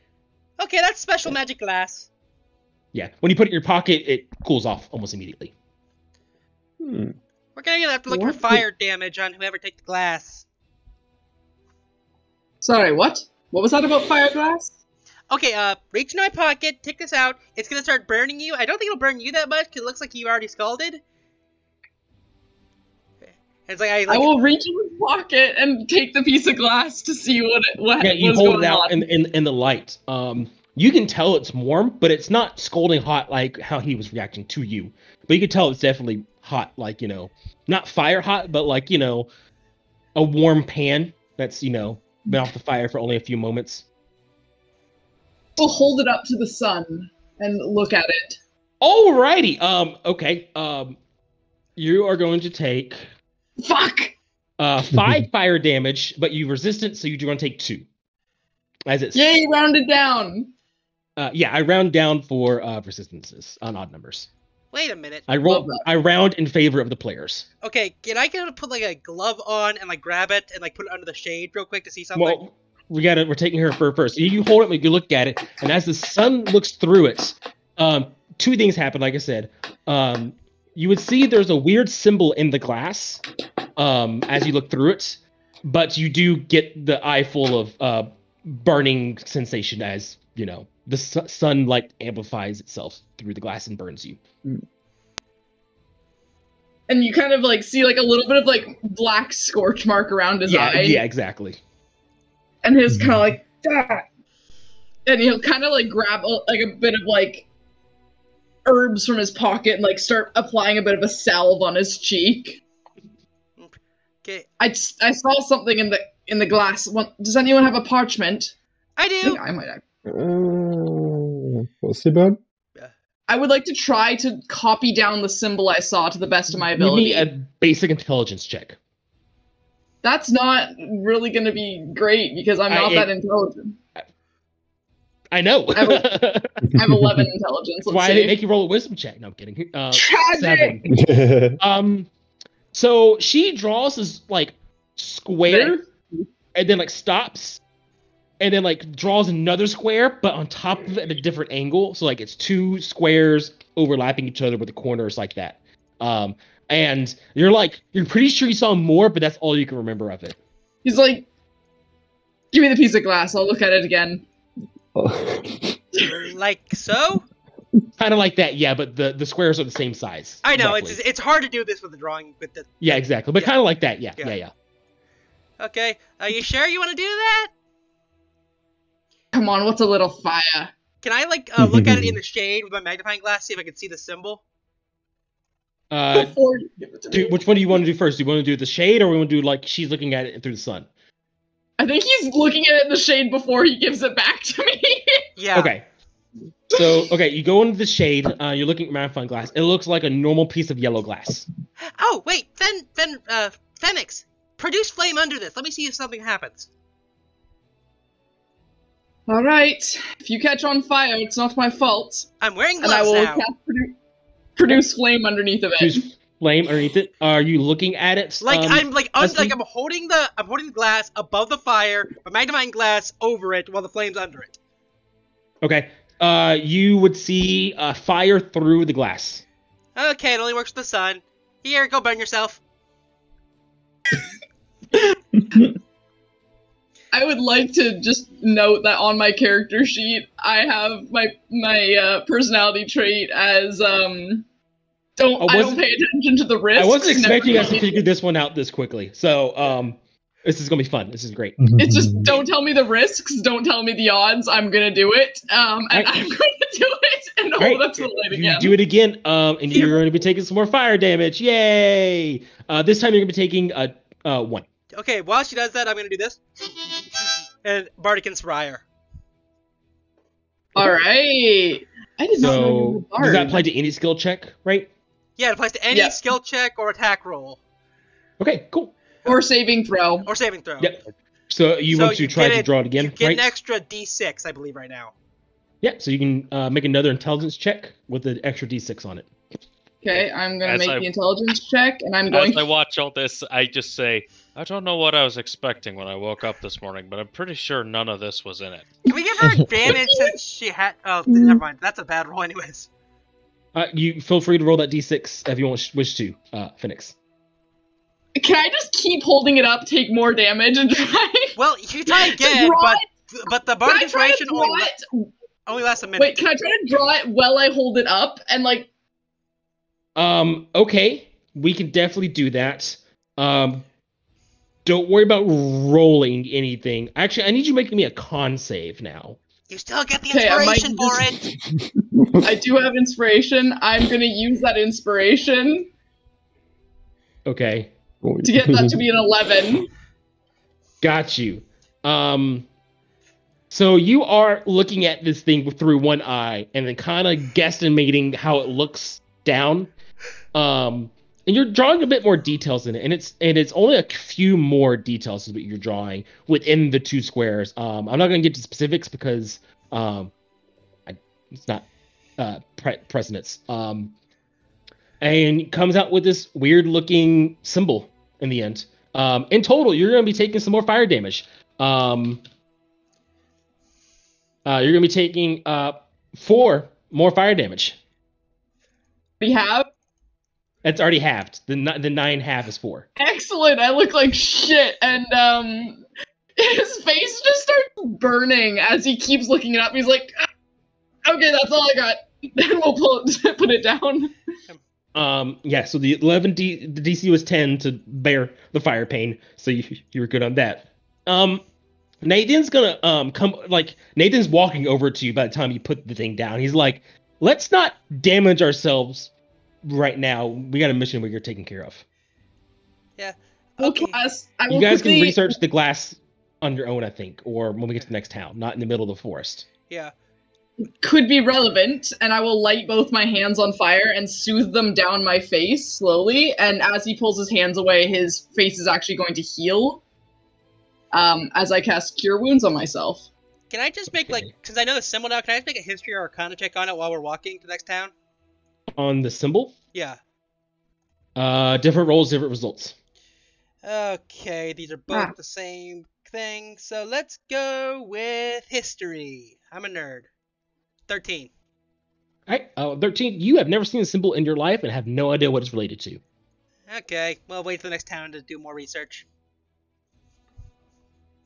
Okay, that's special magic glass. Yeah, when you put it in your pocket, it cools off almost immediately. We're gonna have to look for fire damage on whoever takes the glass. Sorry, what? What was that about fire glass? Okay, reach in my pocket, take this out. It's gonna start burning you. I don't think it'll burn you that much, because it looks like you already scalded. It's like I will reach in the pocket and take the piece of glass to see what you hold it out in the light. You can tell it's warm, but it's not scalding hot like how he was reacting to you. But you can tell it's definitely hot, like, not fire hot, but like, a warm pan that's, been off the fire for only a few moments. We'll hold it up to the sun and look at it. Alrighty. Okay. you are going to take Fuck! 5 fire damage, but you resistant, so you're going to take 2. As it's Yay, rounded down. yeah, I round down for resistances on odd numbers. Wait a minute. I round in favor of the players. Okay, can I get to put like a glove on and like grab it and like put it under the shade real quick to see something? Well, we're taking her for first. You hold it, you look at it, and as the sun looks through it, 2 things happen. Like I said, you would see there's a weird symbol in the glass as you look through it, but you do get the eye full of burning sensation as you know the sunlight amplifies itself through the glass and burns you. And you kind of like see like a little bit of like black scorch mark around his eye. Yeah, exactly. And he's kind of like that. And he'll kind of like grab like a bit of like herbs from his pocket and like start applying a bit of a salve on his cheek. Okay. I saw something in the glass. Does anyone have a parchment? I I do. think I might have. Possible. I would like to try to copy down the symbol I saw to the best of my Give ability. me a basic intelligence check. That's not really going to be great because I'm not that intelligent. I know. I have 11 intelligence. Let's Why see. did it make you roll a wisdom check? No, I'm kidding. Tragic! 7. So she draws this like square, and then like stops, and then like draws another square, but on top of it at a different angle. So like it's 2 squares overlapping each other with the corners like that. And you're pretty sure you saw more, but that's all you can remember of it. He's like, give me the piece of glass. I'll look at it again. Like so? Kind of like that, yeah. But the squares are the same size. I know roughly. it's hard to do this with the drawing with the. Yeah, exactly. But Yeah. kind of like that, yeah. Okay, are you sure you want to do that? Come on, what's a little fire? Can I like look at it in the shade with my magnifying glass, see if I can see the symbol? Before you give it to me. Which one do you want to do first? Do you want to do the shade, or we want to do like she's looking at it through the sun? I think he's looking at it in the shade before he gives it back to me. Yeah. Okay. So, you go into the shade. You're looking at magnifying glass. It looks like a normal piece of yellow glass. Oh wait, Phoenix, produce flame under this. Let me see if something happens. All right. If you catch on fire, it's not my fault. I'm wearing And I gloves will now. cast produce flame underneath of it. There's flame underneath it. Are you looking at it? Like I'm Leslie? I'm holding the glass above the fire, but magnifying glass over it while the flame's under it. Okay. You would see fire through the glass. Okay, it only works with the sun. Here, go burn yourself. I would like to just note that on my character sheet, I have my personality trait as I don't pay attention to the risks. I wasn't expecting us to never- figure this one out this quickly. So, this is gonna be fun. This is great. It's just don't tell me the risks, don't tell me the odds. I'm gonna do it, and I'm going to do it and hold Right. up to the light You again. do it again, and you're going to be taking some more fire damage. Yay! This time you're gonna be taking 1. Okay, while she does that, I'm gonna do this. And Bardic Inspire. All right. I did not know you So were a does that bard. apply to any skill check, right? Yeah, it applies to any Yeah. skill check or attack roll Okay, cool. Or saving throw. or saving throw. Yep. So you So want to you try get to it- draw it again, You get right? an extra D6, I believe, right now. Yeah. So you can make another intelligence check with an extra D6 on it. Okay, I'm gonna As make I- the intelligence check, and I'm going. As I watch all this, I just say, I don't know what I was expecting when I woke up this morning, but I'm pretty sure none of this was in it. Can we give her advantage since she had? Oh, never mind. That's a bad roll, anyways. You feel free to roll that D6 if you wish to, Phoenix. Can I just keep holding it up, take more damage, and try? Well, you can try again, draw but the Can Bardic I try to Inspiration draw it? only lasts a minute. Wait, can I try to draw it while I hold it up and like? Okay, we can definitely do that. Don't worry about rolling anything. Actually, I need you making me a con save now. You still get the Okay, I might inspiration for it. I do have inspiration. I'm gonna use that inspiration Okay, to get that to be an 11. got you. So you are looking at this thing through one eye and then kind of guesstimating how it looks down. And you're drawing a bit more details in it, and it's only a few more details is what you're drawing within the 2 squares. I'm not going to get to specifics because it's not precedence. And comes out with this weird looking symbol in the end. In total, you're going to be taking some more fire damage. You're going to be taking 4 more fire damage. We have. It's already halved. The 9 half is 4. Excellent. I look like shit, and his face just starts burning as he keeps looking it up. He's like, "Okay, that's all I got." Then we'll put it down. Yeah. So the the DC was 10 to bear the fire pain, so you were good on that. Nathan's gonna Nathan's walking over to you by the time you put the thing down. He's like, "Let's not damage ourselves right now. We got a mission we are taking care of." Yeah. Okay. You guys can research the glass on your own, I think, or when we get to the next town, not in the middle of the forest. Yeah. Could be relevant, and I will light both my hands on fire and soothe them down my face slowly, and as he pulls his hands away, his face is actually going to heal as I cast Cure Wounds on myself. Can I just make, since I know the symbol now, can I just make a history or arcana check on it while we're walking to the next town? On the symbol? Yeah. Different rolls, different results. Okay, these are both the same thing, so let's go with history. I'm a nerd. 13. Alright, 13. You have never seen a symbol in your life and have no idea what it's related to. Okay, well, wait for the next town to do more research.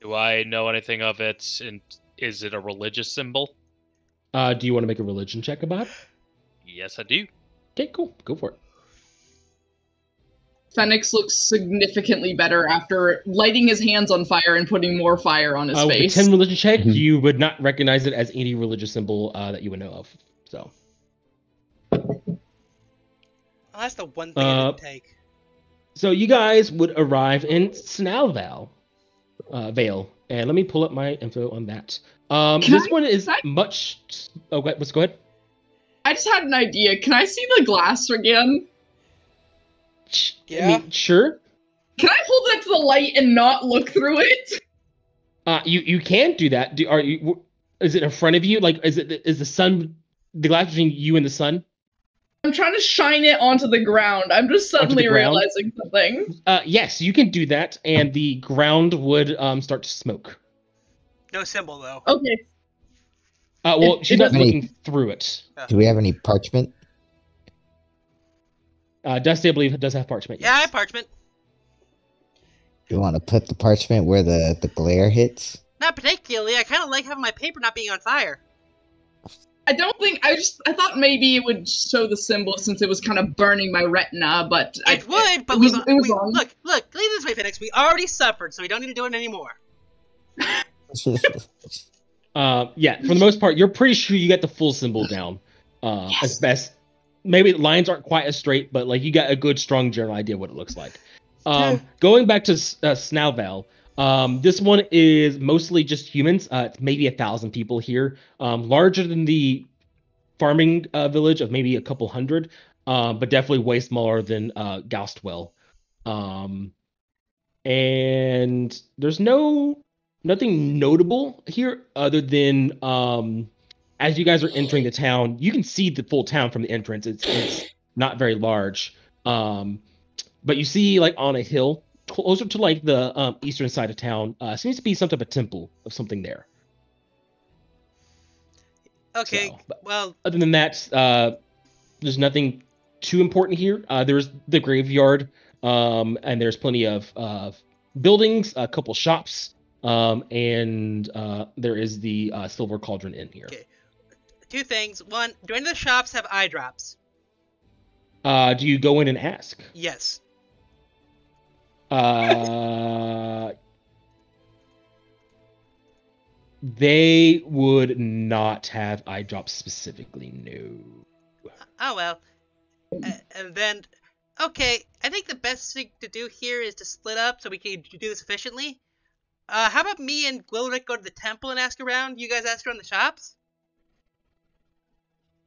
Do I know anything of it? And is it a religious symbol? Do you want to make a religion check about it? Yes, I do. Okay, cool. Go for it. Phoenix looks significantly better after lighting his hands on fire and putting more fire on his face. With a 10 religion check, you would not recognize it as any religious symbol that you would know of. So. Well, that's the one thing I didn't take. So you guys would arrive in Snalval Vale, and let me pull up my info on that. This one is much. Oh, let's go ahead. I just had an idea. Can I see the glass again? Yeah. I mean, sure. Can I hold it up to the light and not look through it? You can do that. Is it in front of you? Like, is the sun, the glass between you and the sun? I'm trying to shine it onto the ground. I'm just suddenly realizing something. Yes, you can do that, and the ground would start to smoke. No symbol, though. Okay. Well, she's not looking through it. Do we have any parchment? Dusty, I believe, does have parchment. Yeah, I have parchment. You want to put the parchment where the glare hits? Not particularly. I kind of like having my paper not being on fire. I don't think I thought maybe it would show the symbol since it was kind of burning my retina, but it would. But it was wrong. Look, leave this way, Phoenix. We already suffered, so we don't need to do it anymore. Yeah, for the most part, you're pretty sure you got the full symbol down. Yes. As best. Maybe the lines aren't quite as straight, but like you got a good, strong general idea what it looks like. Going back to Snalval, this one is mostly just humans. It's maybe 1,000 people here, larger than the farming village of maybe a couple hundred, but definitely way smaller than Gaustwell. And there's nothing notable here other than as you guys are entering the town, you can see the full town from the entrance. It's not very large, but you see like on a hill closer to like the eastern side of town seems to be some type of temple of something there. Okay, So, well, other than that, there's nothing too important here. There's the graveyard, and there's plenty of buildings, a couple shops, and there is the Silver Cauldron Inn here. okay. 2 things. One, do any of the shops have eye drops? Do you go in and ask? Yes. They would not have eye drops specifically, no. Oh, well. And then, okay, I think the best thing to do here is to split up so we can do this efficiently. How about me and Gwilrick go to the temple and ask around? You guys ask around the shops?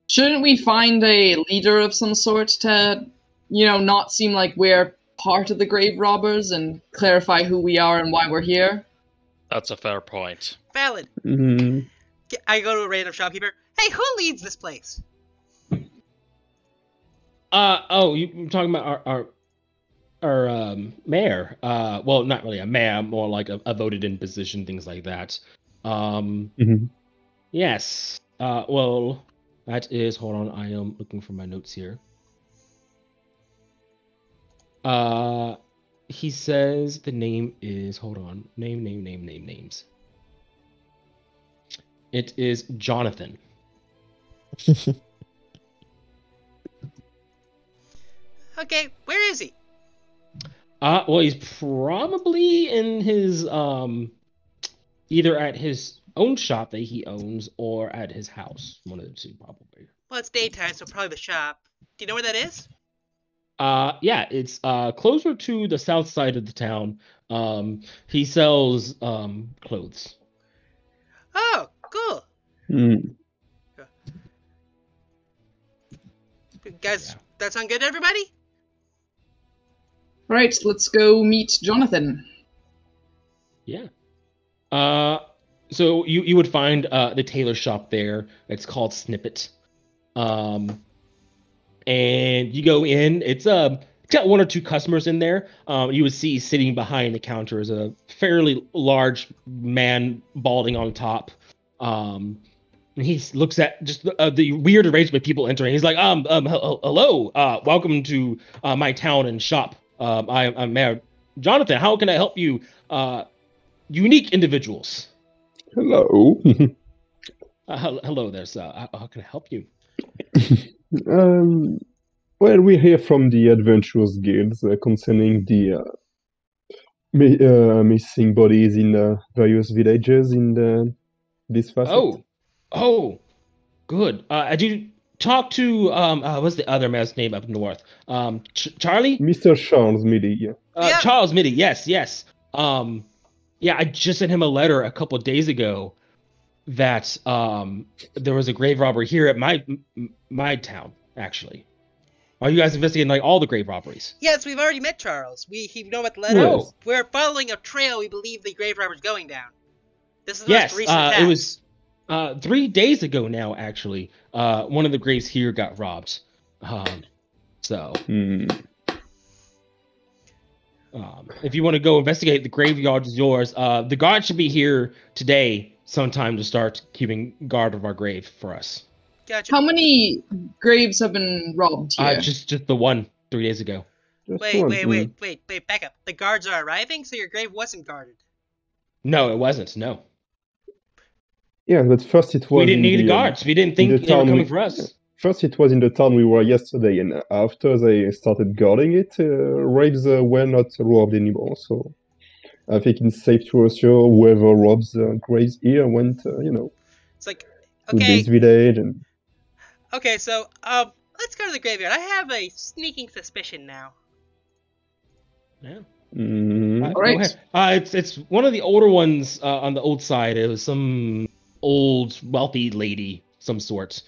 Shouldn't we find a leader of some sort to not seem like we're part of the grave robbers and clarify who we are and why we're here? That's a fair point. Valid. Mm, I go to a random shopkeeper. Hey, who leads this place? You're talking about our mayor. Well, not really a mayor, more like a voted in position, things like that. mhm. Yes. Well, that is. Hold on, I am looking for my notes here. He says the name is. Hold on. Names. It is Jonathan. Okay, where is he? Well, he's probably in his either at his own shop that he owns or at his house. One of the two, probably. Well, it's daytime, so probably the shop. Do you know where that is? Yeah, it's closer to the south side of the town. He sells clothes. Oh, cool. Mm. Guys, Yeah. that sound good to everybody? Right, let's go meet Jonathan. Yeah. So you would find the tailor shop there. It's called Snippet. And you go in. It's got one or two customers in there. You would see sitting behind the counter is a fairly large man, balding on top. And he looks at just the weird arrangement of people entering. He's like, hello, welcome to my town and shop. I'm Mayor Jonathan. How can I help you, unique individuals? Hello. Hello there, sir. How can I help you? Well, we hear from the Adventurers Guilds concerning the missing bodies in various villages in this facet. Oh, good. Did you talk to what's the other man's name up north? Charlie? Mr. Charles Midi, yeah. Yeah. Charles Mitty. Yes. Yeah, I just sent him a letter a couple of days ago that there was a grave robber here at my town. Actually, are you guys investigating like all the grave robberies? Yes, we've already met Charles. He know about the letter. Yes. We're following a trail we believe the grave robber's going down. This is the Yes, most recent attack. it was 3 days ago now. Actually, one of the graves here got robbed. So Mm. if you want to go investigate, the graveyard is yours. The guard should be here today sometime to start keeping guard of our grave for us. Gotcha. How many graves have been robbed here? Just the one 3 days ago. Just Wait, one. wait, back up. The guards are arriving, so your grave wasn't guarded. No, it wasn't. No, Yeah, but first it was we didn't in need the, guards. We didn't in think the they were town coming we- for us. First it was in the town we were yesterday, and after they started guarding it, graves were not robbed anymore. So I think it's safe to assume whoever robs graves here went, It's like, to okay, this village and. okay, so let's go to the graveyard. I have a sneaking suspicion now. Yeah. Mm. All right. Go ahead. It's one of the older ones on the old side. It was some old wealthy lady, some sort.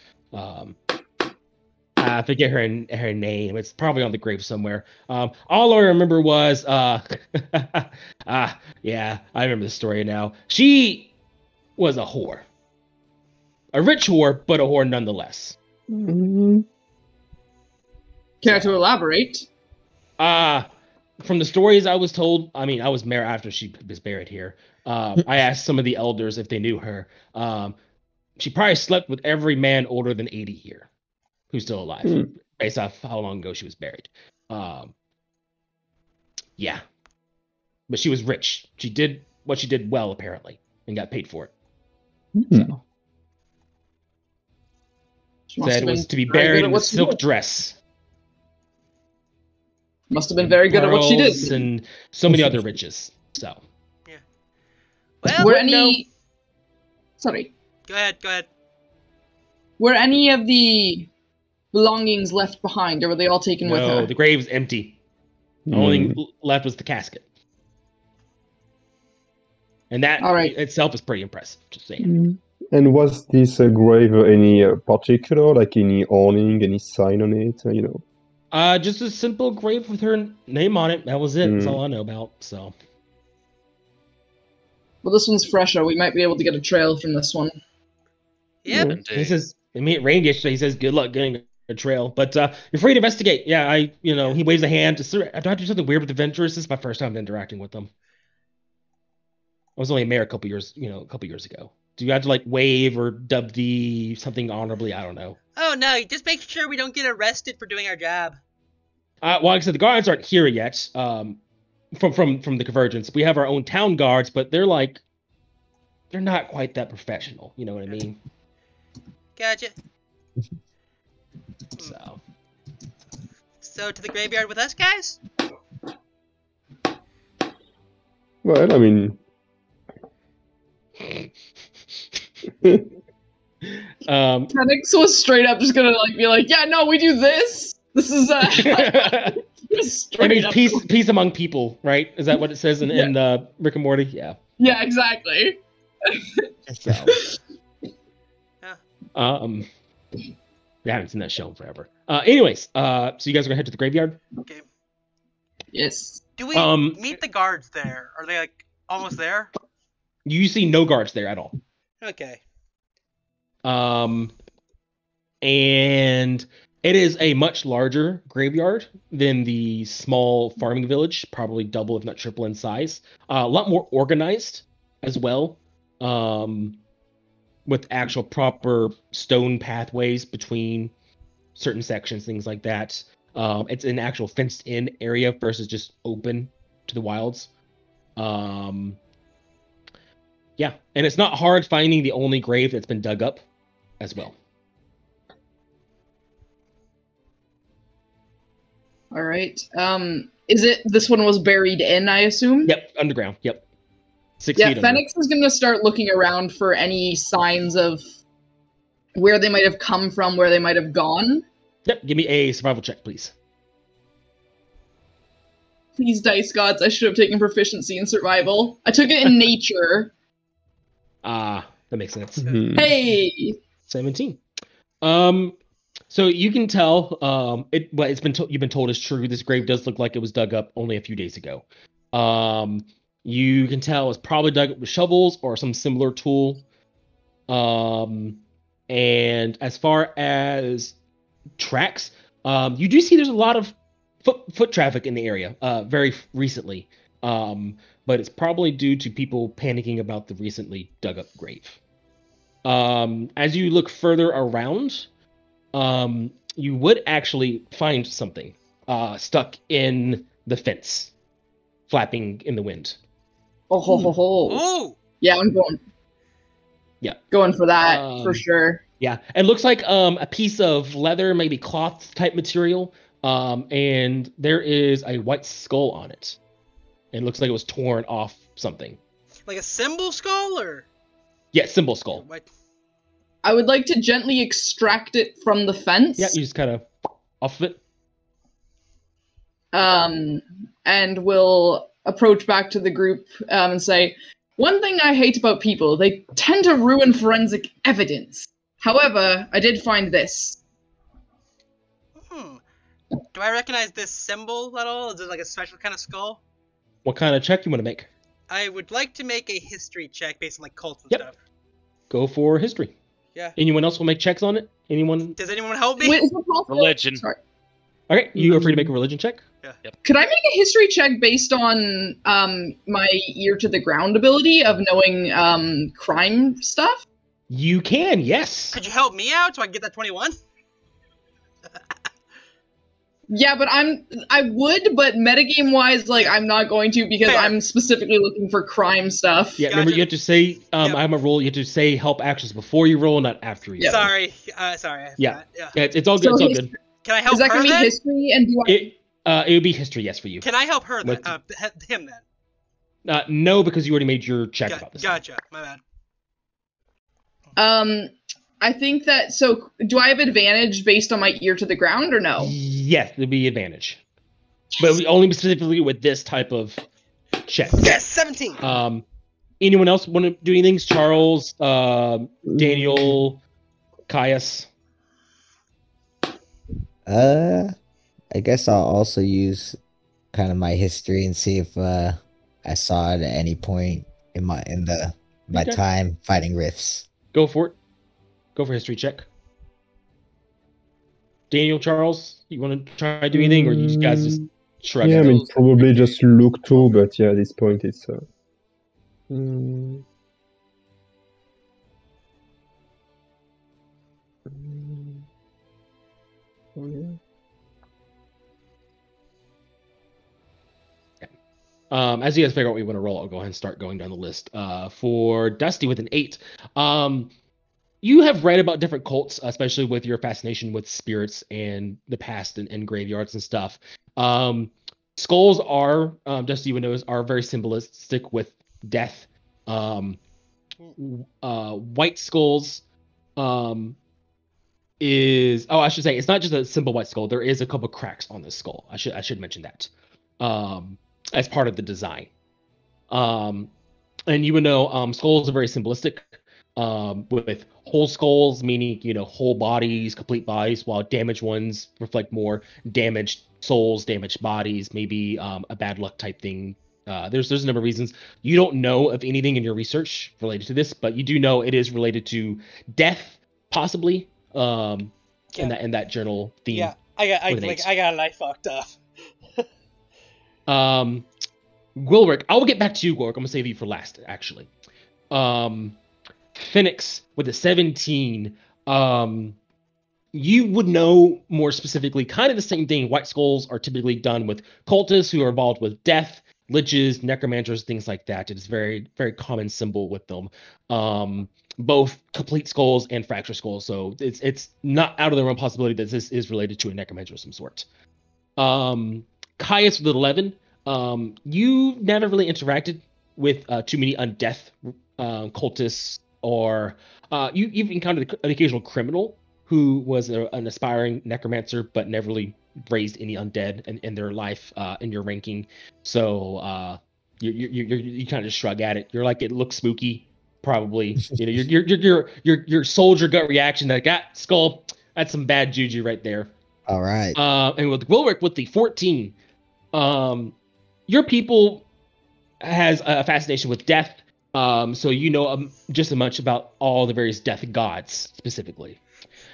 I forget her name. It's probably on the grave somewhere. All I remember was yeah, I remember the story now. She was a whore, a rich whore, but a whore nonetheless. Mm. Care to elaborate? From the stories I was told, I mean, I was mayor after she was buried here. I asked some of the elders if they knew her. She probably slept with every man older than 80 here who's still alive, based off how long ago she was buried. Yeah. But she was rich. She did what she did well, apparently, and got paid for it. So, She must said have it was been to be very good buried at in a what she silk did. dress. Must have been very good at what she Pearls did. and so many other riches. So, Well, Were no. any? Sorry. Go ahead. Were any of the belongings left behind, or were they all taken with no, her? the grave's empty. The only thing left was the casket. And that All right. itself is pretty impressive, just saying. Mm. And was this grave any particular, like any awning, any sign on it? Just a simple grave with her name on it. That was it. That's Mm. all I know about. So. Well, this one's fresher. We might be able to get a trail from this one. Yep. Yeah. He says, I mean, it rained yesterday. He says, good luck getting a trail. But you're free to investigate. Yeah, he waves a hand. Do I do something weird with the adventurers? This is my first time interacting with them. I was only a mayor a couple years ago. Do you have to, like, wave or dub the something honorably? I don't know. Oh, no, just make sure we don't get arrested for doing our job. Well, like I said, the guards aren't here yet. From the Convergence. We have our own town guards, but they're not quite that professional. You know what I mean? Gotcha. So to the graveyard with us, guys? Well, I mean, Phoenix was straight up just gonna be like, yeah, no, we do this. This is I straight mean, up. peace among people, right? Is that what it says in Rick and Morty? Yeah. Yeah, exactly. So, I haven't seen that show in forever. Anyways, so you guys are gonna head to the graveyard. Okay. Yes. Do we meet the guards there? Are they, like, almost there? You see no guards there at all. Okay. And it is a much larger graveyard than the small farming village, probably double if not triple in size. A lot more organized as well, with actual proper stone pathways between certain sections, things like that. It's an actual fenced-in area versus just open to the wilds. Yeah, and it's not hard finding the only grave that's been dug up as well. All right. Is it this one was buried in? I assume. Yep, underground. Yep, 6 Yeah, feet under. Phoenix is gonna start looking around for any signs of where they might have come from, where they might have gone. Yep, give me a survival check, please. Please, dice gods, I should have taken proficiency in survival. I took it in nature. That makes sense. Hey! 17. So you can tell, what you've been told is true. This grave does look like it was dug up only a few days ago. You can tell it's probably dug up with shovels or some similar tool. And as far as tracks, you do see there's a lot of foot traffic in the area, very recently. But it's probably due to people panicking about the recently dug up grave. As you look further around, you would actually find something stuck in the fence, flapping in the wind. Oh ho ho ho! Ooh! Yeah, I'm going. Yeah, going for that for sure. Yeah, it looks like a piece of leather, maybe cloth type material, and there is a white skull on it. It looks like it was torn off something. Like a symbol skull, or? Yeah, symbol skull. What? I would like to gently extract it from the fence. Yeah, you just kind of off of it. And we'll approach back to the group and say, one thing I hate about people, they tend to ruin forensic evidence. However, I did find this. Do I recognize this symbol at all? Is it like a special kind of skull? What kind of check you want to make? I would like to make a history check based on like cults and Yep. stuff. Go for history. Yeah. Anyone else will make checks on it? Anyone? Does anyone help me? Wait, is it possible? Religion. Sorry. Okay, you are free to make a religion check. Could I make a history check based on my ear to the ground ability of knowing crime stuff? You can, yes. Could you help me out so I can get that 21? Yeah, but I would, but metagame wise, like I'm not going to because Fair. I'm specifically looking for crime stuff. Yeah, remember Gotcha. you have to say, Yep. I'm a roll. You have to say help actions before you roll, not after you. Yeah. roll. Sorry, sorry. I Yeah. forgot. Yeah. Yeah, it's all good. So It's all his- good. Can I help Is that her gonna be then? history? And do I? It would be history, yes, for you. Can I help her then? What- Him then. No, because you already made your check about this. Gotcha. My bad. I think that. So, do I have advantage based on my ear to the ground or no? Yes, there'd be advantage, but only specifically with this type of check. Yes, 17. Anyone else want to do anything? Charles, Daniel, Caius. I guess I'll also use kind of my history and see if I saw it at any point in my Okay. time fighting rifts. Go for it. Go for a history check. Daniel, Charles, you want to try to do anything, or you guys just shrug? Yeah, I at it? mean, probably just look too, but yeah, at this point it's. Oh, yeah. As you guys figure out what you want to roll, I'll go ahead and start going down the list. For Dusty with an 8, you have read about different cults, especially with your fascination with spirits and the past and graveyards and stuff. Skulls are, Dusty even knows, are very symbolistic with death. White skulls is, I should say, it's not just a simple white skull. There is a couple cracks on this skull. I should mention that. As part of the design. And you would know skulls are very simplistic, with whole skulls meaning, whole bodies, complete bodies, while damaged ones reflect more damaged souls, damaged bodies, maybe a bad luck type thing. There's a number of reasons. You don't know of anything in your research related to this, but you do know it is related to death, possibly, in that journal theme. Yeah, I got it. I fucked up. Gwilrick, I will get back to you, Gwilrick. I'm gonna save you for last, actually. Phoenix with a 17. You would know more specifically kind of the same thing. White skulls are typically done with cultists who are involved with death, liches, necromancers, things like that. It is very, very common symbol with them. Both complete skulls and fracture skulls. So it's not out of the realm possibility that this is related to a necromancer of some sort. Caius with 11. You never really interacted with too many undeath cultists, or you've encountered an occasional criminal who was an aspiring necromancer, but never really raised any undead in their life in your ranking. So you kind of just shrug at it. You're like, it looks spooky, probably. Your soldier gut reaction that got skull. That's some bad juju right there. All right. And with Gwilrick with the 14. Your people has a fascination with death, so you know just as much about all the various death gods specifically.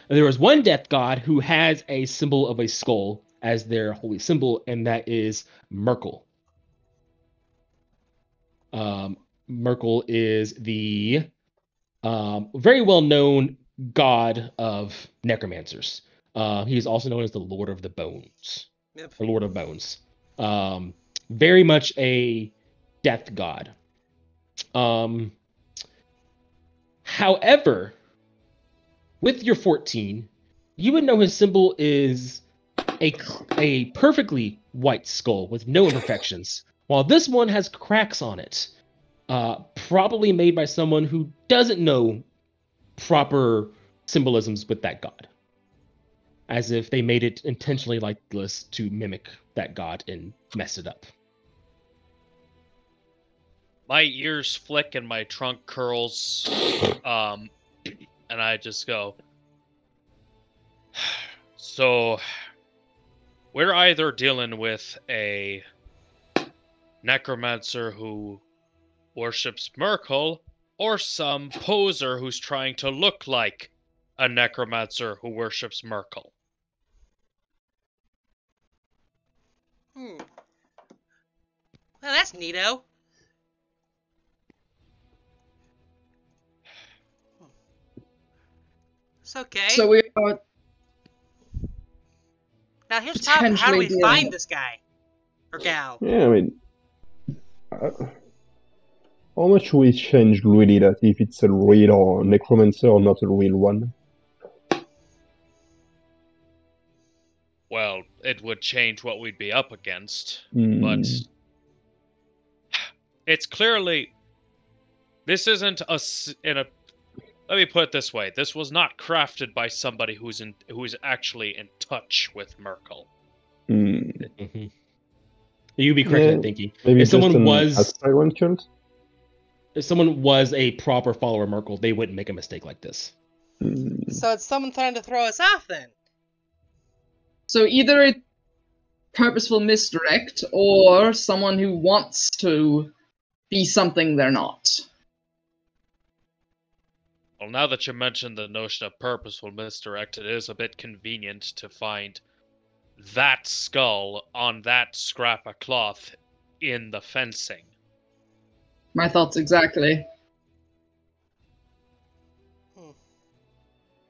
And there was one death god who has a symbol of a skull as their holy symbol, and that is Merkel. Merkel is the very well-known god of necromancers. He is also known as the Lord of the Bones, or Lord of Bones. Very much a death god. However, with your 14, you would know his symbol is a perfectly white skull with no imperfections, while this one has cracks on it. Probably made by someone who doesn't know proper symbolisms with that god. As if they made it intentionally like this to mimic that god and mess it up. My ears flick and my trunk curls, and I just go, so we're either dealing with a necromancer who worships Merkel, or some poser who's trying to look like a necromancer who worships Merkel. Well, that's neato. It's okay. So we are Now here's the problem. How do we potentially find dealing- this guy? Or gal? Yeah, I mean, how much will it change really that if it's a real or necromancer or not a real one? Well, it would change what we'd be up against, Hmm. but it's clearly this isn't let me put it this way: this was not crafted by somebody who's actually in touch with Merkel. Mm-hmm. You'd be correct in thinking. Maybe If just someone an was aspirant cult? if someone was a proper follower of Merkel, they wouldn't make a mistake like this. So it's someone trying to throw us off then. So either it purposeful misdirect or someone who wants to be something they're not. Well, now that you mentioned the notion of purposeful misdirect, it is a bit convenient to find that skull on that scrap of cloth in the fencing. My thoughts exactly.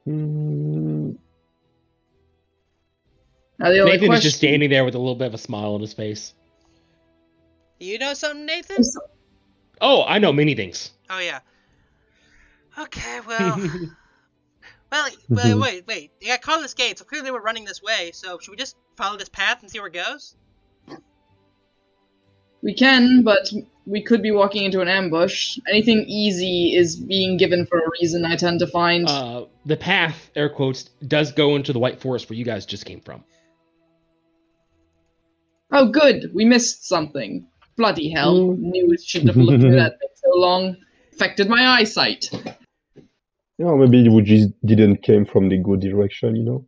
Mm, Now the only Nathan is just question standing there with a little bit of a smile on his face. You know something, Nathan? is, Oh, I know many things. Oh yeah. Okay, well, wait. You got caught in this gate, so clearly we're running this way. So should we just follow this path and see where it goes? we can, but we could be walking into an ambush. Anything easy is being given for a reason, I tend to find. The path, air quotes, does go into the White Forest where you guys just came from. Oh, good. We missed something. Bloody hell. Knew it shouldn't have looked at that thing so long. Affected my eyesight. yeah, maybe we just didn't came from the good direction, you know?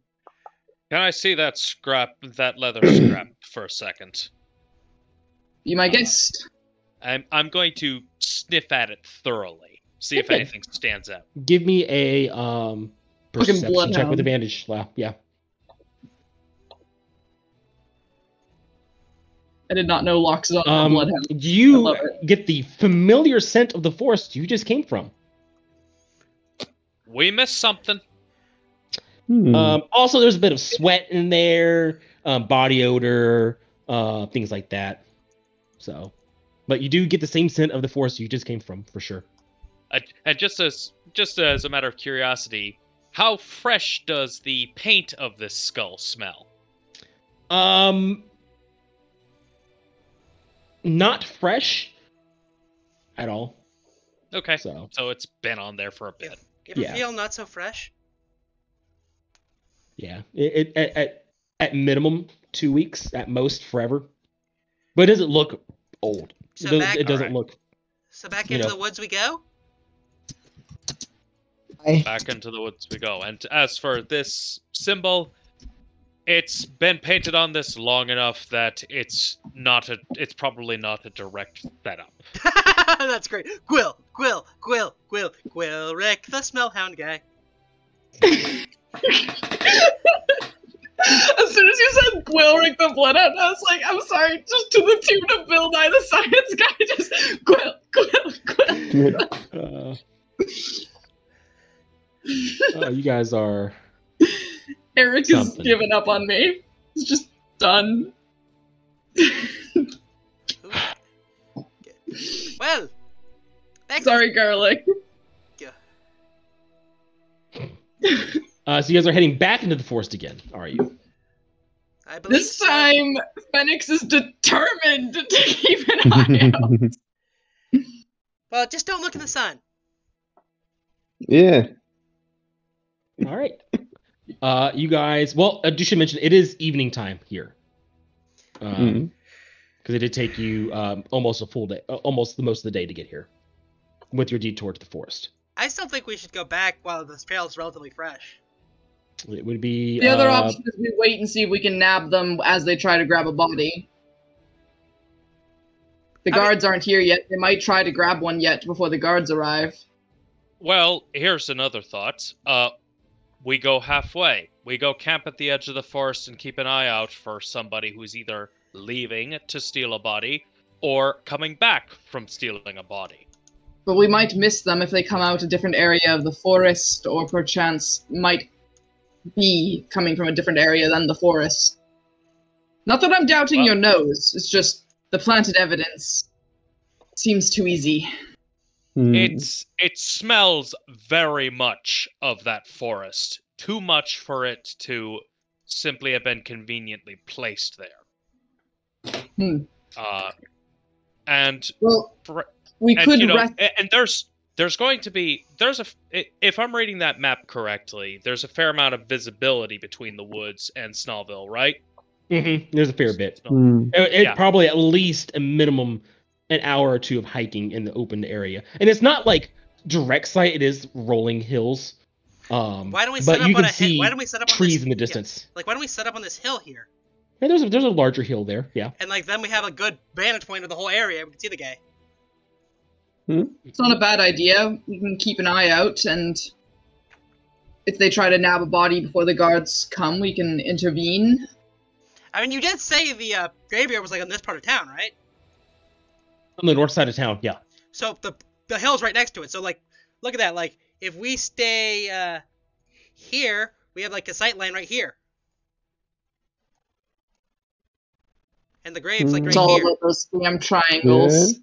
Can I see that leather scrap for a second? Be my guest. I'm going to sniff at it thoroughly, see if Okay. anything stands out. Give me a perception check bloodhound. with advantage. Wow, yeah. I did not know locks on a bloodhound. I You love it. get the familiar scent of the forest you just came from. We missed something. Also, there's a bit of sweat in there, body odor, things like that. So, but you do get the same scent of the forest you just came from, for sure. And just as a matter of curiosity, how fresh does the paint of this skull smell? Not fresh at all. Okay, So, so it's been on there for a bit. You ever Yeah. feel not so fresh? yeah, at minimum 2 weeks, at most forever. But it doesn't look old. So It doesn't alright. look. So back You into know. the woods we go? Back into the woods we go. And as for this symbol, it's been painted on this long enough that it's probably not a direct setup. That's great. Quill, Rick, the smellhound guy. As soon as you said Gwilrick the Bloodhound, I was like, I'm sorry, just to the tune of Bill Nye the Science Guy, just Quill. You guys are. Eric has Something. given up on me. He's just done. Well, thanks. Sorry, Garlic. So you guys are heading back into the forest again, are you? I believe This so. time, Phoenix is determined to keep an eye out. Well, just don't look in the sun. Yeah. All right. You guys. Well, I should mention it is evening time here. Because it did take you almost a full day, almost the most of the day to get here, with your detour to the forest. I still think we should go back while the trail is relatively fresh. It would be The other option is we wait and see if we can nab them as they try to grab a body. The guards aren't here yet. They might try to grab one yet before the guards arrive. Well, here's another thought. We go halfway. We go camp at the edge of the forest and keep an eye out for somebody who's either leaving to steal a body or coming back from stealing a body. But we might miss them if they come out a different area of the forest, or perchance might be coming from a different area than the forest. Not that I'm doubting your nose, it's just the planted evidence seems too easy. It smells very much of that forest. Too much for it to simply have been conveniently placed there. And Well, for, we and, could you know, rest. and there's going to be if I'm reading that map correctly, there's a fair amount of visibility between the woods and Snellville, right? Mm-hmm. There's a fair bit. Mm. It probably at least a minimum an hour or two of hiking in the open area, and it's not like direct sight. It is rolling hills. Why don't we but set up you on can a see Why don't we set up on trees this, in the distance. Like, why don't we set up on this hill here? Yeah, there's a larger hill there. Yeah. And like then we have a good vantage point of the whole area. We can see the guy. It's not a bad idea. We can keep an eye out, and if they try to nab a body before the guards come, we can intervene. I mean, you did say the graveyard was like on this part of town, right? On the north side of town. Yeah. So the hill's right next to it. So like, look at that. Like, if we stay here, we have like a sight line right here, and the grave's like right It's all here. about those damn triangles.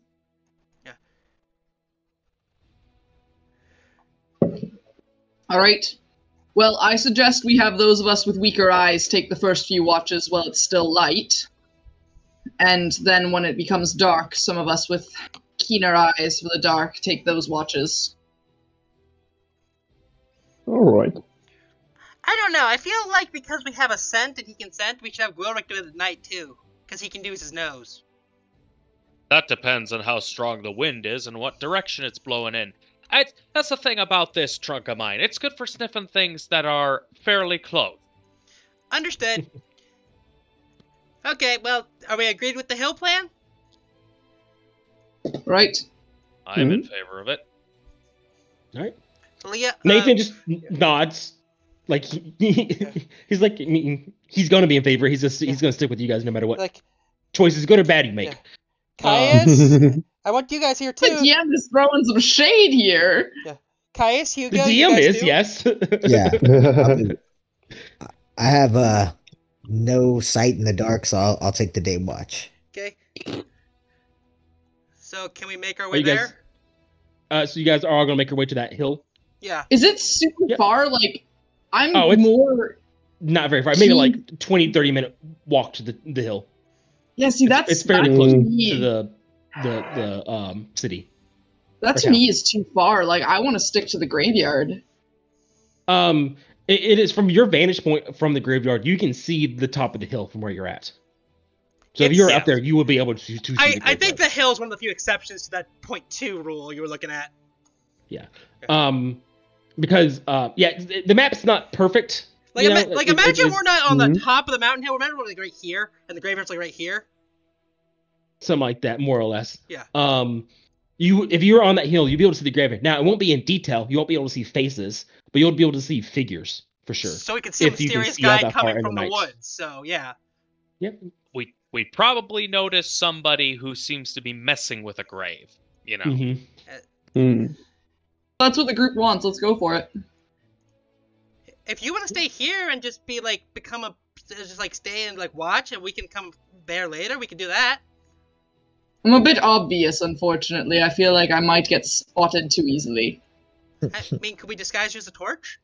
Alright. Well, I suggest we have those of us with weaker eyes take the first few watches while it's still light. And then when it becomes dark, some of us with keener eyes for the dark take those watches. Alright. I don't know. I feel like because we have a scent and he can scent, we should have Gwilrick do it at night too, because he can use his nose. That depends on how strong the wind is and what direction it's blowing in. That's the thing about this trunk of mine. It's good for sniffing things that are fairly close. Understood. Okay, well, are we agreed with the hill plan? Right? I'm in favor of it. All right. Leah, Nathan just nods, like he's like, I mean, he's gonna be in favor. He's gonna stick with you guys no matter what like choices, good or bad, you make. Caius, I want you guys here The too. DM is throwing some shade here. Caius, Hugo, The you DM guys is too? yes. Yeah. I have no sight in the dark, so I'll take the day watch. Okay. So can we make our Are way you guys- there? So you guys are all gonna make your way to that hill. Yeah. Is it super Yep. far? Like, I'm Oh, it's- more... Not very far. Maybe like 20-30 minute walk to the hill. Yeah, see, that's... It's fairly that close to to me- the city. That to or me is too far. Like, I want to stick to the graveyard. It is from your vantage point from the graveyard. You can see the top of the hill from where you're at. So if you're up there, you will be able to see the I graveyard. think the hill's one of the few exceptions to that 0.2 rule you were looking at. Because the map's not perfect. Like, you know, imagine it's we're not on the top of the mountain hill. Remember, we're like right here, and the graveyard's like right here. something like that, more or less. Yeah. If you're on that hill, you'll be able to see the graveyard. Now, it won't be in detail. You won't be able to see faces, but you'll be able to see figures for sure. So we can see a If you can mysterious see out guy that far coming in from the the night. woods. So yeah. Yep. We probably notice somebody who seems to be messing with a grave. You know. Mm-hmm. That's what the group wants. Let's go for it. If you want to stay here and just be like stay and like watch, and we can come there later, we can do that. I'm a bit obvious, unfortunately. I feel like I might get spotted too easily. I mean, could we disguise you as a torch?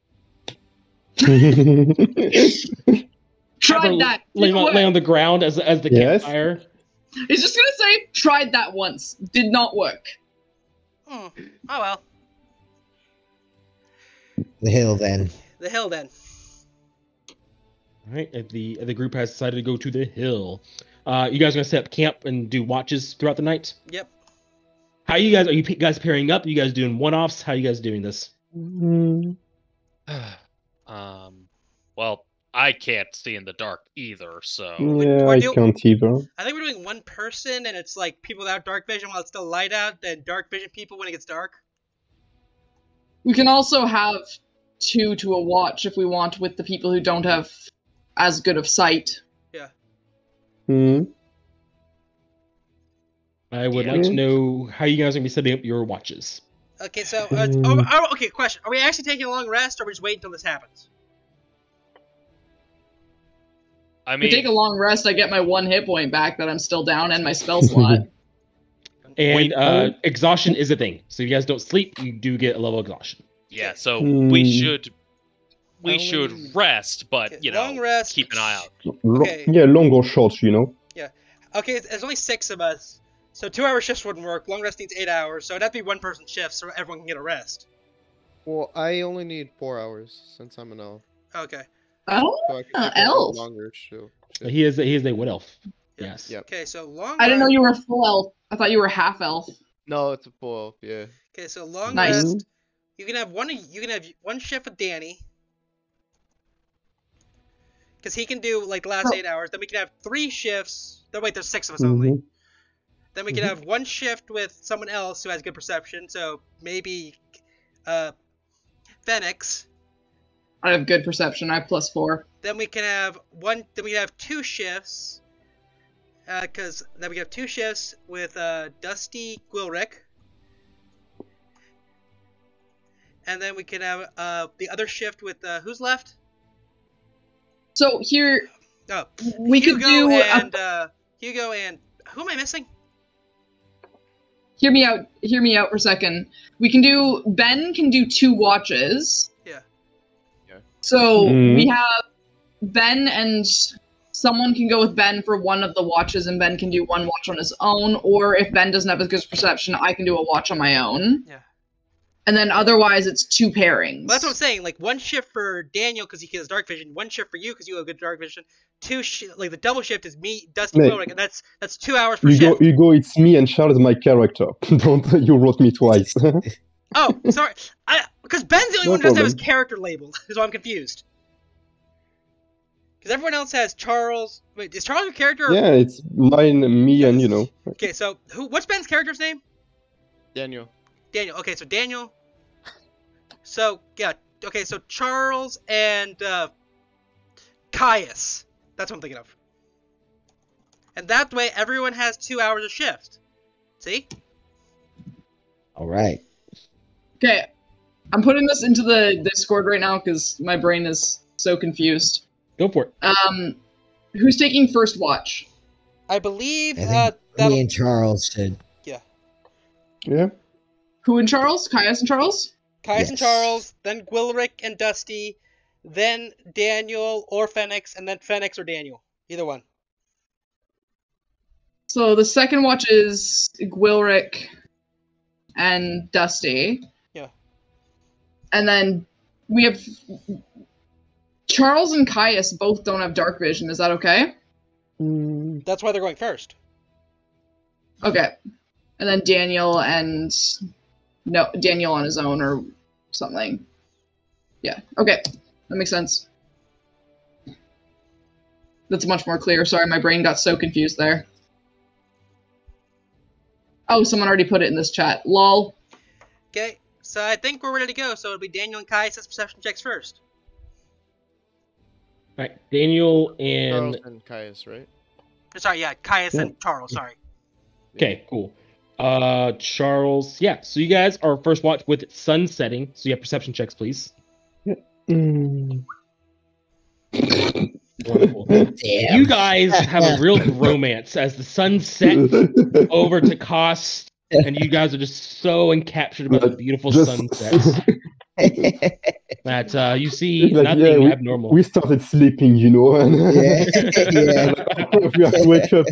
Tried that. Lay Didn't work. on the ground as the Yes. campfire. He's just gonna say, tried that once. Did not work. Oh well. The hill, then. The hill then. All right. The group has decided to go to the hill. You guys are gonna set up camp and do watches throughout the night. Yep. How are you guys pairing up? Are you guys doing one-offs? How are you guys doing this? Well, I can't see in the dark either, so Yeah, Or I do- can't either. I think we're doing one person, and it's like people without dark vision while it's still light out, then dark vision people when it gets dark. We can also have 2 to a watch if we want with the people who don't have as good of sight. Hmm. I would Yeah. like to know how you guys are gonna be setting up your watches. Okay, so okay, question: are we actually taking a long rest, or are we just waiting until this happens? I If mean, I take a long rest, I get my 1 hit point back that I'm still down and my spell slot. And exhaustion is a thing. So if you guys don't sleep, you do get a level of exhaustion. yeah. So Hmm. we should Only- rest, but Okay, you know, long rest. keep an eye out. Okay. Yeah, long or short, you know. Okay, there's only 6 of us, so 2-hour shifts wouldn't work. Long rest needs 8 hours, so it'd have to be one person shift so everyone can get a rest. Well, I only need 4 hours since I'm an elf. Okay. Oh, So I can take a elf. longer shift. He is a wood elf. Yeah. Yes. Yep. Okay, so long. I didn't know rest- you were a full elf. I thought you were half elf. No, it's a full elf. Yeah. Okay, so long Nice. rest. You can have one shift with Danny. because he can do like the last Oh. 8 hours. Then we can have 3 shifts. No, wait, there's 6 of us only. Mhm. Then we can have 1 shift with someone else who has good perception. So maybe Phoenix. I have good perception. I have +4. Then we can have 1. Then we have 2 shifts. Because then we have 2 shifts with Dusty Gwilrick. And then we can have the other shift with who's left? So here Oh, we Hugo could do. and Hugo and who am I missing? Hear me out. Hear me out for a second. We can do. Ben can do 2 watches. Yeah. So Mhm. we have Ben and someone can go with Ben for one of the watches, and Ben can do 1 watch on his own. Or if Ben doesn't have as good perception, I can do a watch on my own. Yeah. And then otherwise, it's 2 pairings. Well, that's what I'm saying. Like 1 shift for Daniel because he has dark vision. 1 shift for you because you have good dark vision. 2 like the double shift is me, Dusty Mate. Gwilrick, and that's 2 hours per Hugo, shift. Hugo, it's me and Charles, my character. Don't you wrote me twice. Oh, sorry. Because Ben's the only No one who doesn't have his problem. character label, so I'm confused. Because everyone else has Charles. Wait, is Charles your character? Or... Yeah, it's mine, me, and you know. Okay, so what's Ben's character's name? Daniel. Daniel. Okay, so Daniel. So yeah. Okay, so Charles and Caius. That's what I'm thinking of. And that way, everyone has 2 hours of shift. See? All right. Okay, I'm putting this into the Discord right now because my brain is so confused. Go for it. Who's taking first watch? I believe I think that'll... me and Charles should. Yeah. Who and Charles? Caius and Charles? Caius and Yes. Charles, then Gwilrick and Dusty, then Daniel or Phoenix, and then Phoenix or Daniel. Either one. So the second watch is Gwilrick and Dusty. Yeah. And then we have Charles and Caius both don't have dark vision. Is that okay? That's why they're going first. Okay. And then Daniel on his own or something. Yeah. Okay. That makes sense. That's much more clear. Sorry, my brain got so confused there. Oh, someone already put it in this chat. Lol. Okay, so I think we're ready to go. So it'll be Daniel and Caius' perception checks first. All right, Daniel and Charles and Caius, right? Sorry, yeah, Caius and Charles. Sorry. okay, cool. Charles, yeah. So you guys are first watch with sun setting. So you have perception checks, please. Mm. Wonderful. Damn. You guys have a real romance as the sun sets over to Cost, and you guys are just so encaptured by the beautiful Just- sunsets that you see Like, nothing yeah, abnormal. We started sleeping, you know, and Yeah. Yeah. we have to wake up.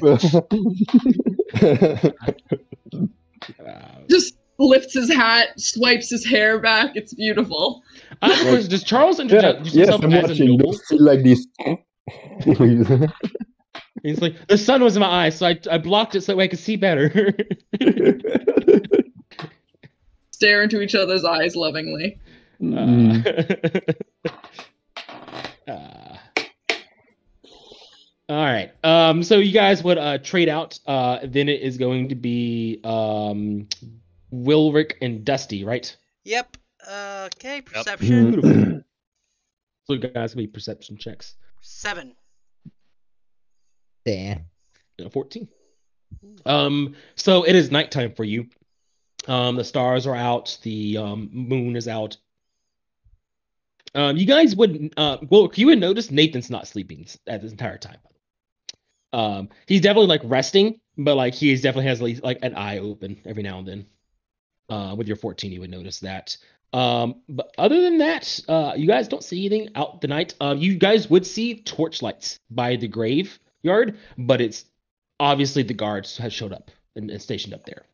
Just lifts his hat, swipes his hair back. It's beautiful. Does Charles Yeah, introduce yes, himself I'm as a watching. noble? Don't feel like this. He's like, the sun was in my eyes, so I blocked it so that way I could see better. Stare into each other's eyes lovingly. All right. So you guys would trade out. Then it is going to be Wilrick and Dusty, right? Yep. Okay, perception. Beautiful. So you guys will be perception checks. 7. Damn. 14. So it is nighttime for you. The stars are out. The moon is out. You guys would you would notice Nathan's not sleeping at this entire time. He's definitely like resting, but like he definitely has like an eye open every now and then. With your 14, you would notice that. But other than that, you guys don't see anything out the night. You guys would see torchlights by the graveyard, but it's obviously the guards have showed up and stationed up there.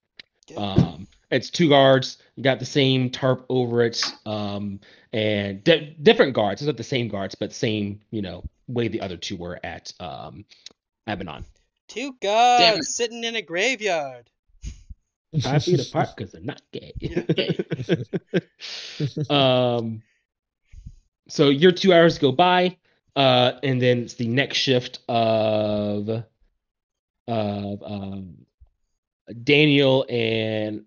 It's 2 guards. You got the same tarp over it, and different guards. It's not the same guards, but same way the other 2 were at Abaddon. 2 Damn guards sitting in a graveyard. 5 feet apart because they're not gay. So your 2 hours go by. And then it's the next shift of Daniel and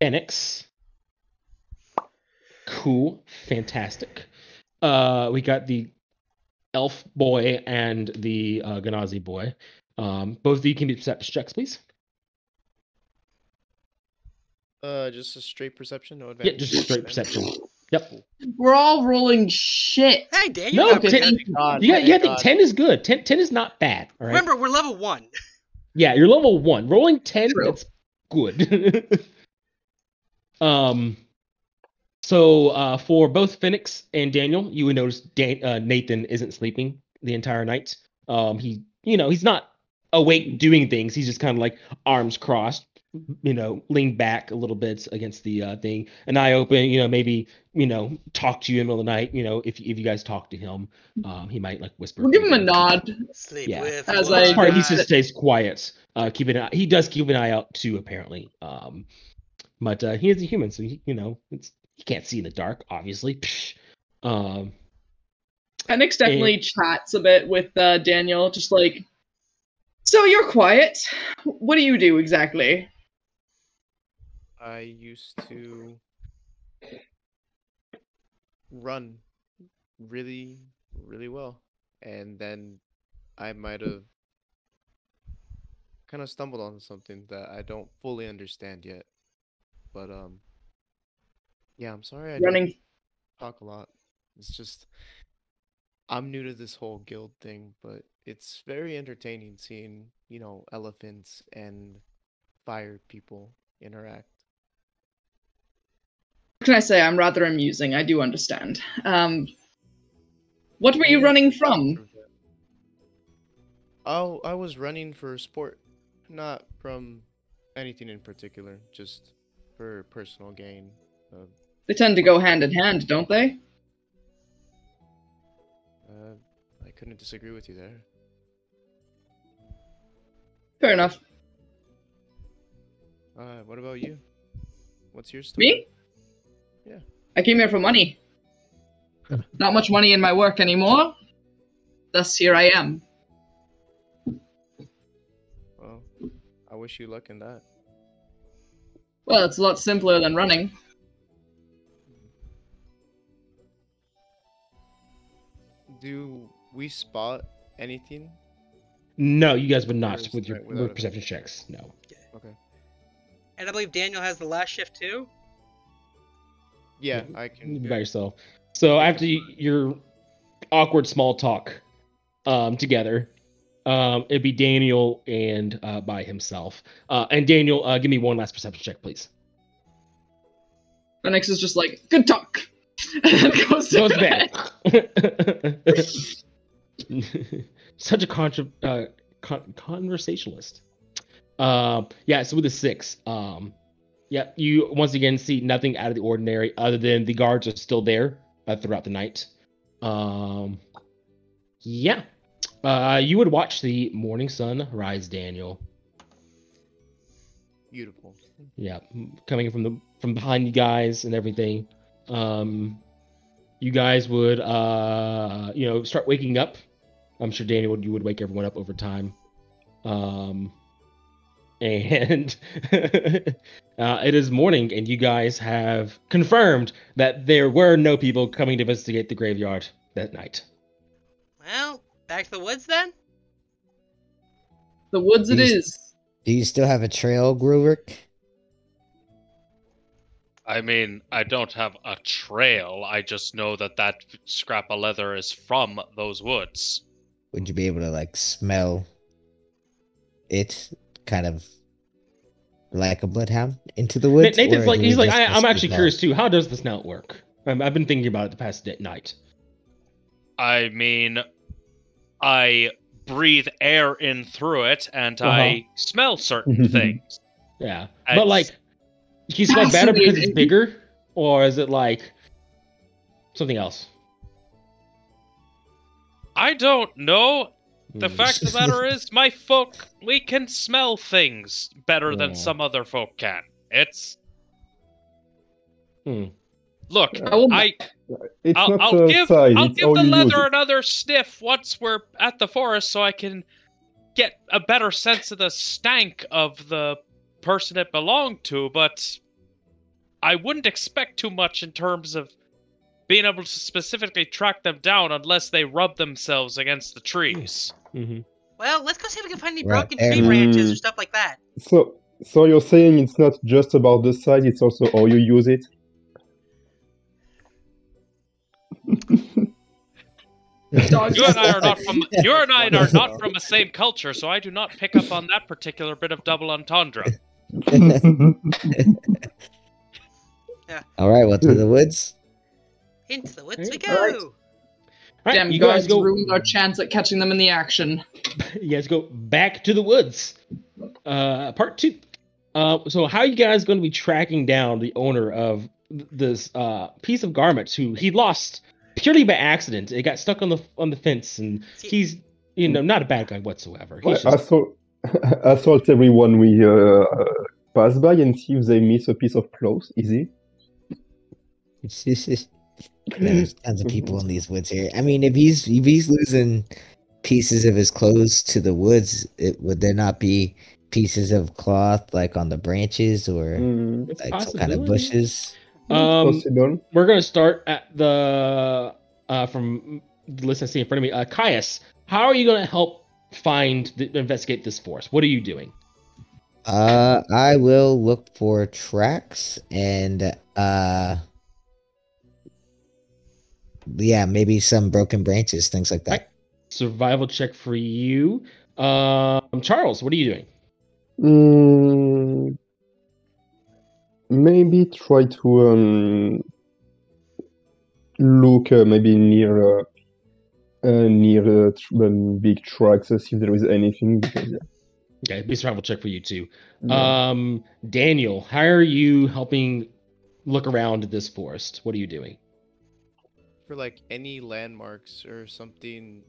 Phoenix. Cool, fantastic. We got the elf boy and the Ganazi boy. Both of you can be perception checks, please. Just a straight perception, no Yeah, advantage. just straight perception. Yep. We're all rolling shit. Hey, Daniel. No, got Okay, 10, God, yeah, thank I think God. 10 is good. 10 is not bad. All right. Remember, we're level 1. Yeah, you're level 1. Rolling 10, True. that's good. So for both Phoenix and Daniel, you would notice Nathan isn't sleeping the entire night. He's not awake doing things. He's just kind of like arms crossed, leaned back a little bit against the thing, an eye open. Maybe talk to you in the middle of the night. If you guys talk to him, he might like whisper. We'll give him a nod. Sleep Yeah. with As one I- Part he eye. just stays quiet. He does keep an eye out too, apparently. But he is a human, so he can't see in the dark, obviously. Penix definitely chats a bit with Daniel, just like, so you're quiet. What do you do exactly? I used to run really, really well. And then I might have kind of stumbled on something that I don't fully understand yet. But yeah, I'm sorry I Running. don't talk a lot. It's just I'm new to this whole guild thing, but it's very entertaining seeing, elephants and fire people interact. What can I say? I'm rather amusing. I do understand. What were you running from? Oh, I was running for sport, not from anything in particular, just for personal gain. They tend to go hand in hand, don't they? I couldn't disagree with you there. Fair enough. What about you? What's your story? Me? Yeah. I came here for money. Not much money in my work anymore. Thus, here I am. Well, I wish you luck in that. Well, it's a lot simpler than running. Do we spot anything? No, you guys would not Or is with your that without perception checks. No. Okay. And I believe Daniel has the last shift too. Yeah, I You can. by yourself. So after your awkward small talk together, it'd be Daniel and by himself. And Daniel, give me one last perception check, please. Penix is just like, good talk. And then goes to bed. Such a conversationalist. Yeah, so with a 6, yeah, you once again see nothing out of the ordinary other than the guards are still there throughout the night. Yeah. You would watch the morning sun rise, Daniel. Beautiful. Yeah, coming from behind you guys and everything. You guys would start waking up. I'm sure Daniel you would wake everyone up over time. And it is morning, and you guys have confirmed that there were no people coming to investigate the graveyard that night. Well, back to the woods then. The woods it is. Do you still have a trail, Gruvik? I mean, I don't have a trail. I just know that scrap of leather is from those woods. Would you be able to smell it, kind of like a bloodhound, into the woods? Nathan's or like, do he's we like, just I'm actually smell? curious too. How does the snout work? I've been thinking about it the past night. I mean, I breathe air in through it, and I smell certain things. Yeah, It's- but you smell better because it's Fascinating. bigger, or is it something else? I don't know. The Hmm. fact of the matter is, my folk, we can smell things better than Yeah. some other folk can. It's... Hmm. Look, I will. It's I'll, not I'll a give size, I'll it's give how the you use leather it. another sniff once we're at the forest, so I can get a better sense of the stank of the person it belonged to. But I wouldn't expect too much in terms of being able to specifically track them down unless they rub themselves against the trees. Mm-hmm. Well, let's go see if we can find any Right, broken fair tree enough. branches or stuff like that. So you're saying it's not just about the size, it's also how you use it? Dog You and I are not just- from the same culture, so I do not pick up on that particular bit of double entendre. All right, well, to the woods. Into the woods we Alright. go. All right, Damn you guys guards go. ruined our chance at catching them in the action. You guys go back to the woods. Part 2. So how are you guys going to be tracking down the owner of this piece of garments who he lost purely by accident? It got stuck on the fence, and he's not a bad guy whatsoever. He's just, Assault everyone we pass by and see if they miss a piece of cloth. Easy. There's tons of people in these woods here. I mean, if he's losing pieces of his clothes to the woods, would there not be pieces of cloth like on the branches or it's like a some kind of possibility. bushes? Possible. We're going to start at the from the list I see in front of me. Caius, how are you going to help investigate this forest? What are you doing? I will look for tracks and yeah, maybe some broken branches, things like that. Right. Survival check for you. Charles, what are you doing? Maybe try to look maybe near big tracks, see if there is anything. Because, yeah. Okay, be a survival check for you too. Yeah. Daniel, how are you helping look around this forest? What are you doing? For like any landmarks or something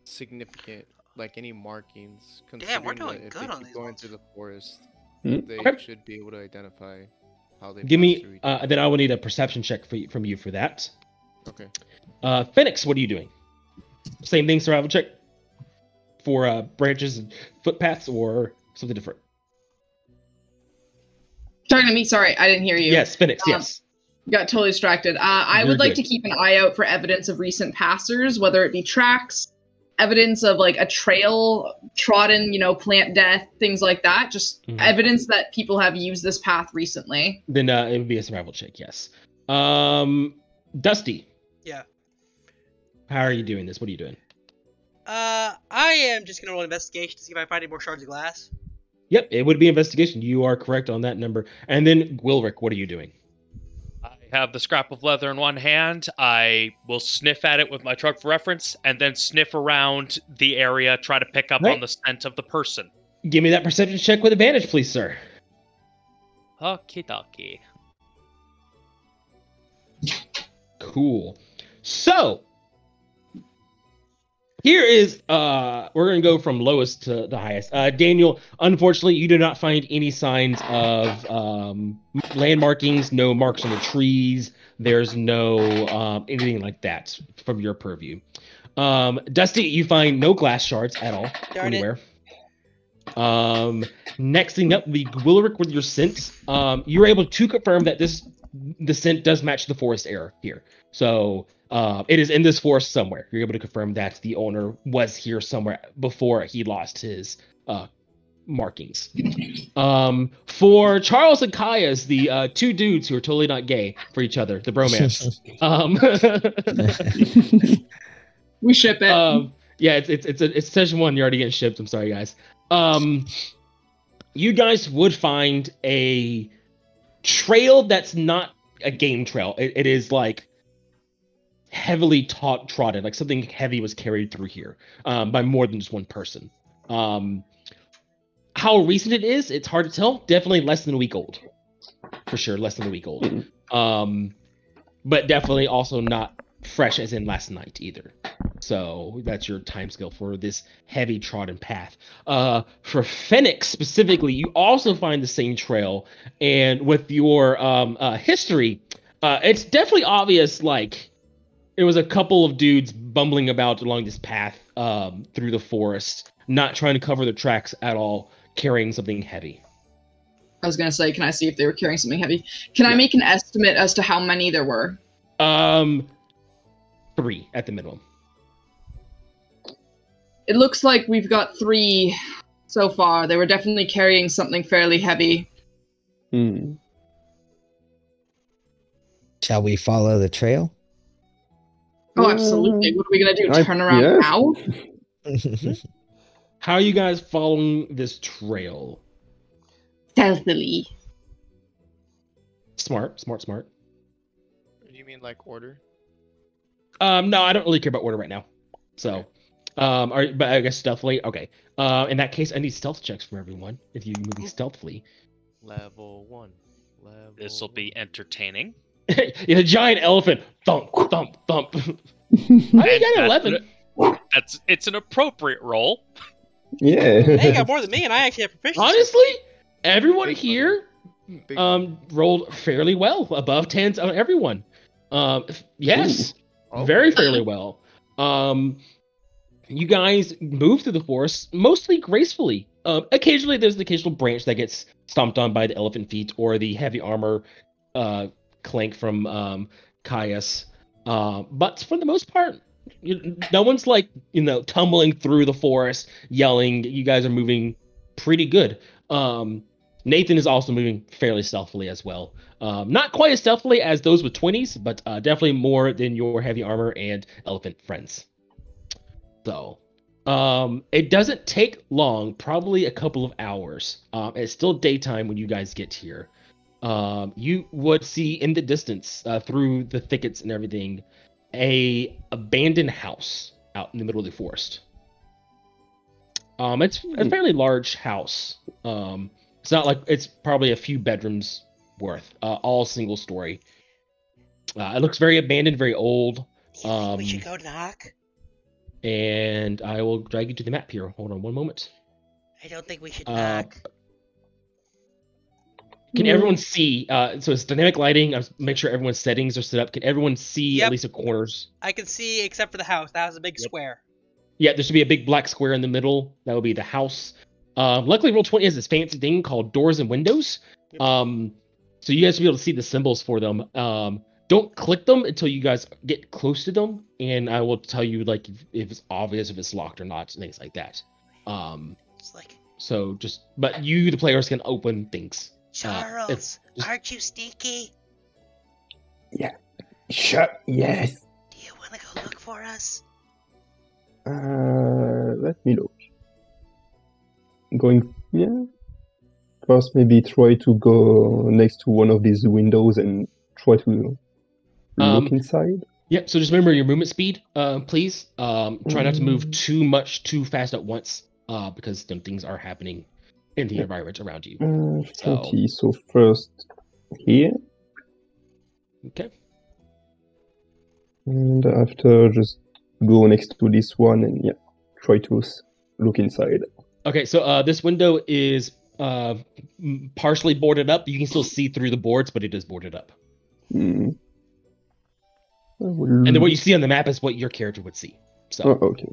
significant, like any markings. Damn, we're considering doing that good if they on keep these going ones. through the forest, Mm. they Okay. should be able to identify how they Give pass me. through each other. Then I will need a perception check from you for that. Okay. Phoenix, what are you doing? Same thing, survival check for branches and footpaths, or something different? Talking to me, sorry, I didn't hear you. Yes, Phoenix. Yes. Got totally distracted. I You're would like good. to keep an eye out for evidence of recent passers, whether it be tracks, evidence of like a trail trodden, plant death, things like that. Just Mhm. evidence that people have used this path recently. Then it would be a survival check. Yes. Dusty, Yeah. how are you doing this? What are you doing? I am just gonna roll investigation to see if I find any more shards of glass. Yep, it would be investigation. You are correct on that number. And then Gwilrick, what are you doing? I have the scrap of leather in one hand. I will sniff at it with my truck for reference, and then sniff around the area, try to pick up Right. on the scent of the person. Give me that perception check with advantage, please, sir. Okie dokie. Cool. So here is we're gonna go from lowest to the highest. Daniel, unfortunately, you do not find any signs of land markings, no marks on the trees. There's no anything like that from your purview. Dusty, you find no glass shards at all Darn it. anywhere. Next thing up, the Gwilrick with your scent. You're able to confirm that the scent does match the forest air here. So it is in this forest somewhere. You're able to confirm that the owner was here somewhere before he lost his markings. For Charles and Caius, the two dudes who are totally not gay for each other, the bromance. We ship it. Yeah, it's session 1. You're already getting shipped. I'm sorry, guys. You guys would find a trail that's not a game trail. It is like heavily trodden, like something heavy was carried through here by more than just one person. How recent it is, it's hard to tell. Definitely less than a week old, for sure. Less than a week old, but definitely also not fresh as in last night either. So that's your timescale for this heavy trodden path. For Phoenix specifically, you also find the same trail, and with your history, It's definitely obvious, like, it was a couple of dudes bumbling about along this path through the forest, not trying to cover the tracks at all, carrying something heavy. I was gonna say, can I see if they were carrying something heavy? Can I make an estimate as to how many there were? 3 at the minimum. It looks like we've got 3 so far. They were definitely carrying something fairly heavy. Shall we follow the trail? Oh, absolutely. What are we gonna do? Turn around now? How are you guys following this trail? Stealthily. Smart. Do you mean like order? No, I don't really care about order right now. So, but I guess stealthily. Okay. In that case, I need stealth checks from everyone. If you're moving stealthily. Level 1. This will be entertaining. Yeah, the giant elephant. Thump, thump, thump. I got 11. It's an appropriate roll. Yeah. Hey, you got more than me, and I actually have proficiency. Honestly, everyone Big here Big rolled fairly well, above 10s on everyone. Yes, Ooh. very fairly well. You guys move through the forest mostly gracefully. Occasionally, there's an occasional branch that gets stomped on by the elephant feet or the heavy armor clank from Caius. But for the most part, no one's like, tumbling through the forest, yelling. You guys are moving pretty good. Nathan is also moving fairly stealthily as well. Not quite as stealthily as those with 20s, but definitely more than your heavy armor and elephant friends. So, it doesn't take long, probably a couple of hours. It's still daytime when you guys get here. You would see in the distance, through the thickets and everything, a abandoned house out in the middle of the forest. It's a fairly large house. It's not like it's probably a few bedrooms worth, all single story. It looks very abandoned, very old. We should go knock. And I will drag you to the map here. Hold on one moment. I don't think we should knock. Can everyone see? So it's dynamic lighting. I'll make sure everyone's settings are set up. Can everyone see at least the corners? I can see, except for the house. That was a big square. Yeah, there should be a big black square in the middle. That would be the house. Luckily, Roll20 has this fancy thing called doors and windows. So you guys will be able to see the symbols for them. Don't click them until you guys get close to them, and I will tell you like if it's obvious, if it's locked or not, things like that. It's like, but you, the players, can open things. Charles, aren't you sneaky? Yeah. Shut. Yes. Do you want to go look for us? Let me look. First, maybe try to go next to one of these windows and try to look inside. Yeah, so just remember your movement speed, please. Try not to move too fast at once, because things are happening in the environment around you. 40, so first here. Okay. And after, just go next to this one and try to look inside. Okay, so this window is partially boarded up. You can still see through the boards, but it is boarded up. And then what you see on the map is what your character would see. So. Oh, okay.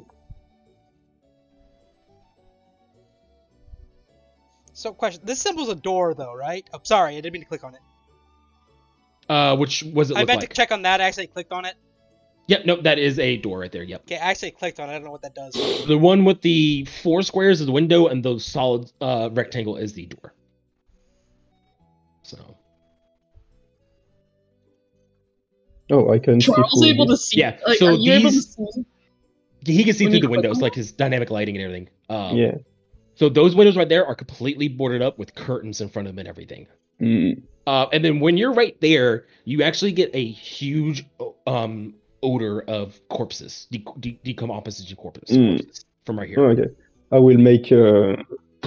So, question. This symbol's a door, though, right? Oh, sorry, I didn't mean to click on it. Which was it? I meant to check on that. I actually clicked on it. Yep, nope, that is a door right there. Yep. Okay, I actually clicked on it. I don't know what that does. The one with the 4 squares is the window, and the solid rectangle is the door. So. Oh, I can Charles see. Able to see? Yeah. Like, so are you able to see? He can see when through you the click windows, on like his dynamic lighting and everything. Yeah. So those windows right there are completely boarded up with curtains in front of them and everything. And then when you're right there, you actually get a huge odor of corpses, decomposition corpses from right here. Oh, okay. I will make a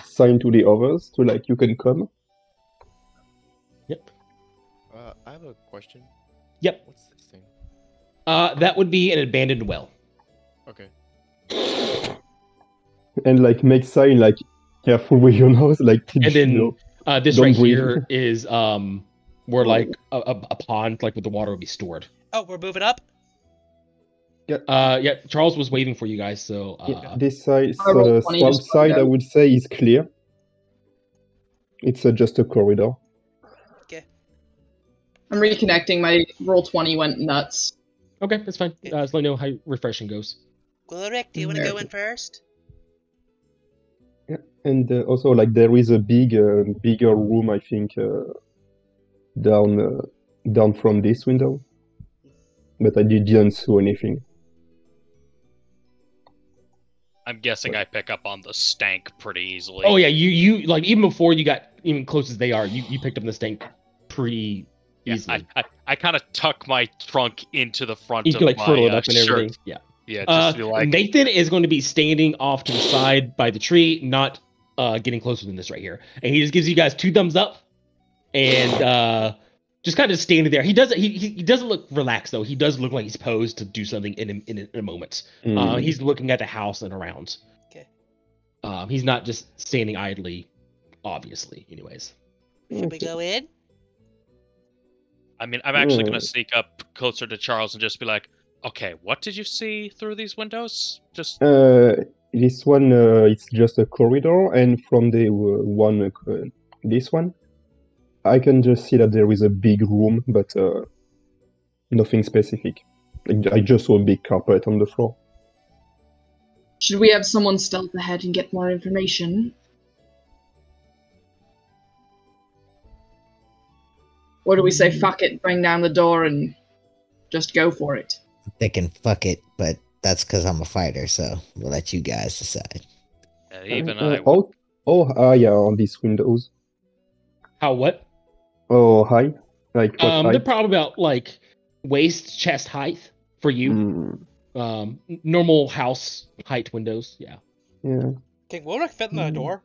sign to the others to you can come. Yep. I have a question. Yep. What's this thing? That would be an abandoned well. Okay. And make sign careful with your nose, and then this don't right breathe. here is where like a pond like with the water would be stored. Oh, we're moving up. Yeah, Charles was waiting for you guys, so This side, I rolled 20 south just to find side, I out. would say is clear. It's just a corridor. I'm reconnecting. My roll 20 went nuts. okay, that's fine. Just let me know how refreshing goes. Glorick, do you want to go in first? And also, like, there is a bigger room, I think, down from this window. But I didn't see anything. I'm guessing I pick up on the stank pretty easily. Oh yeah, you like even before you got even close as they are, you picked up the stink pretty easily. I kind of tuck my trunk into the front You of can like my furl it up and shirt. everything. Yeah. Yeah, just to be like, Nathan is going to be standing off to the side by the tree, not getting closer than this right here, and he just gives you guys 2 thumbs up, and just kind of standing there. He doesn't look relaxed though. He does look like he's posed to do something in a moment. He's looking at the house and around. Okay. He's not just standing idly, obviously. Anyways. Should we go in? I mean, I'm actually going to sneak up closer to Charles and just be like, okay, what did you see through these windows? Just This one, it's just a corridor, and from the one, this one, I can just see that there is a big room, but nothing specific. I just saw a big carpet on the floor. Should we have someone stealth ahead and get more information? Or do we say fuck it, bring down the door and just go for it? They can fuck it, but that's because I'm a fighter, so we'll let you guys decide. even I would. Yeah, on these windows. How what? Oh, high? Like what height? They're probably about like waist chest height for you. Normal house height windows. Yeah. Yeah. Can Wilrick fit in the door?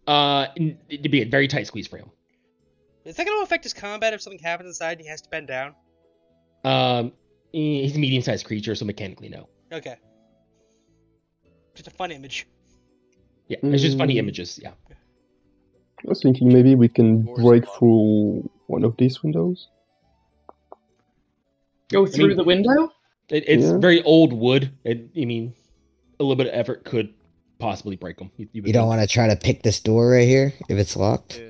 It'd be a very tight squeeze for him. Is that going to affect his combat if something happens inside and he has to bend down? He's a medium-sized creature, so mechanically no. Okay. Just a fun image. Yeah, it's just funny images. Yeah. I was thinking maybe we can break through one of these windows. Go through the window? It's very old wood. I mean, a little bit of effort could possibly break them. You don't want to try to pick this door right here if it's locked?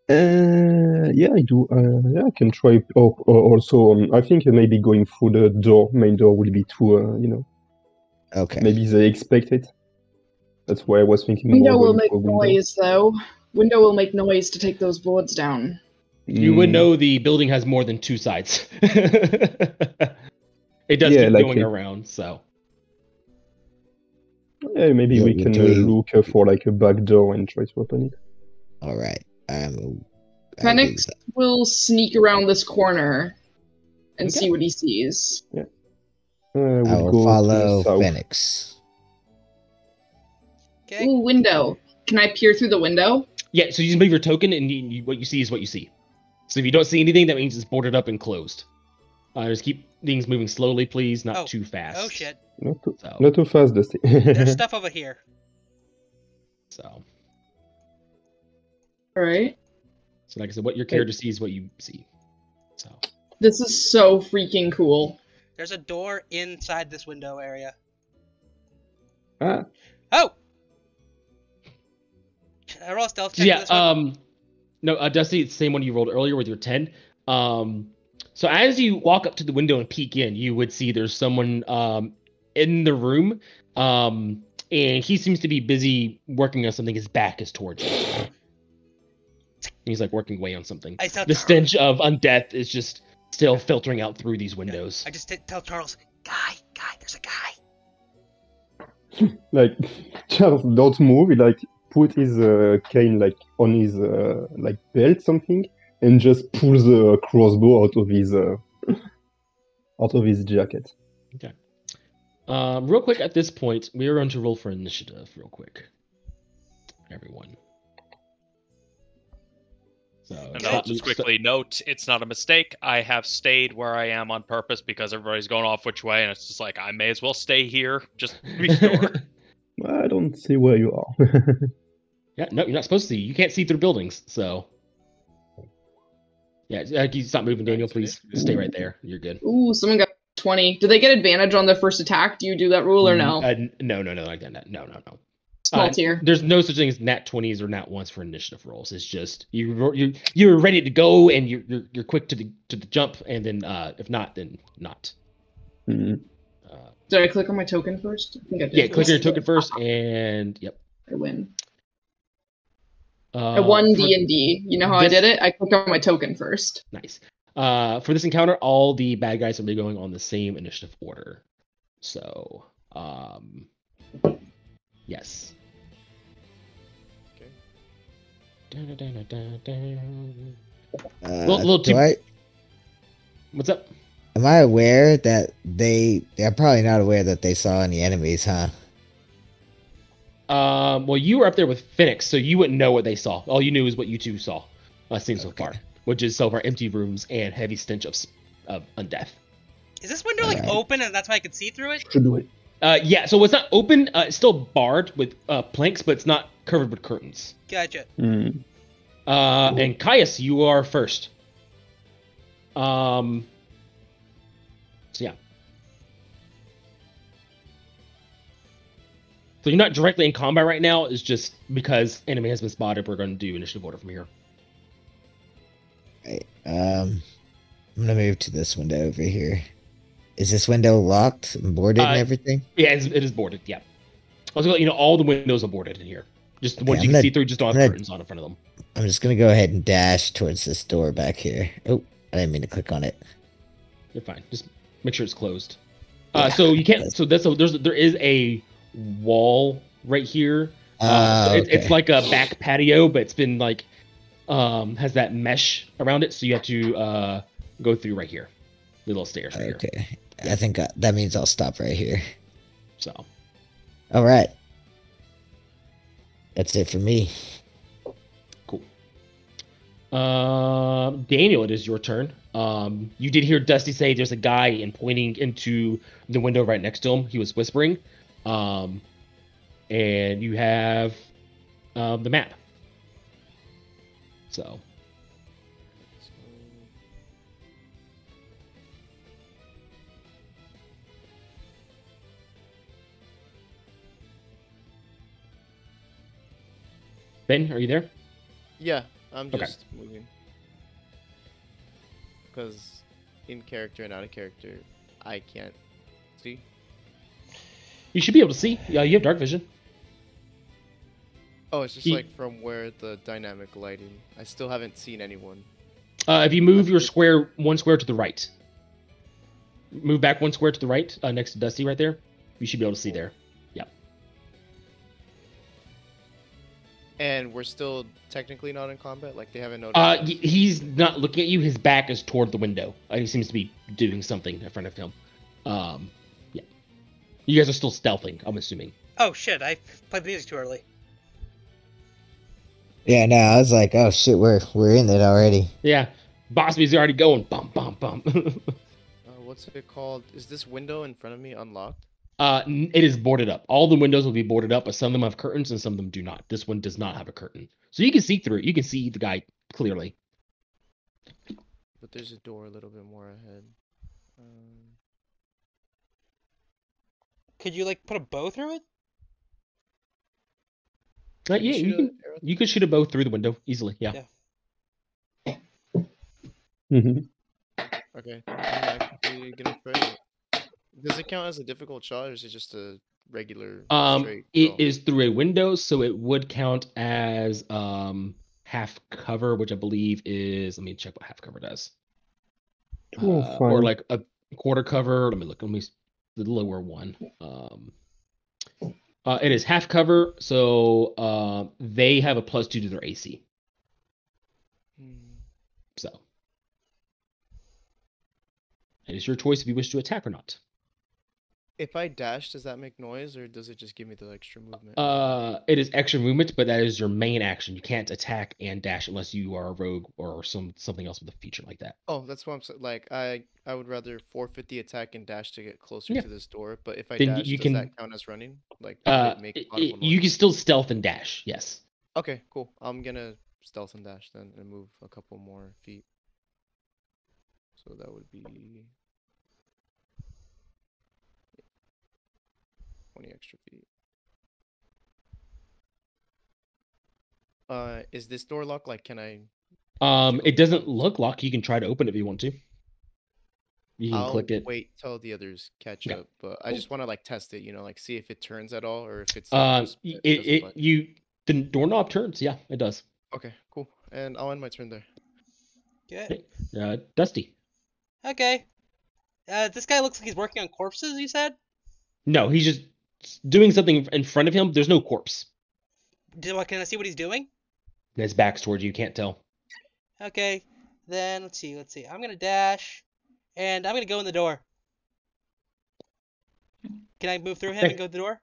Yeah, I do. Yeah, I can try. Also, I think maybe going through the main door will be too, Okay. Maybe they expect it. That's why I was thinking. Window will make noise, though. Window will make noise to take those boards down. You would know the building has more than 2 sides. It does keep going around, so. Yeah, maybe we can look for like a back door and try to open it. All right. Phoenix will sneak around this corner and see what he sees. Yeah. I will follow Phoenix. Okay. Ooh, window. Can I peer through the window? Yeah, so you just move your token, and what you see is what you see. So if you don't see anything, that means it's boarded up and closed. Just keep things moving slowly, please, not too fast. Oh shit. Not too fast, Dusty. There's stuff over here. So. Alright. So like I said, what your character sees is what you see. So. This is so freaking cool. There's a door inside this window area. Ah. Oh! Should I roll a stealth check for this one? No, Dusty, it's the same one you rolled earlier with your 10. So as you walk up to the window and peek in, you would see there's someone in the room, and he seems to be busy working on something. His back is towards you. He's like working away on something. The stench of undeath is just still filtering out through these windows. I just tell Charles, guy, there's a guy. Like, Charles, don't move. He like put his cane like on his like belt something, and just pulls the crossbow out of his jacket. Okay. Real quick at this point, we are going to roll for initiative real quick. Everyone. So, and I'll just quickly note, it's not a mistake. I have stayed where I am on purpose because everybody's going off which way, and it's just like, I may as well stay here, just to be sure. I don't see where you are. Yeah, no, you're not supposed to see. You can't see through buildings, so. Yeah, you stop moving, Daniel. Please stay right there. You're good. Ooh, someone got 20. Do they get advantage on their first attack? Do you do that rule or no? No, like that. No. Small tier. There's no such thing as nat 20s or nat 1s for initiative rolls. It's just you're ready to go and you're quick to the jump, and then if not, then not. Mhm. Did I click on my token first? I think I did. Yeah, click on your token first, and yep. I win. I won D&D. You know how I did it? I clicked on my token first. Nice. For this encounter, all the bad guys will be going on the same initiative order. So, yes. Little too. What's up? Am I aware that they're probably not aware that they saw any enemies, huh? Well, you were up there with Phoenix, so you wouldn't know what they saw. All you knew is what you two saw, seen so far, which is so far empty rooms and heavy stench of undeath. Is this window like open and that's why I could see through it? Should do it. Yeah, so it's not open. It's still barred with planks, but it's not covered with curtains. Gotcha. And Caius, you are first. So yeah. So you're not directly in combat right now. It's just because enemy has been spotted. We're going to do initiative order from here. Right. I'm gonna move to this window over here. Is this window locked and boarded and everything? Yeah, it is boarded. Yeah. I was going all the windows are boarded in here. Just the ones you can see through. Just don't have curtains on in front of them. I'm just gonna go ahead and dash towards this door back here. Oh, I didn't mean to click on it. You're fine. Just make sure it's closed. So you can't. So there is a wall right here. It's like a back patio, but it's been like has that mesh around it, so you have to go through right here, the little stairs right here. Okay, I think that means I'll stop right here. So, all right, that's it for me. Cool. Daniel, it is your turn. You did hear Dusty say there's a guy and pointing into the window right next to him. He was whispering. And you have the map. So. Ben, are you there? Yeah, I'm just moving. Because in character and out of character, I can't see. You should be able to see. Yeah, you have dark vision. Oh, it's just like from where the dynamic lighting. I still haven't seen anyone. If you move your square one square to the right, move back one square to the right, next to Dusty right there, you should be able to see there. Yep. And we're still technically not in combat? Like they haven't noticed? He's not looking at you. His back is toward the window. He seems to be doing something in front of him. Yeah. You guys are still stealthing, I'm assuming. Oh shit, I played the music too early. Yeah, no, I was like, oh shit, we're in it already. Yeah. Bosby's already going bum bum bum. What's it called? Is this window in front of me unlocked? It is boarded up. All the windows will be boarded up, but some of them have curtains and some of them do not. This one does not have a curtain. So you can see through it. You can see the guy clearly. But there's a door a little bit more ahead. Could you like put a bow through it? Yeah, you could shoot a bow through the window easily. Yeah. Okay, I'm actually gonna try it. Does it count as a difficult shot, or is it just a regular? It is through a window, so it would count as half cover, which I believe is. Let me check what half cover does. Or like a quarter cover. Let me look. The lower one. It is half cover, so they have a +2 to their AC. So it is your choice if you wish to attack or not. If I dash, does that make noise, or does it just give me the extra movement? It is extra movement, but that is your main action. You can't attack and dash unless you are a rogue or something else with a feature like that. Oh, that's what I'm saying. Like I would rather forfeit the attack and dash to get closer to this door. But if I then dash, does that count as running? Like you can still stealth and dash. Yes. Okay, cool. I'm gonna stealth and dash then and move a couple more feet. So that would be 20 extra feet. Is this door locked? Like, can I? It doesn't look locked. You can try to open it if you want to. You can I'll click it. wait till the others catch Yeah. up, but I just want to like test it, like see if it turns at all or if it's just, It doesn't the doorknob turns. Yeah, it does. Okay, cool. And I'll end my turn there. Okay. Dusty. Okay. This guy looks like he's working on corpses, you said? No, he's just doing something in front of him. There's no corpse. Can I see what he's doing? His back's towards you. You can't tell. Okay. Then, let's see. I'm going to dash, and I'm going to go in the door. Can I move through him and go to the door?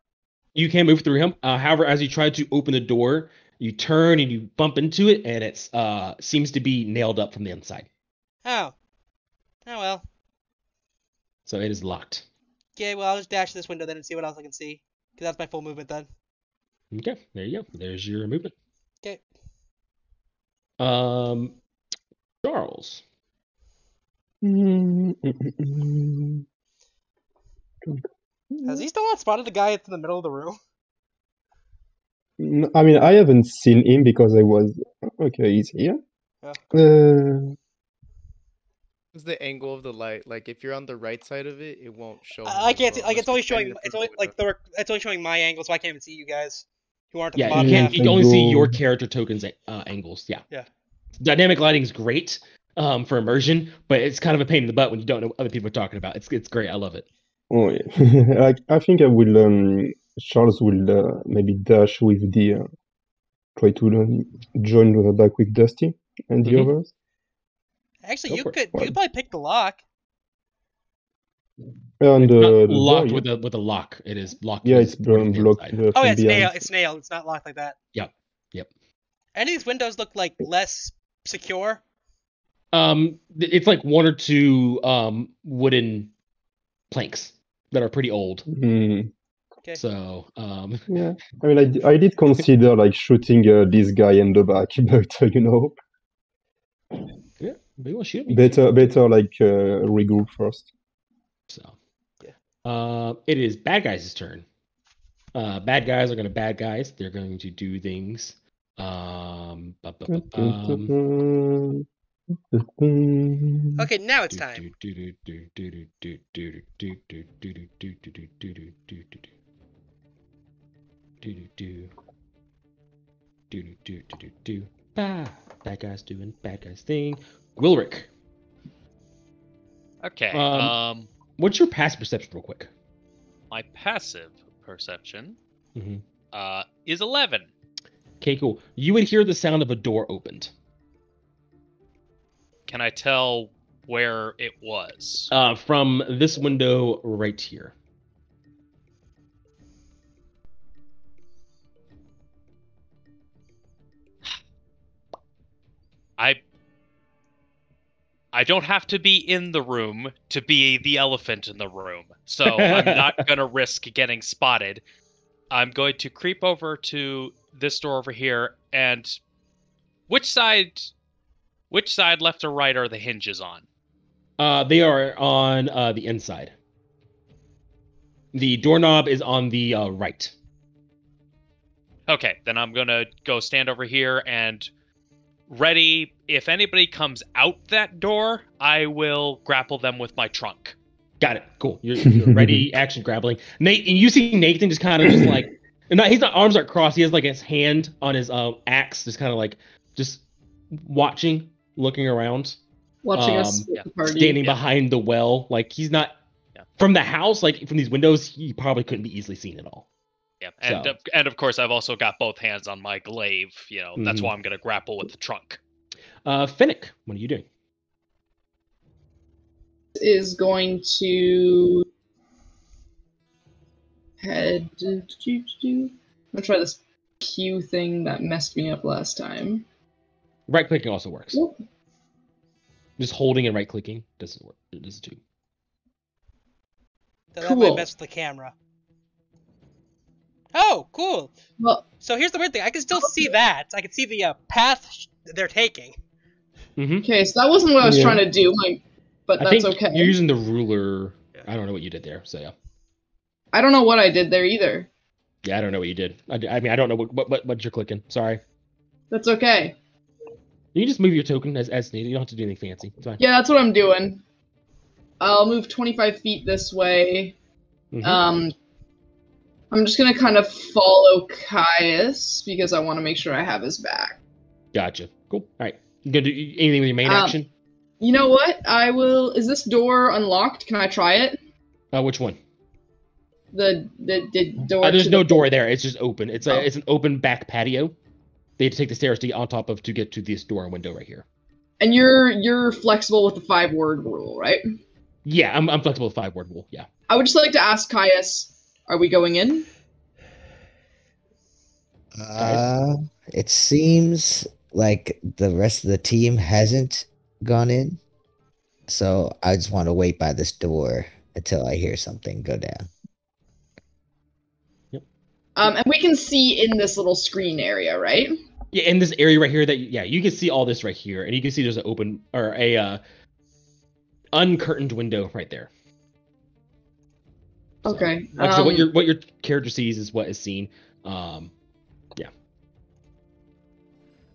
You can move through him. However, as you try to open the door, you turn and you bump into it, and it seems to be nailed up from the inside. Oh. Oh, well. So it is locked. Okay, well, I'll just dash to this window then and see what else I can see. Because that's my full movement then. Okay, there you go. There's your movement. Okay. Charles. Has he still not spotted the guy in the middle of the room? I mean, I haven't seen him because I was... Okay, he's here. Yeah. It's the angle of the light. Like if you're on the right side of it, it won't show. I can't see. Like it's only showing. It's It's only showing my angle, so I can't even see you guys who aren't at the Yeah, bottom you half. can only see your character tokens angles. Yeah. Yeah. Dynamic lighting is great for immersion, but it's kind of a pain in the butt when you don't know what other people are talking about. It's great. I love it. Oh yeah. Like I think I will. Charles will maybe dash with the. Try to join back with Dusty and the others. Actually, you Go could for it. you could probably pick the lock. And It's not the locked door, with a lock. It is locked. yeah, with it's supporting the blocked. inside. Oh From yeah, it's behind. nailed. It's nailed. It's not locked like that. Yep. Any of these windows look like less secure. It's like one or two wooden planks that are pretty old. Okay. So Yeah, I mean, I did consider like shooting this guy in the back, but yeah, maybe we'll shoot him. better like regroup first. So Yeah. it is bad guys' turn. Bad guys are gonna bad guys. They're going to do things. Okay, now it's time. Bad guys doing bad guys thing. Wilrick, Okay. what's your passive perception, real quick? My passive perception Mhm. is 11. Okay, cool. You would hear the sound of a door opened. Can I tell where it was? From this window right here. I don't have to be in the room to be the elephant in the room, so I'm not gonna risk getting spotted. I'm going to creep over to this door over here, and which side, left or right, are the hinges on? They are on the inside. The doorknob is on the right. Okay, then I'm gonna go stand over here and ready. If anybody comes out that door, I will grapple them with my trunk. Got it. Cool. You're ready. Action grappling. Nate, and you see Nathan just kind of just like, he's not arms aren't crossed. He has like his hand on his axe, just kind of like just watching, looking around, Watching us with the party. standing behind the well. Like he's not from the house. Like from these windows, he probably couldn't be easily seen at all. Yeah, and of course I've also got both hands on my glaive. That's why I'm gonna grapple with the trunk. Finnick, what are you doing? Is going to head. I'm gonna try this Q thing that messed me up last time. Right clicking also works. Yep. Just holding and right clicking doesn't work. It does too. That might mess with the camera. Oh, cool. Well, so here's the weird thing. I can still see that. I can see the path they're taking. Okay, so that wasn't what I was trying to do. but I that's think okay. you're using the ruler. Yeah. I don't know what you did there. So yeah. I don't know what I did there either. Yeah, I don't know what you did. I mean, I don't know what you're clicking. Sorry. That's okay. You can just move your token as needed. You don't have to do anything fancy. It's fine. Yeah, that's what I'm doing. I'll move 25 feet this way. Mhm. I'm just gonna kind of follow Caius because I want to make sure I have his back. Gotcha. Cool. All right. You gonna do anything with your main action? You know what? I will. Is this door unlocked? Can I try it? Which one? The door. There's to no the- door there. It's just open. It's Oh. it's an open back patio. They have to take the stairs to get on top of to get to this door and window right here. And you're flexible with the 5-word rule, right? Yeah, I'm flexible with 5-word rule. Yeah. I would just like to ask Caius, are we going in? It seems like the rest of the team hasn't gone in, so I just want to wait by this door until I hear something go down. And we can see in this little screen area, right? Yeah, in this area right here you can see all this right here, and you can see there's an open or a uncurtained window right there. So, Okay. like I said, what your character sees is what is seen. Yeah.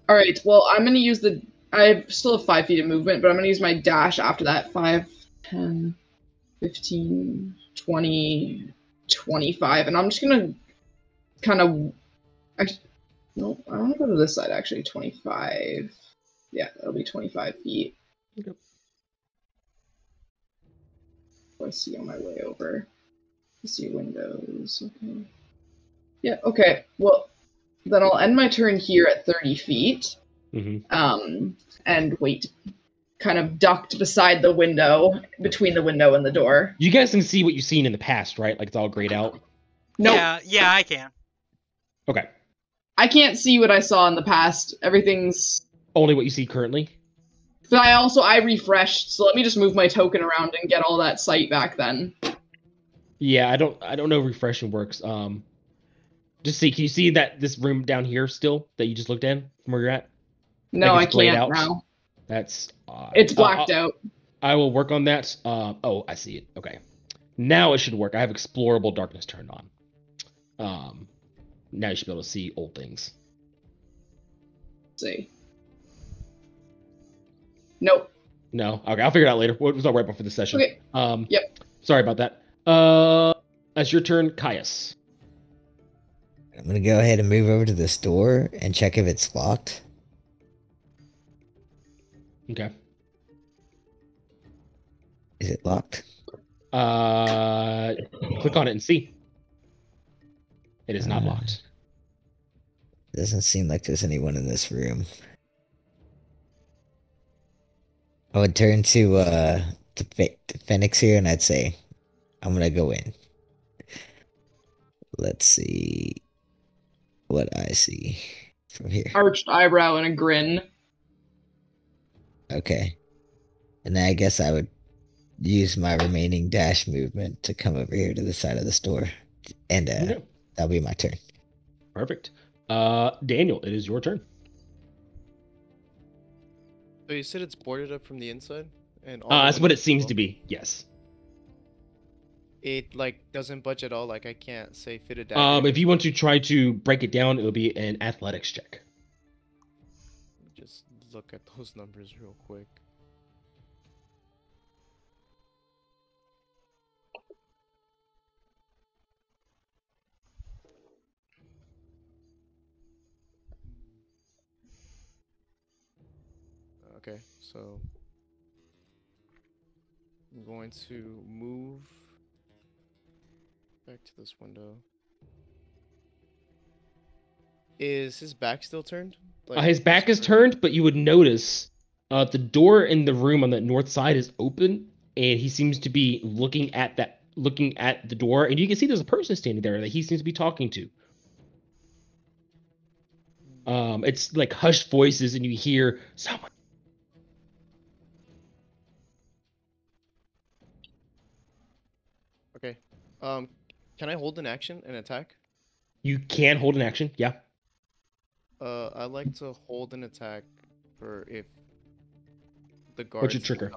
All right. Well, I'm gonna use the. I still have 5 feet of movement, but I'm gonna use my dash after that. 5, 10, 15, 20, 25, and I'm just gonna kind of. No, I want to go to this side actually. 25. Yeah, that'll be 25 feet. Okay. What do I see on my way over? I see windows. Okay. Yeah. Okay. Well, then I'll end my turn here at 30 feet. Mm-hmm. And wait, kind of ducked beside the window, between the window and the door. You guys can see what you've seen in the past, right? Like it's all grayed out. Nope. Yeah, I can. Okay. I can't see what I saw in the past. Everything's. Only what you see currently. But I refreshed, so let me just move my token around and get all that sight back then. Yeah, I don't know if refreshing works. Just see. Can you see that this room down here still that you just looked in from where you're at? No, Like I it's grayed can't out? now. That's odd. It's blacked out. I will work on that. Oh, I see it. Okay. Now it should work. I have explorable darkness turned on. Now you should be able to see old things. Let's see. Nope. No. Okay, I'll figure it out later. We'll talk right before the session. Okay. Yep. Sorry about that. That's your turn, Caius. I'm gonna go ahead and move over to this door and check if it's locked. Okay. Is it locked? Click on it and see. It is not locked. Doesn't seem like there's anyone in this room. I would turn to Phoenix here and I'd say, I'm gonna go in. Let's see what I see from here. Arched eyebrow and a grin. Okay. And then I guess I would use my remaining dash movement to come over here to the side of the store. And Okay. that'll be my turn. Perfect. Daniel, it is your turn. So you said it's boarded up from the inside, and all That's what it seems to be. Yes. It like doesn't budge at all. Like I can't say fit a dagger. If you want to try to break it down, it'll be an athletics check. Just look at those numbers real quick. Okay, so I'm going to move back to this window. Is his back still turned? His back is turned, but you would notice the door in the room on the north side is open, and he seems to be looking at the door, and you can see there's a person standing there that he seems to be talking to. It's like hushed voices, and you hear someone. Okay. Can I hold an action and attack? You can hold an action, yeah. I like to hold an attack for if the guards. What's your trigger?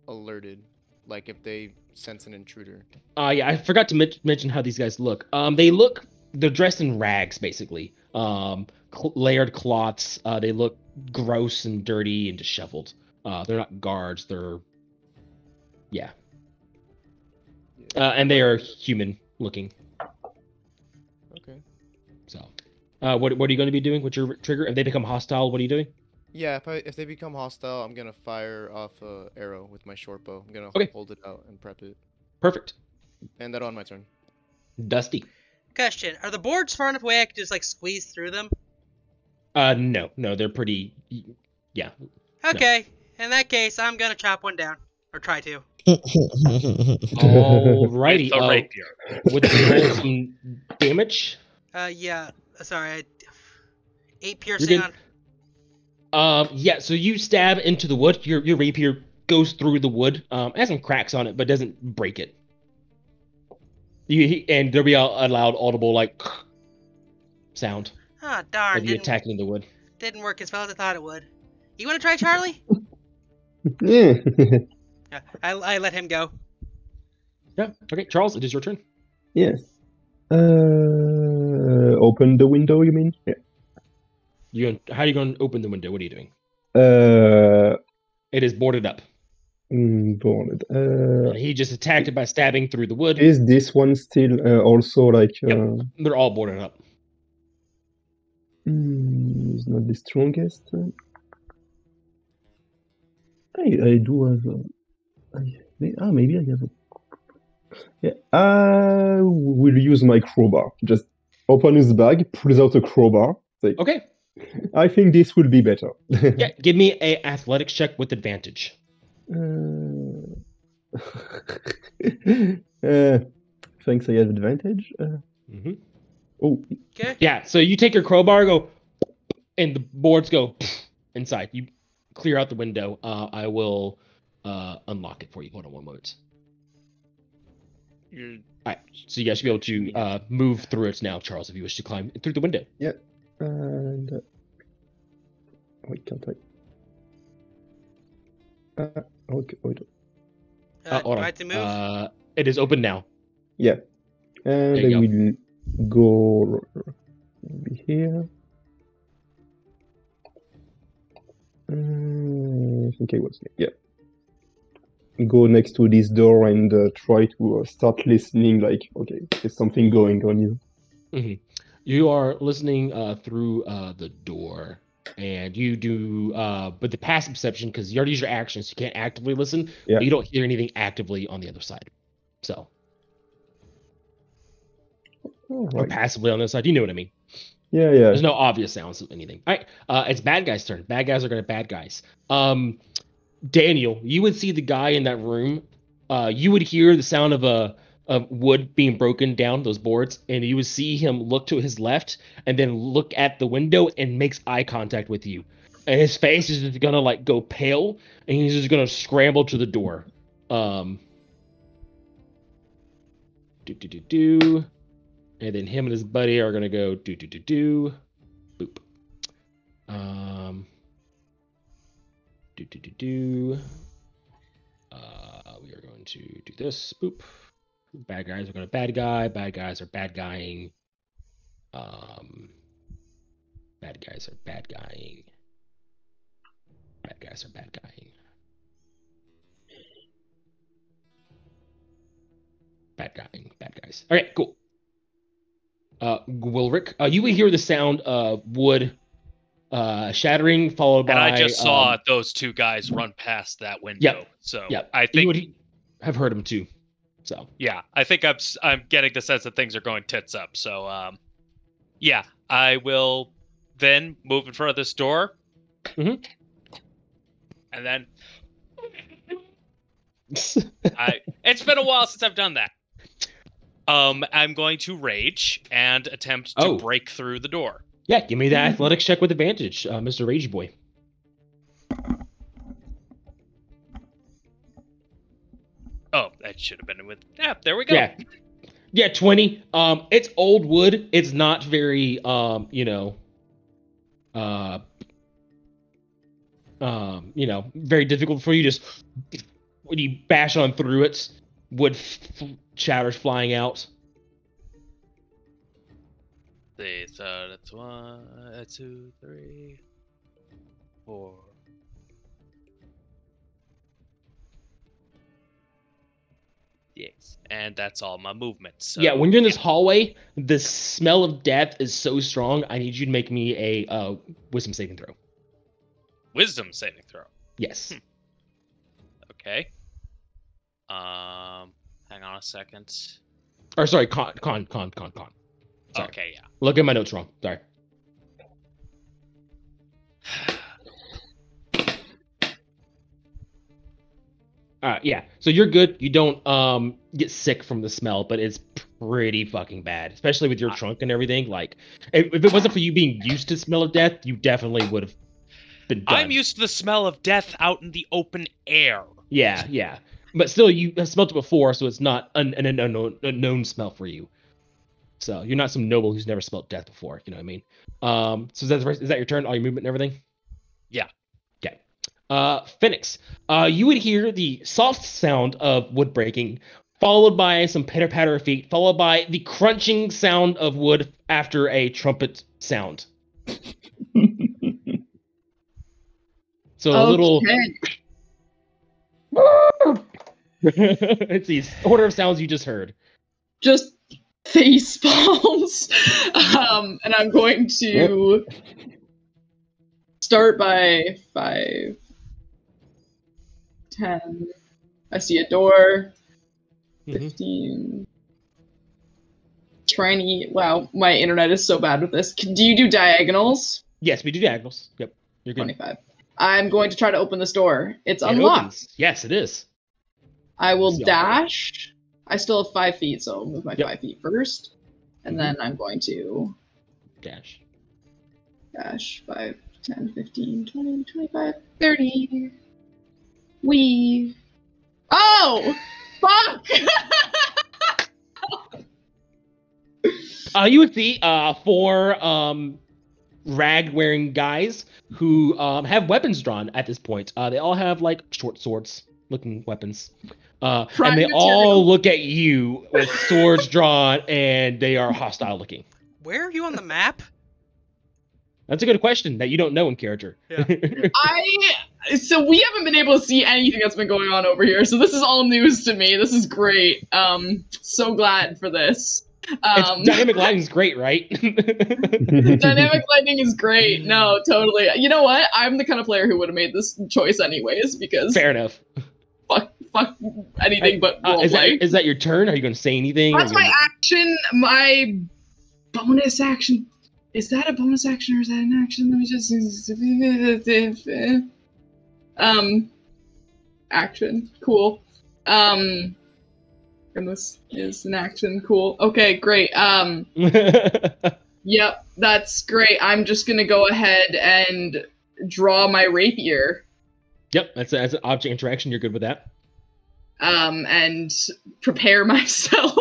alerted, like if they sense an intruder. Yeah, I forgot to mention how these guys look. They're dressed in rags, basically. Layered cloths. They look gross and dirty and disheveled. They're not guards. Yeah. And they are human looking. Okay. So, what are you going to be doing? What's your trigger? If they become hostile, what are you doing? Yeah, if they become hostile, I'm gonna fire off a arrow with my short bow. I'm gonna hold it out and prep it. Perfect. And that on my turn. Dusty. Question: are the boards far enough away I can just like squeeze through them? No, they're pretty. Yeah. Okay, in that case, I'm gonna chop one down or try to. Alrighty. With the rapier. With roll some damage. Yeah. Sorry, 8 piercing on. Yeah. So you stab into the wood. Your rapier goes through the wood. Has some cracks on it, but doesn't break it. And there'll be a loud, audible like sound. Ah, darn! Of you attacking the wood. Didn't work as well as I thought it would. You want to try, Charlie? Yeah. I let him go. Yeah. Okay, Charles, it is your turn. Yes. Open the window, you mean? Yeah. How are you going to open the window? What are you doing? It is boarded up. Boarded. He just attacked it by stabbing through the wood. Is this one still also like? Yep. They're all boarded up. It's not the strongest. I do have. Maybe I have a. Yeah, I will use my crowbar. Just open his bag, pulls out a crowbar. Like, Okay. I think this will be better. Yeah, give me a athletics check with advantage. Thanks, I have advantage. Oh. Okay. Yeah, so you take your crowbar, go, and the boards go inside. You clear out the window. I will unlock it for you. Hold on one moment. All right, so you guys should be able to move through it now, Charles, if you wish to climb through the window. Yeah. And wait, can't I? Okay, wait. Hold do I have to move? on. It is open now. Yeah. And There I you will go maybe here. I think I was yeah. Go next to this door and try to start listening. Like, okay, there's something going on here. Mm-hmm. You are listening through the door, and you do, but the passive perception, because you already use your actions, you can't actively listen. Yeah. But you don't hear anything actively on the other side. So, or Right. passively on the other side. You know what I mean? Yeah. There's no obvious sounds of anything. All right, it's bad guys' turn. Bad guys are going to bad guys. Daniel, you would see the guy in that room. You would hear the sound of wood being broken down, those boards, and you would see him look to his left and then look at the window and makes eye contact with you. And his face is just gonna like go pale, and he's just gonna scramble to the door. And then him and his buddy are gonna go boop. We are going to do this. Boop. Bad guys are going to bad guy. Bad guys are bad guying. Bad guys are bad guying. Bad guys are bad guying. Bad guying. Bad guys. All right, cool. Wilrick, you would hear the sound of wood shattering, followed by. And I just saw those two guys run past that window. Yep. So yep. I think you would have heard them too. So yeah, I think I'm getting the sense that things are going tits up. So yeah, I will then move in front of this door, and then it's been a while since I've done that. I'm going to rage and attempt to break through the door. Yeah, give me the athletics check with advantage, Mr. Rage Boy. Oh, that should have been with. Yeah, there we go. Yeah, 20. It's old wood. It's not very, very difficult for you. Just when you bash on through it, wood shatters flying out. See, so that's 1, 2, 3, 4. Yes, and that's all my movements. So, Yeah, when you're in this hallway, the smell of death is so strong. I need you to make me a wisdom saving throw. Wisdom saving throw. Yes. Okay. Hang on a second. Or sorry, con. Sorry. Okay, yeah. Look at my notes wrong. Sorry. Yeah. So you're good. You don't get sick from the smell, but it's pretty fucking bad, especially with your trunk and everything. Like, if it wasn't for you being used to the smell of death, you definitely would have been done. I'm used to the smell of death out in the open air. Yeah. But still, you have smelled it before, so it's not an unknown smell for you. So you're not some noble who's never smelled death before. You know what I mean? So is that your turn? All your movement and everything? Yeah. Okay. Phoenix, you would hear the soft sound of wood breaking, followed by some pitter-patter of feet, followed by the crunching sound of wood after a trumpet sound. So a little... It's these order of sounds you just heard. Just face palms. And I'm going to start by 5, 10. I see a door. 15. Tiny. Wow, my internet is so bad with this. Do you do diagonals? Yes, we do diagonals. Yep, you're good. 25. I'm going to try to open this door. It's It unlocked. opens. Yes, it is. I will See, dash. I still have 5 feet, so I'll move my 5 feet first. And then I'm going to dash 5, 10, 15, 20, 25, 30. Wee. Oh! Fuck! You would see 4 rag-wearing guys who have weapons drawn at this point. They all have like short swords-looking weapons, and they all look at you with swords drawn, and they are hostile-looking. Where are you on the map? That's a good question that you don't know in character. Yeah. So we haven't been able to see anything that's been going on over here, so this is all news to me. This is great. So glad for this. Dynamic lighting is great, right? Dynamic lighting is great. No, totally. You know what? I'm the kind of player who would have made this choice anyways, because fair enough. Fuck anything but roleplay. Is that your turn? Are you going to say anything? That's my action. My bonus action. Is that a bonus action or is that an action? Let me just action. Cool. And this is an action. Cool. Okay, great. Yep, that's great. I'm just gonna go ahead and draw my rapier. Yep, that's an object interaction. You're good with that. And prepare myself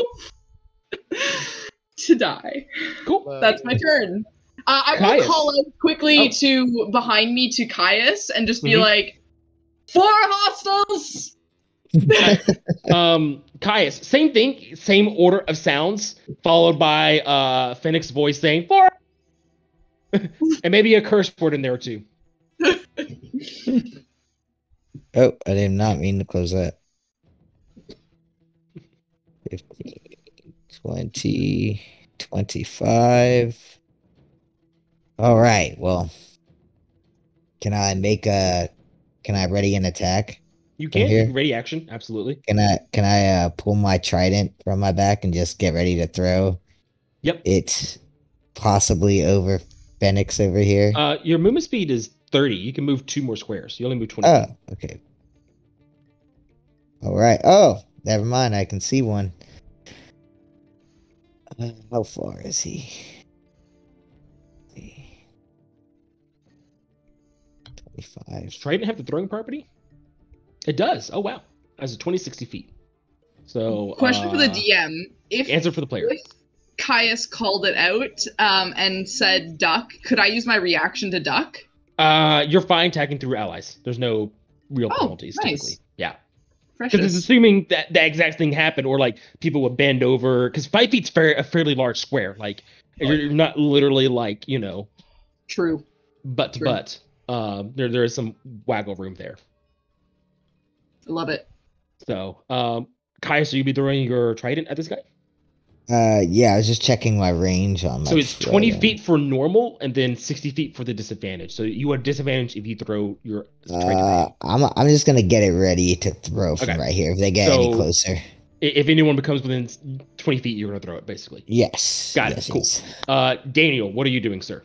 to die. Cool. That's my turn. I will call out quickly to behind me to Caius and just be like, 4 hostiles! Caius, same thing, same order of sounds, followed by Phoenix's voice saying 4, and maybe a curse word in there too. Oh, I did not mean to close that. 15, 20, 25. All right, well, can I ready an attack? You can ready action, absolutely. Can I pull my trident from my back and just get ready to throw? Yep. It's possibly over Phoenix over here. Your movement speed is 30. You can move 2 more squares. You only move 20. Oh, okay. All right. Oh, never mind. I can see one. How far is he? 25. Does trident have the throwing property? It does. Oh wow. That's a 60 feet. So question for the DM. Answer for the player. If Caius called it out and said duck, could I use my reaction to duck? You're fine attacking through allies. There's no real penalties nice. typically. Yeah. Because it's Precious. assuming that the exact thing happened, or like people would bend over. Because 5 feet's a fairly large square. Like you're not literally like True. butt to True. butt. There is some waggle room there. I love it. So, Kai, so you'll be throwing your trident at this guy. Yeah, I was just checking my range on my. So it's 20 trident. feet for normal, and then 60 feet for the disadvantage. So you have disadvantage if you throw your trident. At him. I'm just gonna get it ready to throw from Okay. right here if they get any So- closer. If anyone becomes within 20 feet, you're gonna throw it, basically. Yes. Got it. Yes, Cool. yes. Daniel, what are you doing, sir?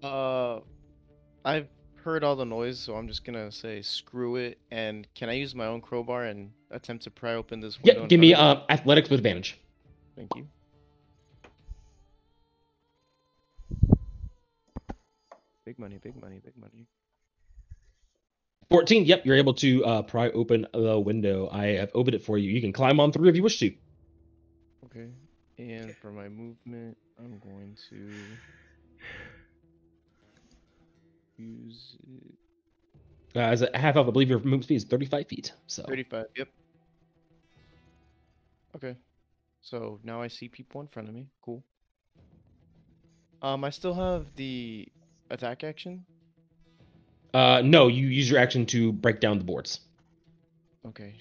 I've heard all the noise, so I'm just gonna say screw it. And can I use my own crowbar and attempt to pry open this window? Yeah, in give me front of athletics with advantage. Thank you. Big money, big money, big money. 14. Yep, you're able to pry open the window. I have opened it for you. You can climb on through if you wish to. Okay. And for my movement, I'm going to use it. As a half elf, I believe your movement speed is 35 feet. So 35. Yep. Okay. So now I see people in front of me. Cool. I still have the attack action. no, you use your action to break down the boards. Okay.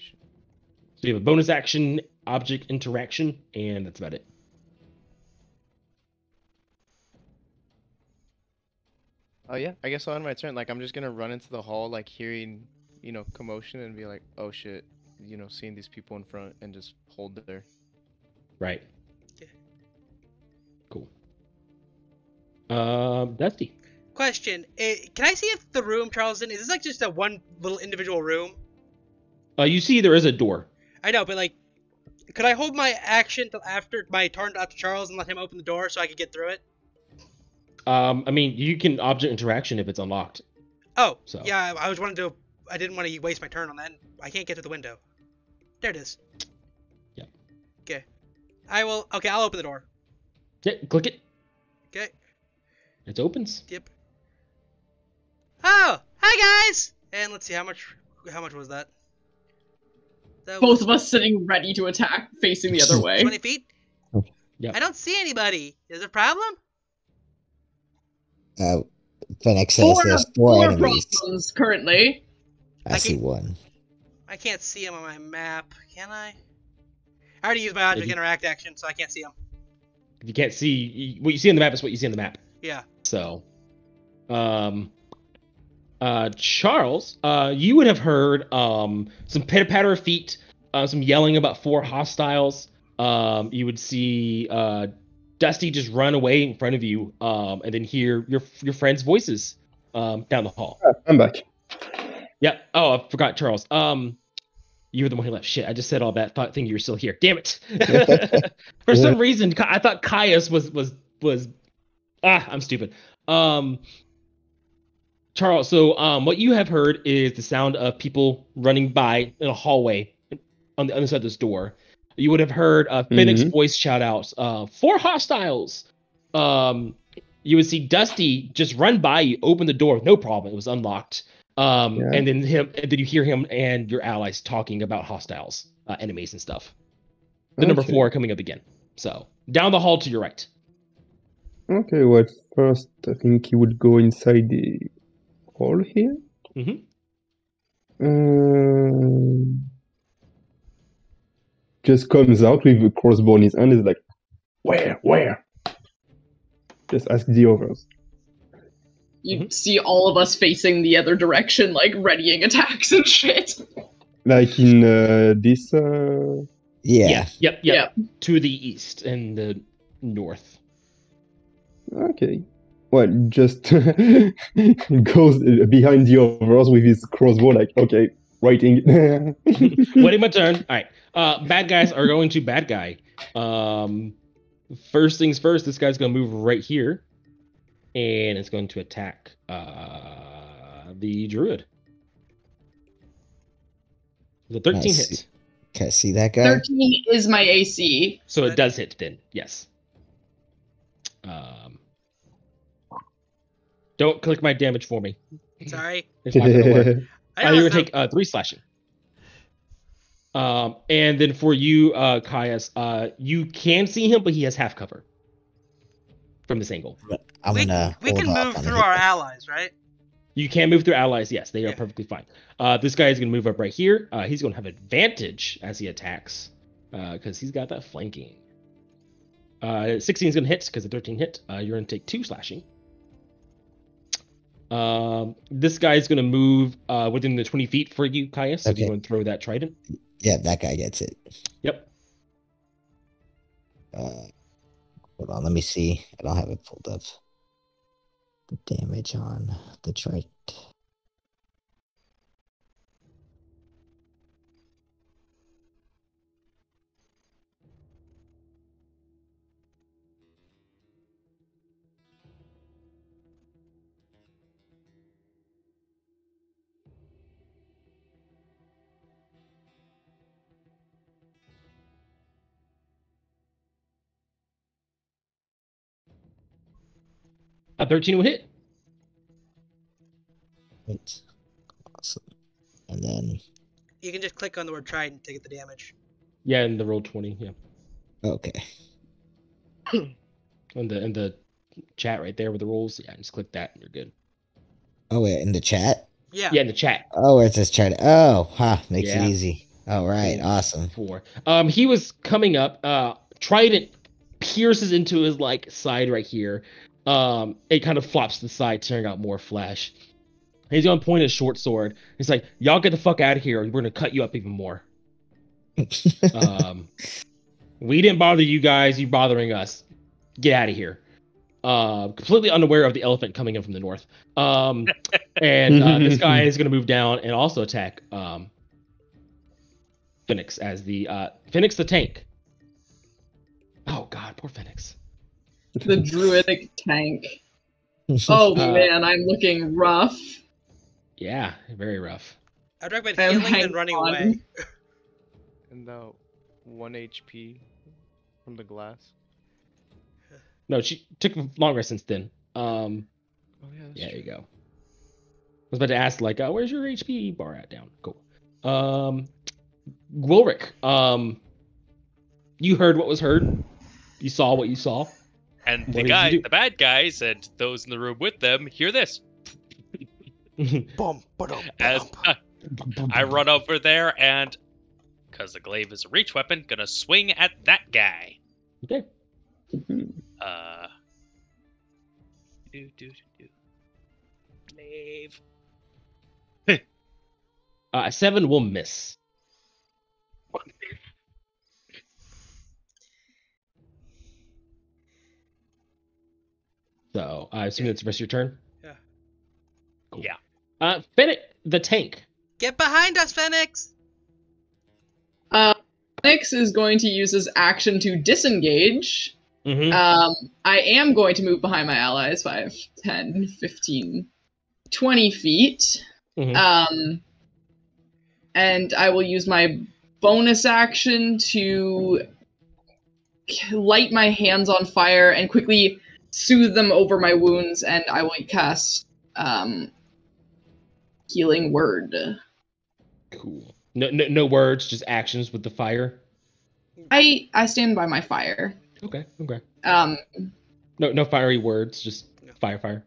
So you have a bonus action, object interaction, and that's about it. Oh yeah, I guess on my turn, like I'm just gonna run into the hall, like hearing, commotion, and be like, oh shit, seeing these people in front, and just hold there. Right. Yeah. Cool. Dusty. Question: can I see if the room Charles in is this like just a one little individual room? You see there is a door. I know, but like, could I hold my action till after my turn after Charles and let him open the door so I could get through it? I mean, you can object interaction if it's unlocked. Oh, So. yeah, I was wanting to. I didn't want to waste my turn on that. I can't get to the window. There it is. Yep. Okay. I will. Okay, I'll open the door. Yeah, click it. Okay. It opens. Yep. Oh, hi guys! And let's see how much was that? That Both was of us sitting ready to attack, facing the other way. 20 feet. Yep. I don't see anybody. Is there a problem? Phoenix says there's four enemies. problems currently. I see one. I can't see him on my map. Can I? I already used my object interact action, so I can't see him. If you can't see, what you see on the map is what you see on the map. Yeah. So, Charles, you would have heard some pitter patter of feet, some yelling about 4 hostiles. You would see Dusty just run away in front of you, and then hear your friends' voices down the hall. I'm back. Yep. Oh, I forgot, Charles. You were the one who left. Shit, I just said all that. Thought thinking you were still here. Damn it. For some reason, I thought Caius was. I'm stupid. Charles. So, what you have heard is the sound of people running by in a hallway on the other side of this door. You would have heard Phoenix's voice shout out, 4 hostiles. You would see Dusty just run by you, open the door, no problem. It was unlocked. And then you hear him and your allies talking about hostiles, enemies and stuff. The number 4 coming up again. So down the hall to your right. Okay, well, first I think he would go inside the hall here. Just comes out with a crossbow in his hand, is like, where? Just ask the others. You see all of us facing the other direction, like readying attacks and shit. Like in this. Yeah. Yep. To the east and the north. Okay. Well, just goes behind the others with his crossbow, like, okay, waiting. Waiting my turn. All right. Bad guys are going to bad guy. First things first, this guy's going to move right here. And it's going to attack the druid. The 13 Nice. hits. Can I see that guy? 13 is my AC. So it does hit then, yes. Don't click my damage for me. Sorry. It's not going to work. I know You're it's going to not- take 3 slashing. And then for you, Caius, you can see him, but he has half cover from this angle. I'm gonna we hold can off move on through the hit our then. allies, right? You can move through allies. Yes, they are Yeah. perfectly fine. This guy is going to move up right here. He's going to have advantage as he attacks because he's got that flanking. 16 is going to hit because the 13 hit. You're going to take 2 slashing. This guy is going to move within the 20 feet for you, Caius. So Okay. you want to throw that trident? Yeah, that guy gets it. Yep. Hold on, let me see. I don't have it pulled up. The damage on the trident. A 13 will hit. Right. Awesome. And then You can just click on the word trident to get the damage. Yeah, in the roll 20. Yeah. okay. In the chat right there with the rolls. Yeah, just click that and you're good. Oh wait, in the chat? Yeah. Yeah, in the chat. Oh, where it says trident. Oh, makes Yeah. it easy. All right, Cool. awesome. 4. He was coming up. Trident pierces into his like side right here. It kind of flops to the side, tearing out more flesh. He's gonna point his short sword. He's like, "Y'all get the fuck out of here, or we're gonna cut you up even more." We didn't bother you guys. You bothering us. Get out of here. Completely unaware of the elephant coming in from the north. And this guy is gonna move down and also attack Phoenix as the Phoenix the tank. Oh god, poor Phoenix. The druidic tank. Oh Uh, man, I'm looking rough. Yeah, very rough. I'd recommend I'm healing and hanging running on. away. And the 1 HP from the glass. No, she took longer since then. Oh yeah. That's Yeah, there true. you go. I was about to ask, like, where's your HP bar at down? Cool. Gwilric, you heard what was heard. You saw what you saw. And What did you do? the bad guys, and those in the room with them hear this. Boom, ba-dum, As ba-dum. I run over there and, because the glaive is a reach weapon, gonna swing at that guy. Okay. Do. Glaive. 7 will miss. So I assume it's the rest of your turn. Yeah. Cool. Yeah. Fennec, the tank. Get behind us, Phoenix! Phoenix is going to use his action to disengage. Mm-hmm. I am going to move behind my allies 5, 10, 15, 20 feet. Mhm. And I will use my bonus action to light my hands on fire and quickly soothe them over my wounds, and I will cast Healing Word. Cool. No words, just actions with the fire. I stand by my fire. Okay. Um, No fiery words, just fire.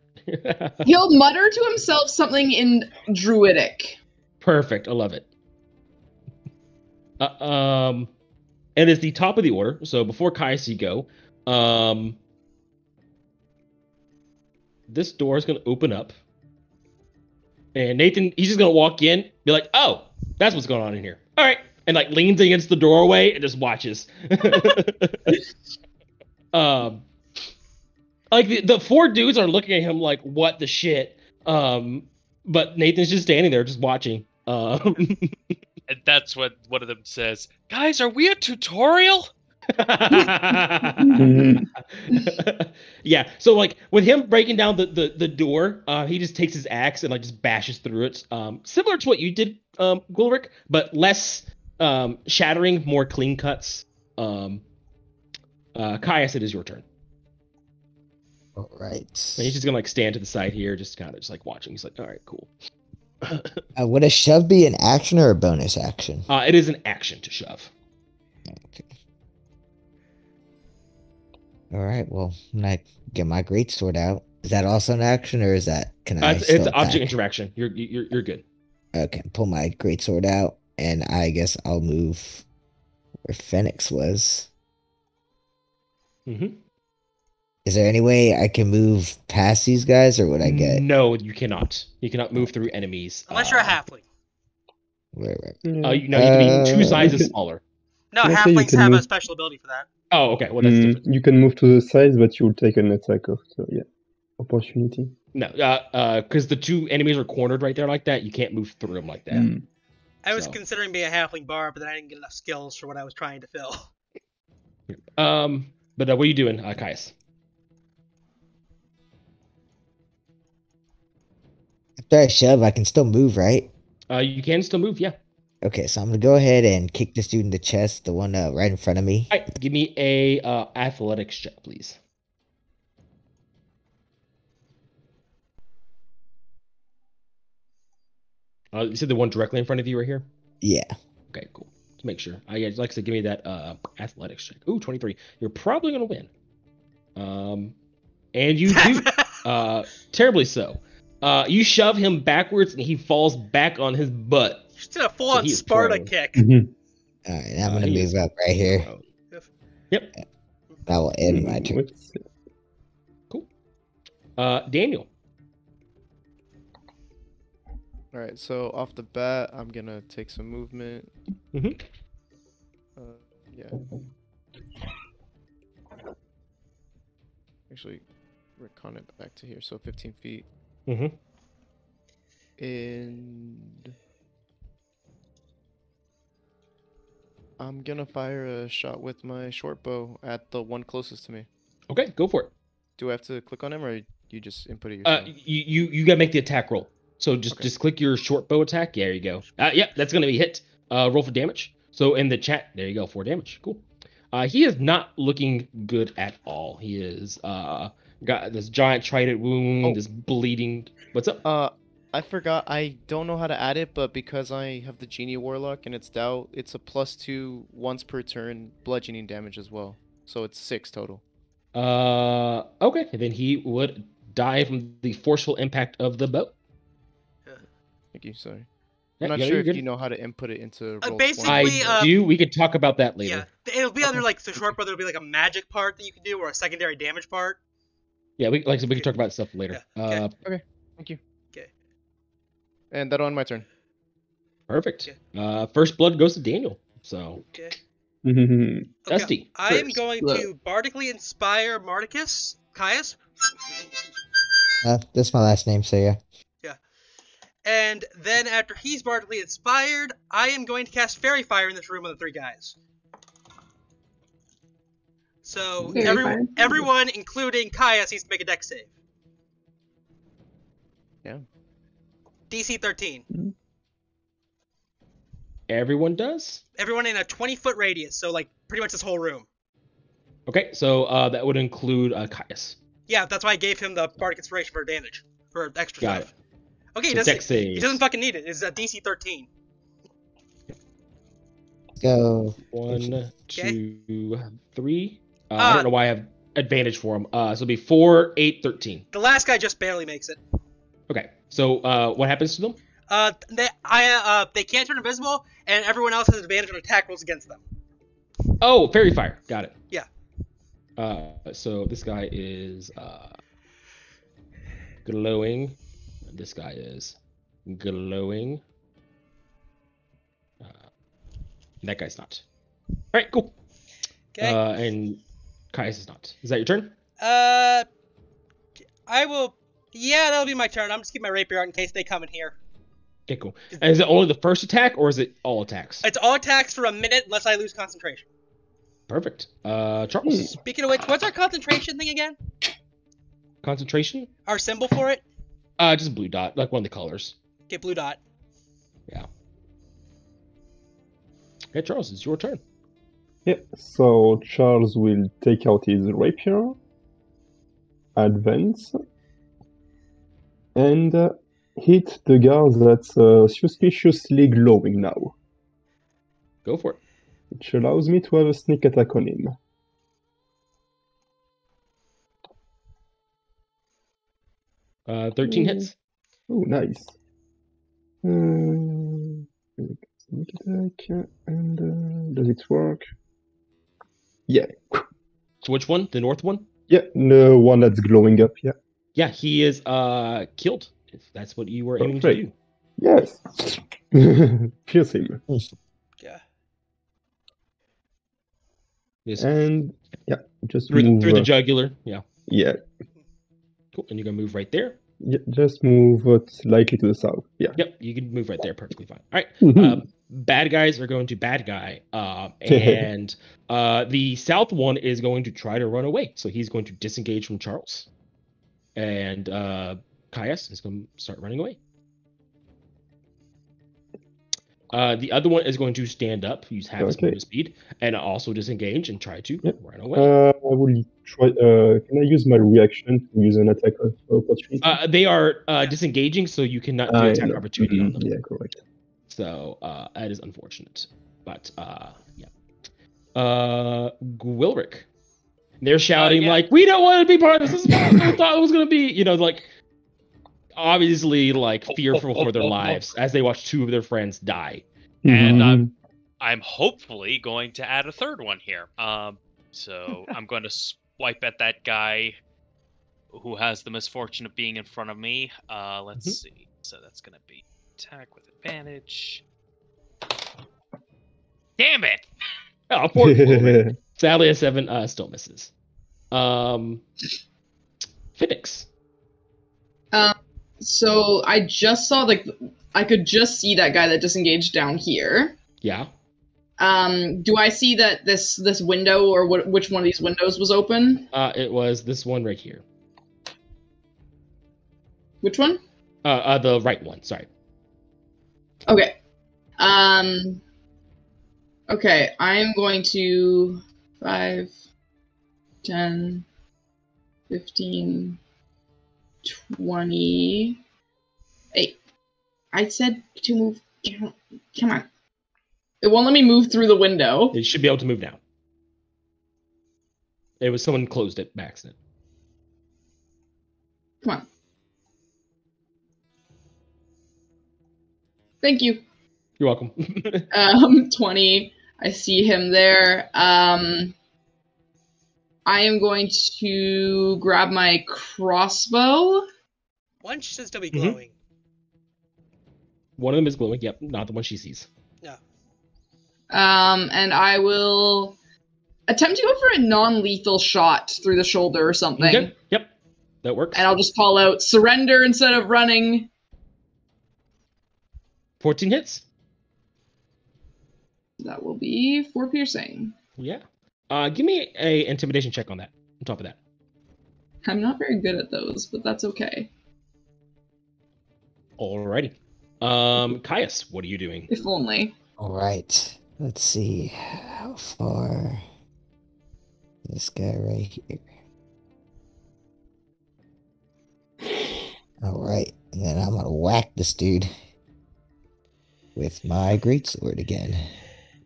he'll mutter to himself something in Druidic. Perfect. I love it. And it's the top of the order. So before Caius, you go. This door is going to open up. And Nathan, he's just going to walk in, be like, "Oh, that's what's going on in here. All right." And like leans against the doorway and just watches. Like the 4 dudes are looking at him like, "What the shit?" But Nathan's just standing there, just watching. And that's what one of them says. Guys, are we a tutorial? Yeah, so like with him breaking down the door, he just takes his axe and like just bashes through it. Similar to what you did, Gulric, but less shattering, more clean cuts. Caius, it is your turn. All right. And he's just gonna like stand to the side here, just kind of just like watching. He's like, "All right, cool." Would a shove be an action or a bonus action? It is an action to shove. Okay. All right. Well, when I get my greatsword out, is that also an action, or is that can I It's still an object attack? interaction. You're good. Okay, pull my greatsword out, and I guess I'll move where Phoenix was. Mm-hmm. Is there any way I can move past these guys, or would I get? No, you cannot. You cannot move through enemies. Unless you're a halfling. Where? Yeah. You know, you can be two sizes Okay. smaller. No, Let's say you halflings can have a move- special ability for that. Oh, okay. Well, that's different. You can move to the sides, but you'll take an attack of opportunity. No, because the two enemies are cornered right there like that. You can't move through them like that. Mm. I was So. considering being a halfling bard, but then I didn't get enough skills for what I was trying to fill. But what are you doing, Caius? After I shove, I can still move, right? You can still move, yeah. Okay, so I'm gonna go ahead and kick this dude in the chest, the one right in front of me. All right, give me a athletics check, please. You said the one directly in front of you right here? Yeah. Okay, cool. To make sure. Yeah, like I said, give me that athletics check. Ooh, 23. You're probably gonna win. And you do. Terribly so. You shove him backwards and he falls back on his butt. You just did a full-on he is Sparta prone. kick. Mhm. All right, now I'm gonna he move is up right here. prone. Yep. That will end my turn. Let's see. Cool. Daniel. All right, so off the bat, I'm gonna take some movement. Mhm. Yeah. Actually, recon it back to here, so 15 feet. Mhm. And I'm gonna fire a shot with my short bow at the one closest to me. Okay, go for it. Do I have to click on him, or you just input it Uh, yourself? you gotta make the attack roll. So just Okay. just click your short bow attack. There you go. Yeah, that's gonna be hit. Roll for damage. So in the chat, there you go, 4 damage. Cool. He is not looking good at all. He is got this giant trident wound, Oh. this bleeding. What's up? I forgot. I don't know how to add it, but because I have the Genie Warlock and it's Doubt, it's a +2 once per turn bludgeoning damage as well. So it's 6 total. Okay. And then he would die from the forceful impact of the bow. Thank you. Sorry. Yeah, I'm not yeah, sure you're if good. you know how to input it into roll basically, I do. We could talk about that later. Yeah, it'll be either like the short bow, there'll be like a magic part that you can do, or a secondary damage part. Yeah, we like I said, we can talk about stuff later. Yeah, okay. Thank you. Okay. And that'll end my turn. Perfect. First blood goes to Daniel. So Okay. Mhm. Okay, Dusty. I am first going blood. to bardically inspire Caius. That's my last name, so yeah. And then after he's bardically inspired, I am going to cast Fairy Fire in this room on the 3 guys. So Fairy Fire. everyone, including Caius, needs to make a dex save. Yeah. DC 13. everyone does. Everyone in a 20-foot radius, so like pretty much this whole room. Okay, so that would include Caius. Yeah, that's why I gave him the bardic inspiration for advantage, for extra Got stuff. Okay, he So doesn't. dex saves. He doesn't fucking need it. It's a DC 13. Go. 1, 2, 3. I don't know why I have advantage for him. So it'll be 4, 8, 13. The last guy just barely makes it. Okay, so what happens to them? They can't turn invisible, and everyone else has advantage on attack rolls against them. Oh, fairy fire. Got it. Yeah. So this guy is glowing. This guy is glowing. That guy's not. All right, cool. Okay. And Caius is not. Is that your turn? I will. Yeah, that'll be my turn. I'm just keeping my rapier out in case they come in here. Okay, cool. And is it only the first attack, or is it all attacks? It's all attacks for a minute unless I lose concentration. Perfect. Charles. Speaking of which, what's our concentration thing again? Concentration? Our symbol for it? Just a blue dot, like one of the colors. Okay, blue dot. Yeah. Okay, Charles, it's your turn. Yeah, so Charles will take out his rapier, advance, and hit the guard that's suspiciously glowing now, Go for it. which allows me to have a sneak attack on him. 13 hits. Oh, nice. Sneak attack, and does it work? Yeah. So which one? The north one? Yeah, the one that's glowing up, yeah. Yeah, he is killed. If that's what you were aiming to Perfect. do. Yes. Pierce him. Yeah. Yes. And yeah, just Through move. the jugular. Yeah. Yeah, Cool. And you're gonna move right there. just move slightly to the south. Yeah. Yep, you can move right there perfectly fine. All right. Mhm. Bad guys are going to bad guy. And the south one is going to try to run away. So he's going to disengage from Charles. And Caius is going to start running away. The other one is going to stand up, use half his Okay. movement speed, and also disengage and try to Yep. run away. I will try. Can I use my reaction to use an attack of opportunity? They are disengaging, so you cannot do attack know. opportunity on them. Yeah, correct. So that is unfortunate. But yeah. Gwilric. They're shouting yeah. like, "We don't want to be part of this. This is what I thought it was gonna be." You know, like obviously like fearful for their lives as they watch two of their friends die. And Mhm. I'm hopefully going to add a third one here. So I'm going to swipe at that guy who has the misfortune of being in front of me. Let's see. So that's going to be attack with advantage. Damn it! Oh, poor Gwilric. Sadly, a 7 still misses. Phoenix. So I just saw I could just see that guy that disengaged down here. Yeah. Do I see that this window or which one of these windows was open? It was this one right here. Which one? The right one. Sorry. Okay. Okay, I'm going to 5, 10, 15, 20. Hey, I said to move. Come on. It won't let me move through the window. It should be able to move now. It was someone closed it by accident. Come on. Thank you. You're welcome. 20. I see him there. I am going to grab my crossbow. One should still be Mhm. glowing. One of them is glowing. Yep, not the one she sees. And I will attempt to go for a non-lethal shot through the shoulder or something. Okay. Yep, that works. And I'll just call out surrender instead of running. 14 hits. That will be 4 piercing. Yeah. Give me a intimidation check on that. On top of that. I'm not very good at those, but that's okay. Alrighty. Caius, what are you doing? If only. All right. Let's see how far this guy right here. All right, and then I'm gonna whack this dude with my greatsword again.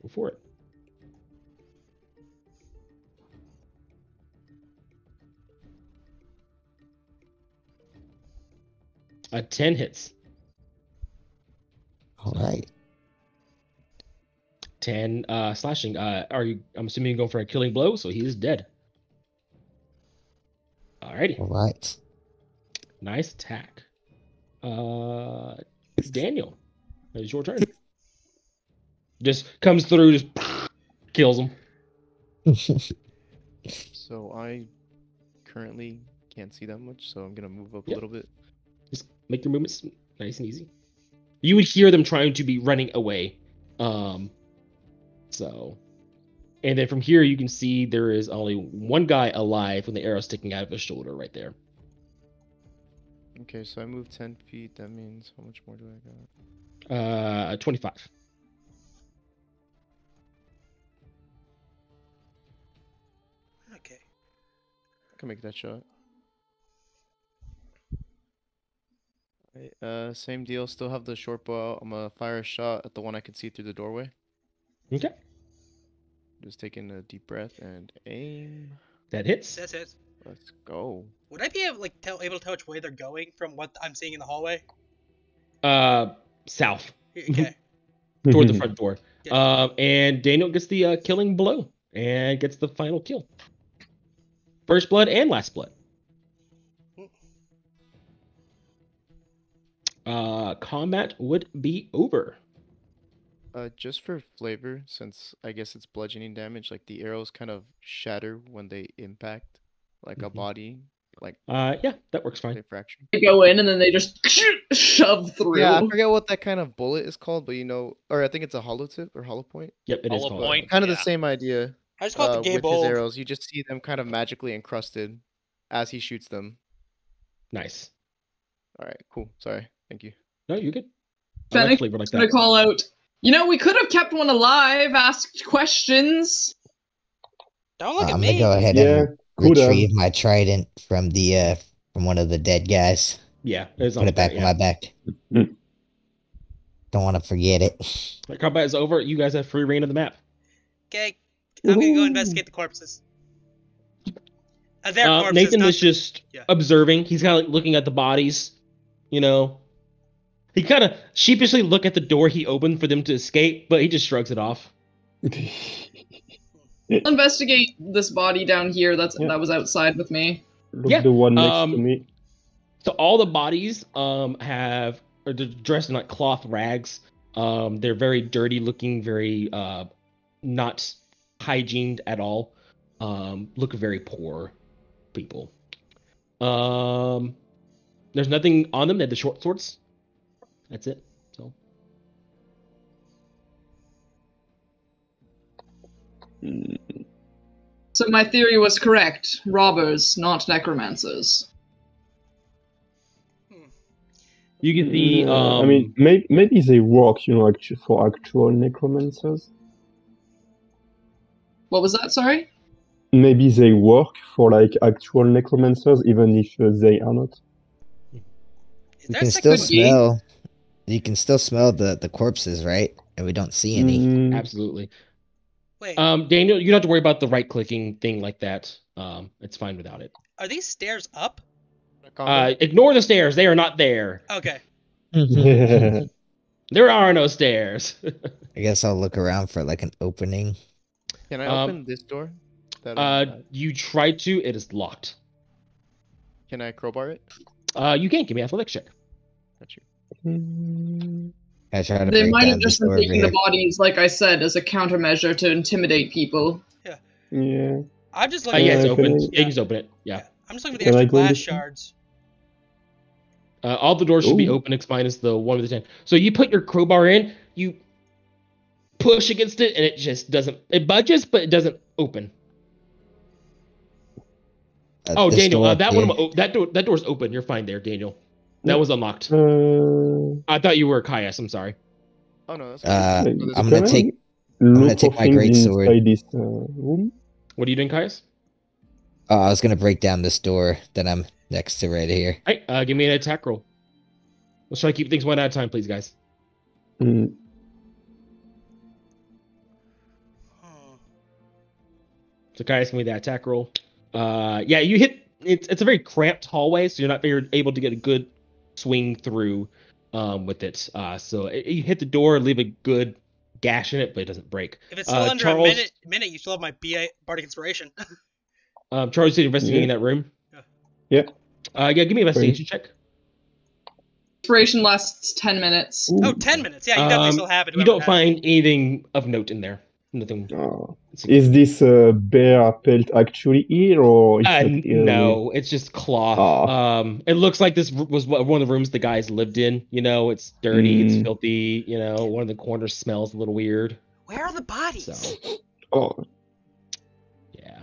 Go for it. A 10 hits. All right. 10 slashing. I'm assuming you're going for a killing blow, so he is dead. Alrighty. All right. Nice attack. Daniel, it's your turn. Just comes through, just kills him. So I currently can't see that much, so I'm gonna move up Yep. a little bit. Just make your movements nice and easy. You would hear them trying to be running away. So, and then from here you can see there is only one guy alive with the arrow sticking out of his shoulder right there. Okay, so I moved 10 feet. That means how much more do I got? 25. Okay. I can make that shot. Right, Same deal. Still have the short bow out. I'm gonna fire a shot at the one I can see through the doorway. Okay. Just taking a deep breath and aim. That hits. That's it. Let's go. Would I be able, able to tell which way they're going from what I'm seeing in the hallway? South. Okay. Toward the front door. Yeah. And Daniel gets the killing blow and gets the final kill. First blood and last blood. Combat would be over. Just for flavor, since I guess it's bludgeoning damage, like the arrows kind of shatter when they impact, like a body, like Yeah, that works fine. they fracture. They go in and then they just shove through. Yeah, I forget what that kind of bullet is called, but or I think it's a hollow tip or hollow point. Yep, it is Hollow called. point. Kind of Yeah. the same idea. I just call it the gay with his bold. arrows, you just see them kind of magically encrusted as he shoots them. Nice. All right, cool. Sorry, thank you. No, you're good. I Fennec like flavor like gonna that. call out. We could have kept one alive, asked questions. Don't look at I'm me. gonna go ahead Yeah, and could have. retrieve my trident from the from one of the dead guys. Yeah, it's Put it back on my back. Mm. Don't want to forget it. The combat is over. You guys have free reign of the map. Okay, I'm gonna go investigate the corpses. Their corpses. Nathan not... is just Yeah. observing. He's kind of like looking at the bodies. He kind of sheepishly look at the door he opened for them to escape, but he just shrugs it off. I'll investigate this body down here that was outside with me. Look, Yeah, the one next to me. So all the bodies are dressed in like cloth rags. They're very dirty looking, very not hygiened at all. Look very poor people. There's nothing on them. They have the short swords. That's it. So So my theory was correct. Robbers, not necromancers. you get the. I mean, maybe they work, for actual necromancers. What was that, sorry? Maybe they work for like actual necromancers, even if they are not. Is You there can a still could be. smell. You can still smell the corpses, right? And we don't see any. Mm, Absolutely. Wait, Daniel, you don't have to worry about the right clicking thing like that. It's fine without it. are these stairs up? Ignore the stairs. They are not there. Okay. There are no stairs. I guess I'll look around for like an opening. Can I open this door? You tried to. It is locked. Can I crowbar it? You can't give me an athletics check. Got you. I try to They break might down have this just been door over taking the here. bodies, like I said, as a countermeasure to intimidate people. yeah. I'm just Yeah, looking it's at open. can I- Yeah, you can just open it. Yeah. I'm just looking for the Can I extra go glass this way? shards. All the doors should be Ooh. open, minus the one with the 10. So you put your crowbar in, you push against it, and it just doesn't. It budges, but it doesn't open. Oh, This Daniel, door up that here. that door's open. You're fine there, Daniel. That Yeah. was unlocked. Uh, I thought you were Caius. I'm sorry. Oh no, that's Uh, good. I'm can gonna I take. look gonna take for my things greatsword. inside this room. What are you doing, Caius? Oh, I was gonna break down this door that I'm next to right here. Hey, give me an attack roll. Let's try to keep things one at a time, please, guys. Mm, Hmm. So Caius, give me that attack roll. Yeah, you hit. It's a very cramped hallway, so you're able to get a good swing through with it. So you hit the door, leave a good gash in it, but it doesn't break. If it's still under Charles- a minute, you still have my BA Bardic Inspiration. Charles, you investigating that room? Yeah. Yeah, give me an investigation check. Inspiration lasts 10 minutes. ooh. Oh, 10 minutes. Yeah, you definitely still have it. You whoever don't has it. find anything of note in there. Nothing. Oh. Is this bear pelt actually here, or it's not here? No, it's just cloth. Oh. It looks like this was one of the rooms the guys lived in. It's dirty, it's Mm. filthy. One of the corners smells a little weird. Where are the bodies? So, Oh, yeah.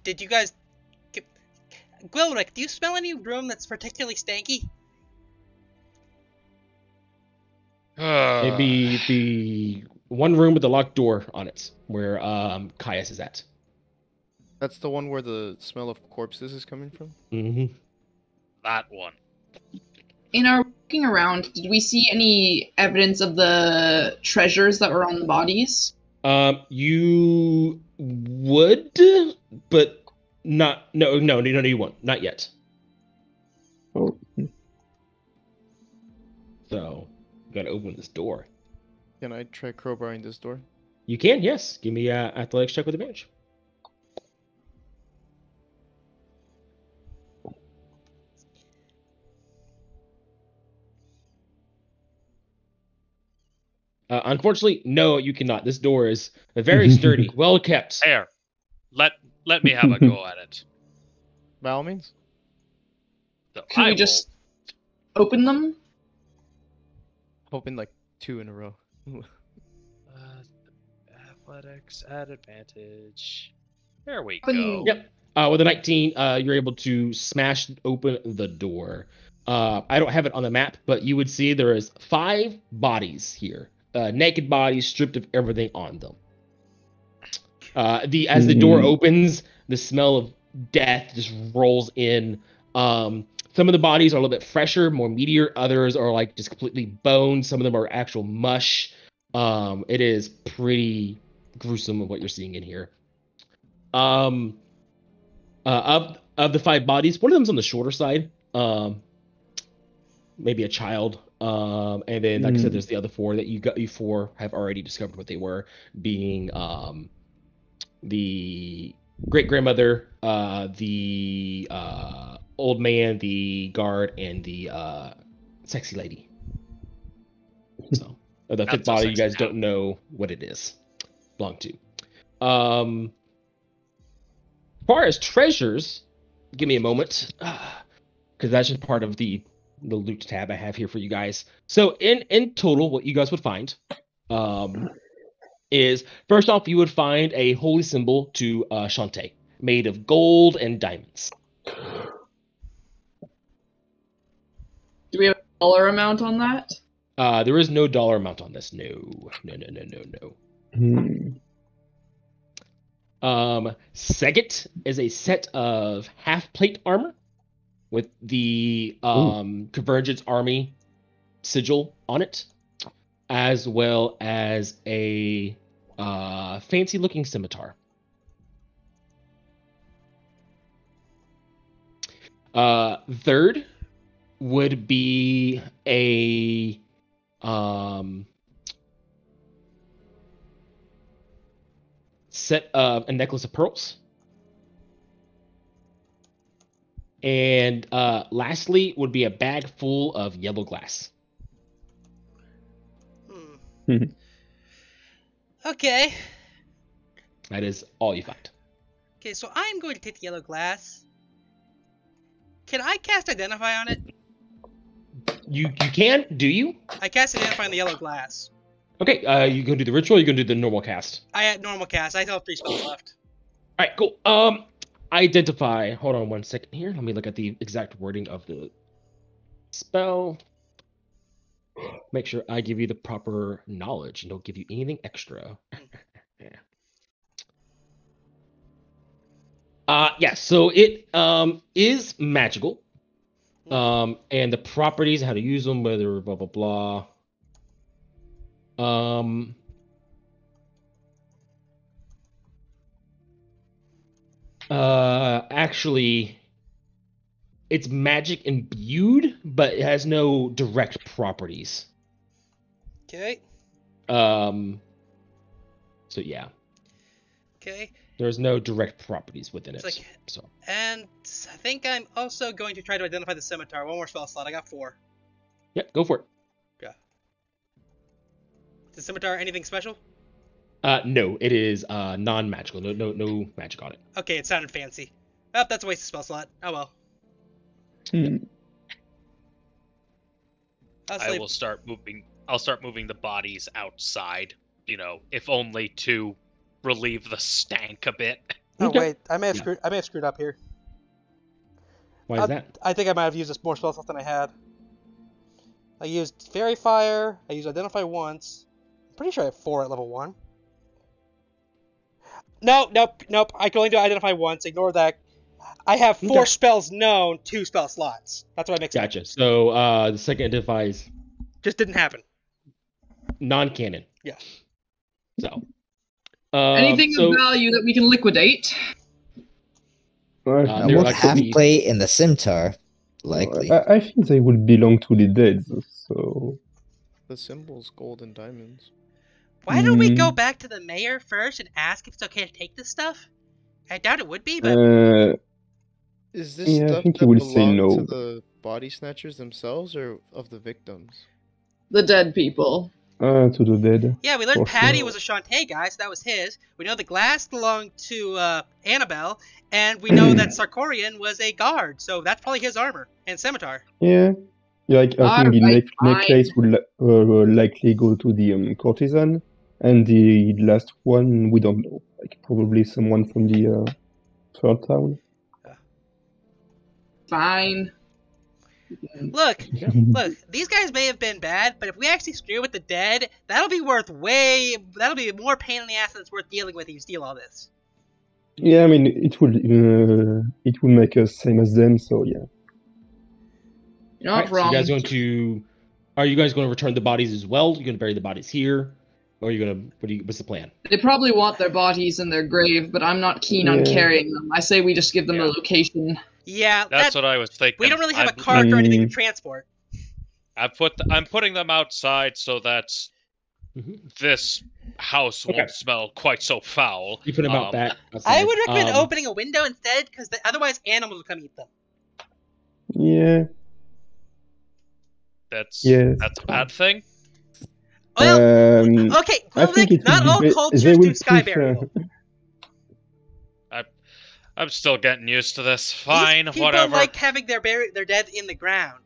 Did you guys... Gwilrick, do you smell any room that's particularly stanky? Maybe the one room with the locked door on it, where Caius is at. That's the one where the smell of corpses is coming from. Mm-hmm. that one. In our walking around, did we see any evidence of the treasures that were on the bodies? You would, but not. No, you won't. Not yet. Oh. So, you gotta open this door. Can I try crowbarring this door? You can, yes. Give me a athletics check with advantage. Unfortunately, no, you cannot. This door is very sturdy, well kept. There. Let me have a go at it. By all means. So Can we will- just open them? Hoping like 2 in a row. Athletics at advantage. There we Open- go. Yep. With a 19, you're able to smash open the door. I don't have it on the map, but you would see there is 5 bodies here. Naked bodies, stripped of everything on them. As the door opens, the smell of death just rolls in. Some of the bodies are a little bit fresher, more meatier. Others are like just completely bone. Some of them are actual mush. It is pretty gruesome of what you're seeing in here. Of the 5 bodies, one of them's on the shorter side. Maybe a child. And then, like I said, there's the other 4 that you 4 have already discovered what they were, being the great grandmother, the old man, the guard, and the sexy lady. So the 5th body, you guys don't know what it is belong to. As far as treasures, give me a moment, because that's just part of the loot tab I have here for you guys. So in total, what you guys would find is, first off, you would find a holy symbol to Shantae, made of gold and diamonds. Do we have a dollar amount on that? There is no dollar amount on this. No. Second is a set of half-plate armor with the Convergence Army sigil on it, as well as a fancy-looking scimitar. Third would be a set of a necklace of pearls. And lastly would be a bag full of yellow glass. Okay. That is all you find. Okay, so I'm going to take the yellow glass. Can I cast Identify on it? You can, do you? I cast Identify on the yellow glass. Okay, you gonna do the ritual, or you gonna do the normal cast? I had normal cast. I still have 3 spells left. Alright, cool. Identify. Hold on 1 second here. Let me look at the exact wording of the spell. Make sure I give you the proper knowledge and don't give you anything extra. Yeah, so it is magical. And the properties, how to use them, whether blah blah blah. Actually, it's magic imbued, but it has no direct properties. Okay. So yeah, Okay. there's no direct properties within it. It's like- So And I think I'm also going to try to identify the scimitar. 1 more spell slot. I got 4. yep, go for it. Is the scimitar anything special? No, it is non-magical. No magic on it. Okay, it sounded fancy. Oh, that's a waste of spell slot. Oh well. I'll start moving the bodies outside, if only to relieve the stank a bit. Oh Okay. wait, I may have screwed up here. Why is that? I think I might have used more spell slot than I had. I used Fairy Fire. I used Identify once. I'm pretty sure I have 4 at level 1. Nope. I can only do Identify once. Ignore that. I have 4 Okay. spells known, 2 spell slots. That's what I mixed up. Gotcha. So the second identifies Just didn't happen. non-canon. Yeah. So. Anything so, of value that we can liquidate? they're Well, like half the- plate and the scimitar, likely. I think they will belong to the dead, so... The symbol's gold and diamonds. Why don't we go Mm. back to the mayor first and ask if it's okay to take this stuff? I doubt it would be, but Is this Yeah, I stuff think he that will say belong no. to the body snatchers themselves or of the victims? The dead people. To the dead. yeah, we learned For Patty sure. was a Shantae guy, so that was his. We know the glass belonged to Annabelle, and we know that Sarkorian was a guard, so that's probably his armor and scimitar. Yeah. Like, I think the Alright, necklace will likely go to the courtesan, and the last one, we don't know. Like, probably someone from the third town. Fine. Look, look, these guys may have been bad, but if we actually screw with the dead, that'll be more pain in the ass than it's worth dealing with if you steal all this. Yeah, I mean, it will make us same as them, so yeah. You're All not right, so wrong. are you guys going to return the bodies as well? You're going to bury the bodies here, or are you going to? What's the plan? They probably want their bodies in their grave, but I'm not keen on Yeah. carrying them. I say we just give them Yeah. a location. Yeah, That's what I was thinking. we don't really have a I'm- cart or anything to transport. I'm putting them outside so that Mhm. this house Okay. won't smell quite so foul. You put them out Um, back. I outside. would recommend Um, opening a window instead, because otherwise animals will come eat them. Yeah. That's Yeah. a bad thing. Well, Um, okay, I well, think like, it not will all be they cultures will do sky prefer- burial. I'm still getting used to this. These Fine, people whatever. like having their dead in the ground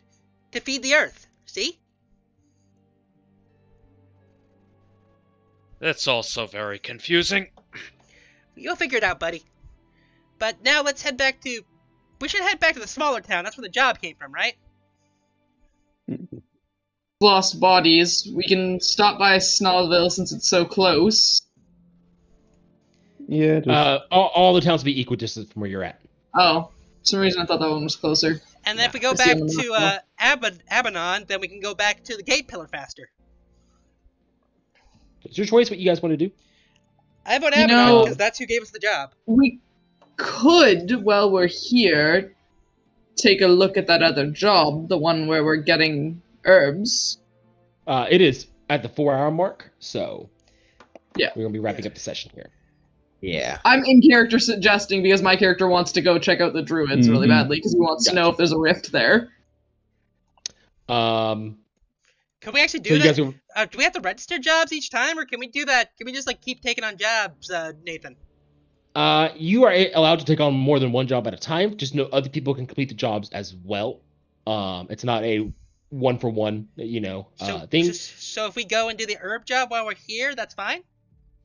to feed the earth. See? That's also very confusing. You'll figure it out, buddy. But now let's head back to... We should head back to the smaller town. That's where the job came from, right? Lost bodies. We can stop by Snallville since it's so close. Yeah, just, all the towns will be equidistant from where you're at. Oh, for some reason I thought that one was closer. And then if we go I see back on the to map Abaddon, then we can go back to the gate pillar faster. It's your choice what you guys want to do. I vote You Abaddon know- because that's who gave us the job. We could, while we're here, take a look at that other job, the one where we're getting herbs. It is at the 4-hour mark, so Yeah. we're gonna be wrapping up the session here. Yeah. I'm in character suggesting because my character wants to go check out the druids really Mhm. badly because he wants to know if there's a rift there. Um, Can we actually so do you that? guys are, Do we have to register jobs each time, or can we do that? Can we just like keep taking on jobs, Nathan? you are allowed to take on more than one job at a time. Just know other people can complete the jobs as well. It's not a 1-for-1, thing. So if we go and do the herb job while we're here, that's fine.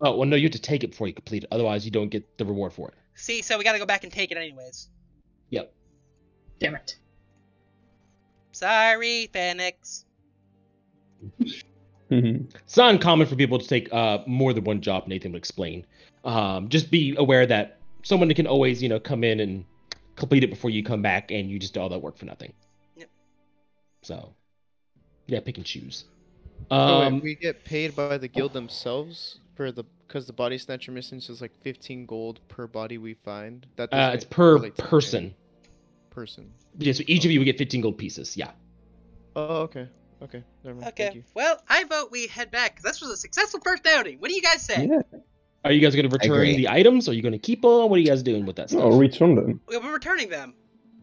Oh, well, no, you have to take it before you complete it. Otherwise, you don't get the reward for it. See, so we gotta go back and take it anyways. Yep. Damn it. Sorry, Phoenix. It's not uncommon for people to take more than one job. Nathan would explain. Just be aware that someone can always, come in and complete it before you come back, and you just do all that work for nothing. Yep. So, yeah, pick and choose. Oh, wait, we get paid by the guild themselves because the body snatcher mission says like 15 gold per body we find. That doesn't It's per relate to the person. person. Yeah, so each of you would get 15 gold pieces. Yeah. Oh, okay. Okay. Never mind. Thank Okay. you. Well, I vote we head back because this was a successful first outing. What do you guys say? yeah. Are you guys going to return agree. the items? Or are you going to keep them? What are you guys doing with that stuff? No, return them. We're returning them.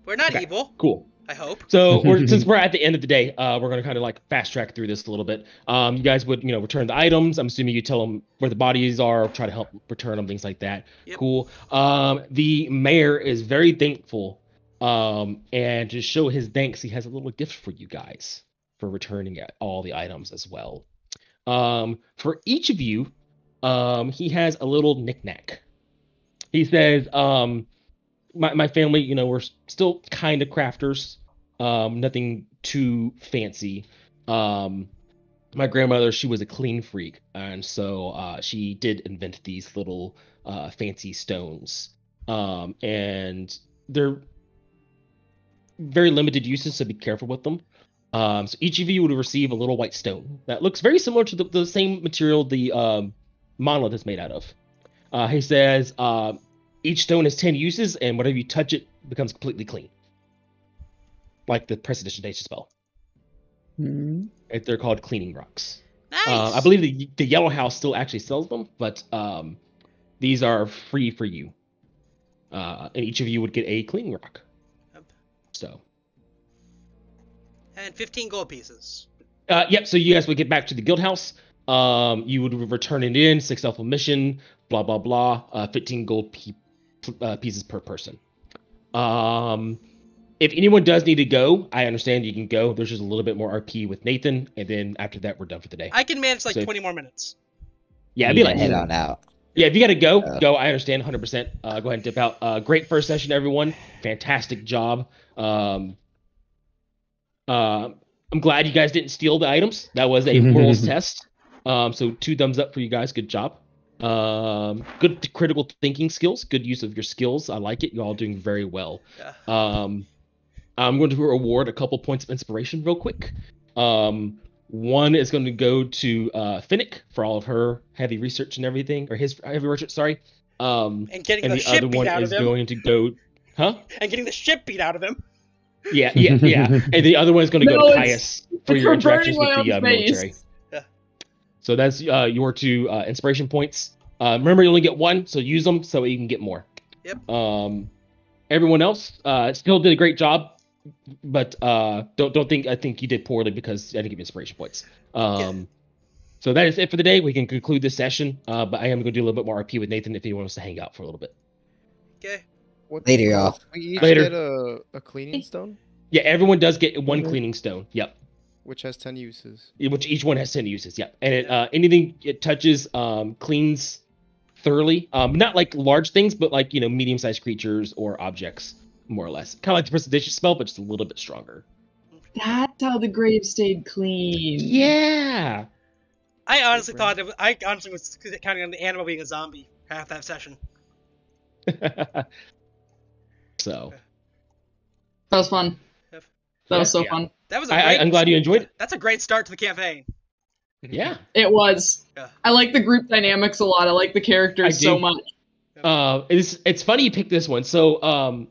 We're not Okay. evil, Cool. I hope. So since we're at the end of the day, we're going to kind of like fast track through this a little bit. You guys would, return the items. I'm assuming you tell them where the bodies are, try to help return them, things like that. Yep. Cool. The mayor is very thankful. And to show his thanks, he has a little gift for you guys for returning all the items as well. For each of you, he has a little knickknack. He says, my family, we're still kind of crafters. Nothing too fancy. My grandmother, she was a clean freak, and so she did invent these little fancy stones. And they're very limited uses, so be careful with them. So each of you would receive a little white stone that looks very similar to the same material the monolith is made out of. He says each stone has 10 uses, and whenever you touch it, becomes completely clean, like the prestidigitation spell. They're called cleaning rocks. Nice. I believe the Yellow House still actually sells them, but these are free for you. And each of you would get a cleaning rock. Yep. So. And 15 gold pieces. Yep. So you guys would get back to the guild house. You would return it in 6 alpha mission. Blah blah blah. 15 gold pieces per person. If anyone does need to go, I understand you can go. There's just a little bit more RP with Nathan, and then after that, we're done for the day. I can manage like 20 more minutes. Yeah, it'd be like head on out. Yeah, if you gotta go, go. I understand 100%. Go ahead and dip out. Great first session, everyone. Fantastic job. I'm glad you guys didn't steal the items. That was a morals test. So 2 thumbs up for you guys. Good job. Good critical thinking skills. Good use of your skills. I like it. You're all doing very well. Yeah. I'm going to award a couple points of inspiration real quick. One is going to go to Finnick for all of her heavy research and everything, or his heavy research, sorry. And getting the the shit other beat one out is of him. going to go, huh? And getting the shit beat out of him. Yeah. And the other one is going to go to Caius for your interactions with the military. Yeah. So that's your 2 inspiration points. Remember, you only get 1, so use them so you can get more. Yep. Everyone else still did a great job, but don't think I think you did poorly because I didn't give you inspiration points. So that is it for the day. We can conclude this session, but I am going to do a little bit more RP with Nathan if he wants to hang out for a little bit. Okay. Later, y'all. We each Later. get a cleaning stone, Yeah, everyone does get 1 cleaning stone. Yep. which has 10 uses. Which each one has 10 uses. Yep. And it, anything it touches cleans thoroughly. Not like large things, but like, medium-sized creatures or objects, more or less. Kind of like the prestidigitation spell, but just a little bit stronger. That's how the grave stayed clean. Yeah. I honestly was counting on the animal being a zombie half that session. So. That was fun. Yep. That was so fun. That was. I'm glad you enjoyed it. That's a great start to the campaign. Yeah. It was. Yeah. I like the group dynamics a lot. I like the characters so much. It's funny you picked this one. So,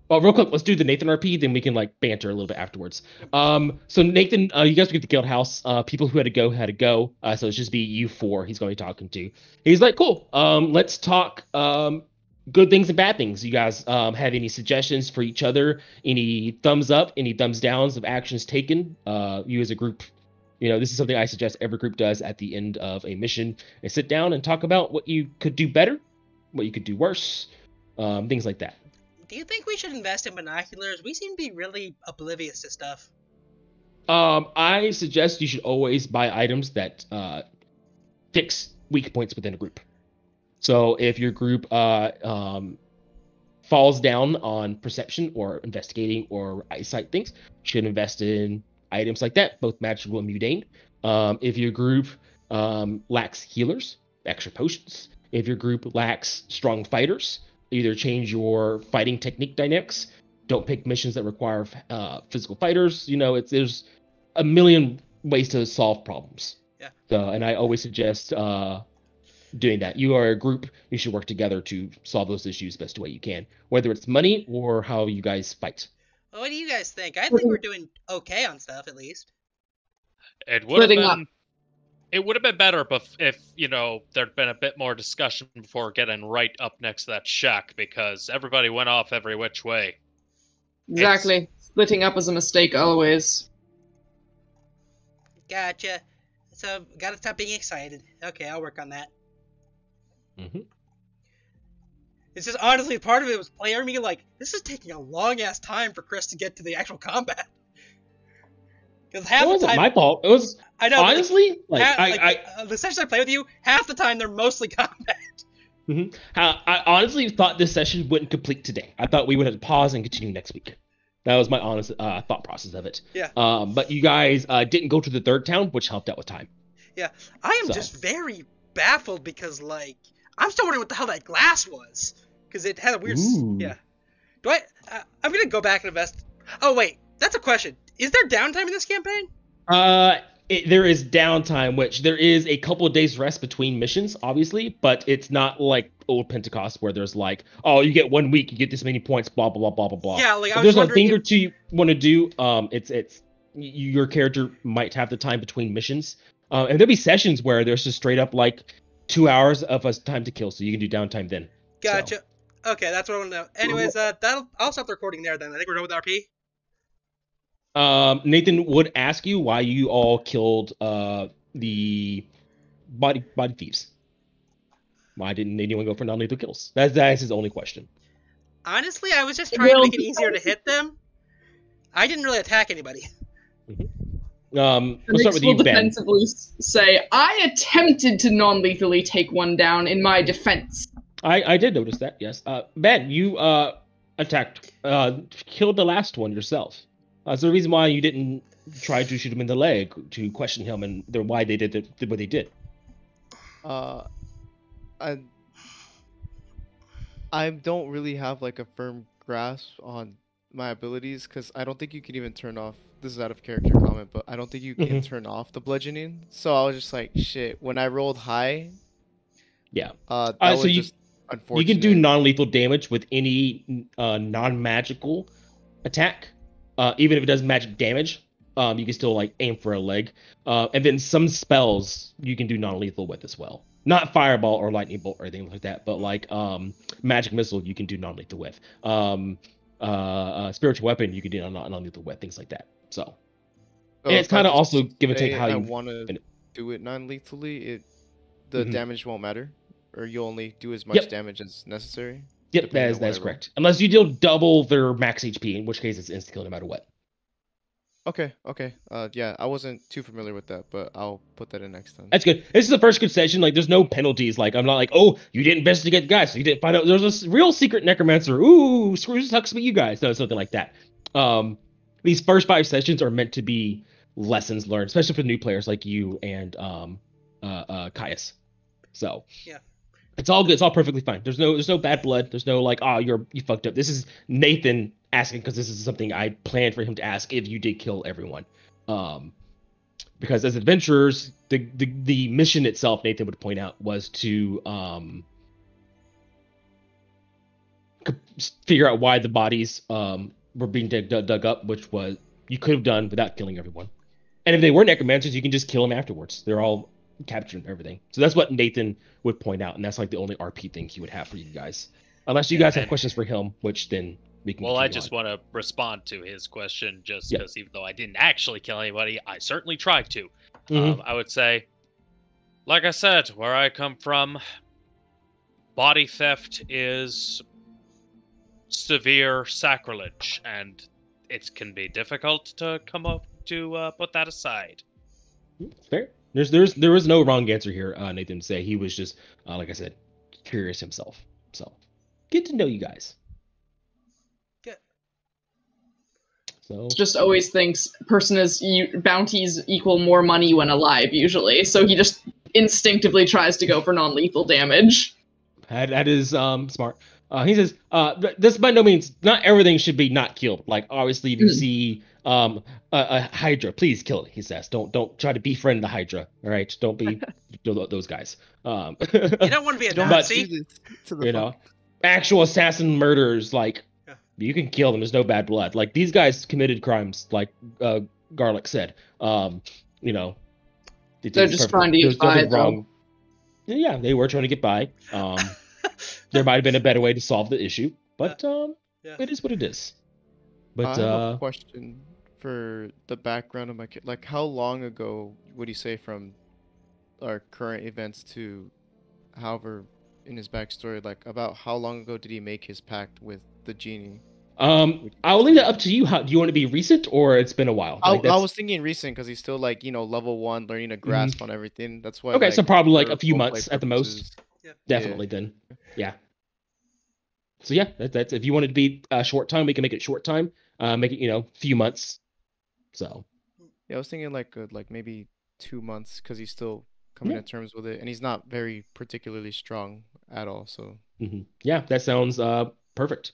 well, real quick, let's do the Nathan RP, then we can like banter a little bit afterwards. So Nathan, you guys get the guild house. People who had to go. So it's just be you 4 he's going to be talking to. He's like, cool. Let's talk good things and bad things. You guys have any suggestions for each other? Any thumbs up? Any thumbs downs of actions taken? You as a group, this is something I suggest every group does at the end of a mission. They sit down and talk about what you could do better, what you could do worse, things like that. Do you think we should invest in binoculars? We seem to be really oblivious to stuff. I suggest you should always buy items that fix weak points within a group. So if your group falls down on perception or investigating or eyesight things, you should invest in items like that, both magical and mundane. If your group lacks healers, extra potions. If your group lacks strong fighters, either change your fighting technique dynamics. Don't pick missions that require physical fighters. There's a million ways to solve problems. Yeah. So, and I always suggest doing that. You are a group. You should work together to solve those issues best way you can, whether it's money or how you guys fight. Well, what do you guys think? I think we're doing okay on stuff, at least. It would have Splitting up. been. It would have been better if there'd been a bit more discussion before getting right up next to that shack, because everybody went off every which way. Exactly. Splitting up is a mistake always. Gotcha. So, gotta stop being excited. Okay, I'll work on that. Mm-hmm. It's just, honestly, part of it was playing me like, this is taking a long-ass time for Chris to get to the actual combat. Because half It the wasn't time... my fault. It was, I know, honestly, the sessions I play with you, half the time they're mostly combat. Mm-hmm. I honestly thought this session wouldn't complete today. I thought we would have to pause and continue next week. That was my honest thought process of it. Yeah. But you guys didn't go to the third town, which helped out with time. Yeah. I am just very baffled because, I'm still wondering what the hell that glass was. Because it had a weird... Ooh. Yeah. Do I? I'm gonna go back and invest. Oh wait, that's a question. Is there downtime in this campaign? There is downtime, which there is a couple of days rest between missions, obviously, but it's not like old Pentecost where there's like, oh, you get 1 week, you get this many points, blah blah blah blah blah blah. Yeah, like I If was there's a wondering thing or if... two you want to do, your character might have the time between missions, and there'll be sessions where there's just straight up like 2 hours of us time to kill, so you can do downtime then. Gotcha. So. Okay, that's what I want to know. Anyways, I'll stop the recording there then. I think we're done with RP. Nathan would ask you why you all killed the body thieves. Why didn't anyone go for non-lethal kills? That is his only question. Honestly, I was just trying to make it easier to hit them. I didn't really attack anybody. Let's start with you, Ben. Defensively say, I attempted to non-lethally take one down in my defense. I did notice that, yes. Ben, you killed the last one yourself. So the reason why you didn't try to shoot him in the leg to question him and why they did what they did. I don't really have like a firm grasp on my abilities because I don't think you can even turn off. This is out of character comment, but I don't think you can turn off the bludgeoning. So I was just like, shit. When I rolled high, yeah. That was just unfortunate. You can do non-lethal damage with any non-magical attack. Even if it does magic damage, you can still like aim for a leg. And then some spells you can do non-lethal with as well. Not fireball or lightning bolt or anything like that, but like magic missile you can do non-lethal with. Spiritual weapon you can do non-lethal with, things like that. So and it's kind of also give and take how you want to do it non-lethally. The damage won't matter, or you only do as much damage as necessary. Yep, that is correct. Unless you deal double their max HP, in which case it's insta kill no matter what. Okay. Yeah, I wasn't too familiar with that, but I'll put that in next time. That's good. This is the first good session. Like, there's no penalties. Like, I'm not like, oh, you didn't investigate the guys, so you didn't find out there's a real secret necromancer. Ooh, screws sucks with you guys. No, something like that. These first 5 sessions are meant to be lessons learned, especially for new players like you and Caius. So yeah. It's all good. It's all perfectly fine. There's no bad blood. There's no like, oh, you fucked up. This is Nathan asking because this is something I planned for him to ask if you did kill everyone. Because as adventurers, the mission itself, Nathan would point out, was to figure out why the bodies were being dug up, which was you could have done without killing everyone. And if they were necromancers, you can just kill them afterwards. They're all captured and everything. So that's what Nathan would point out, and that's like the only RP thing he would have for you guys. Unless you guys have questions for him, which then we can. Well, I just want to respond to his question, just because even though I didn't actually kill anybody, I certainly tried to. I would say, like I said, where I come from, body theft is severe sacrilege, and it can be difficult to come up to put that aside. Fair. There was no wrong answer here, Nathan would say. He was just, like I said, curious himself. So, get to know you guys. Good. So just always thinks bounties equal more money when alive, usually. So he just instinctively tries to go for non-lethal damage. That is smart. He says, this by no means, not everything should be not killed. Like, obviously, if you see a Hydra, please kill it, he says. Don't try to befriend the Hydra, all right? Don't be those guys. You don't want to be a Nazi. Actual assassin murderers, like, you can kill them. There's no bad blood. Like, these guys committed crimes, like Garlic said. They're just trying to get by, though. Yeah, they were trying to get by. There might have been a better way to solve the issue, but it is what it is. But I have a question for the background of my kid. Like, how long ago would you say from our current events to, however, in his backstory, like about how long ago did he make his pact with the genie? I'll leave that up to you. How do you want to be recent or it's been a while? I was thinking recent because he's still like level 1, learning a grasp on everything. That's why. Okay, like, so probably like a few months at the most. Yeah. Definitely then. Yeah. So yeah, that's if you want it to be a short time, we can make it short time. Make it few months. So. Yeah, I was thinking like maybe 2 months because he's still coming to terms with it, and he's not very particularly strong at all. So. Yeah, that sounds perfect.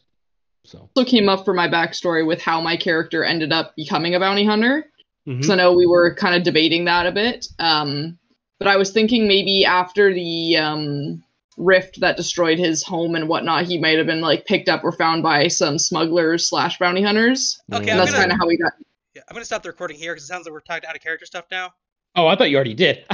So Also came up for my backstory with how my character ended up becoming a bounty hunter. Mhm. Because I know we were kind of debating that a bit. But I was thinking maybe after the rift that destroyed his home and whatnot, he might have been like picked up or found by some smugglers / bounty hunters. Okay, And that's kind of how we got. Yeah, I'm gonna stop the recording here because it sounds like we're talking out of character stuff now. Oh, I thought you already did.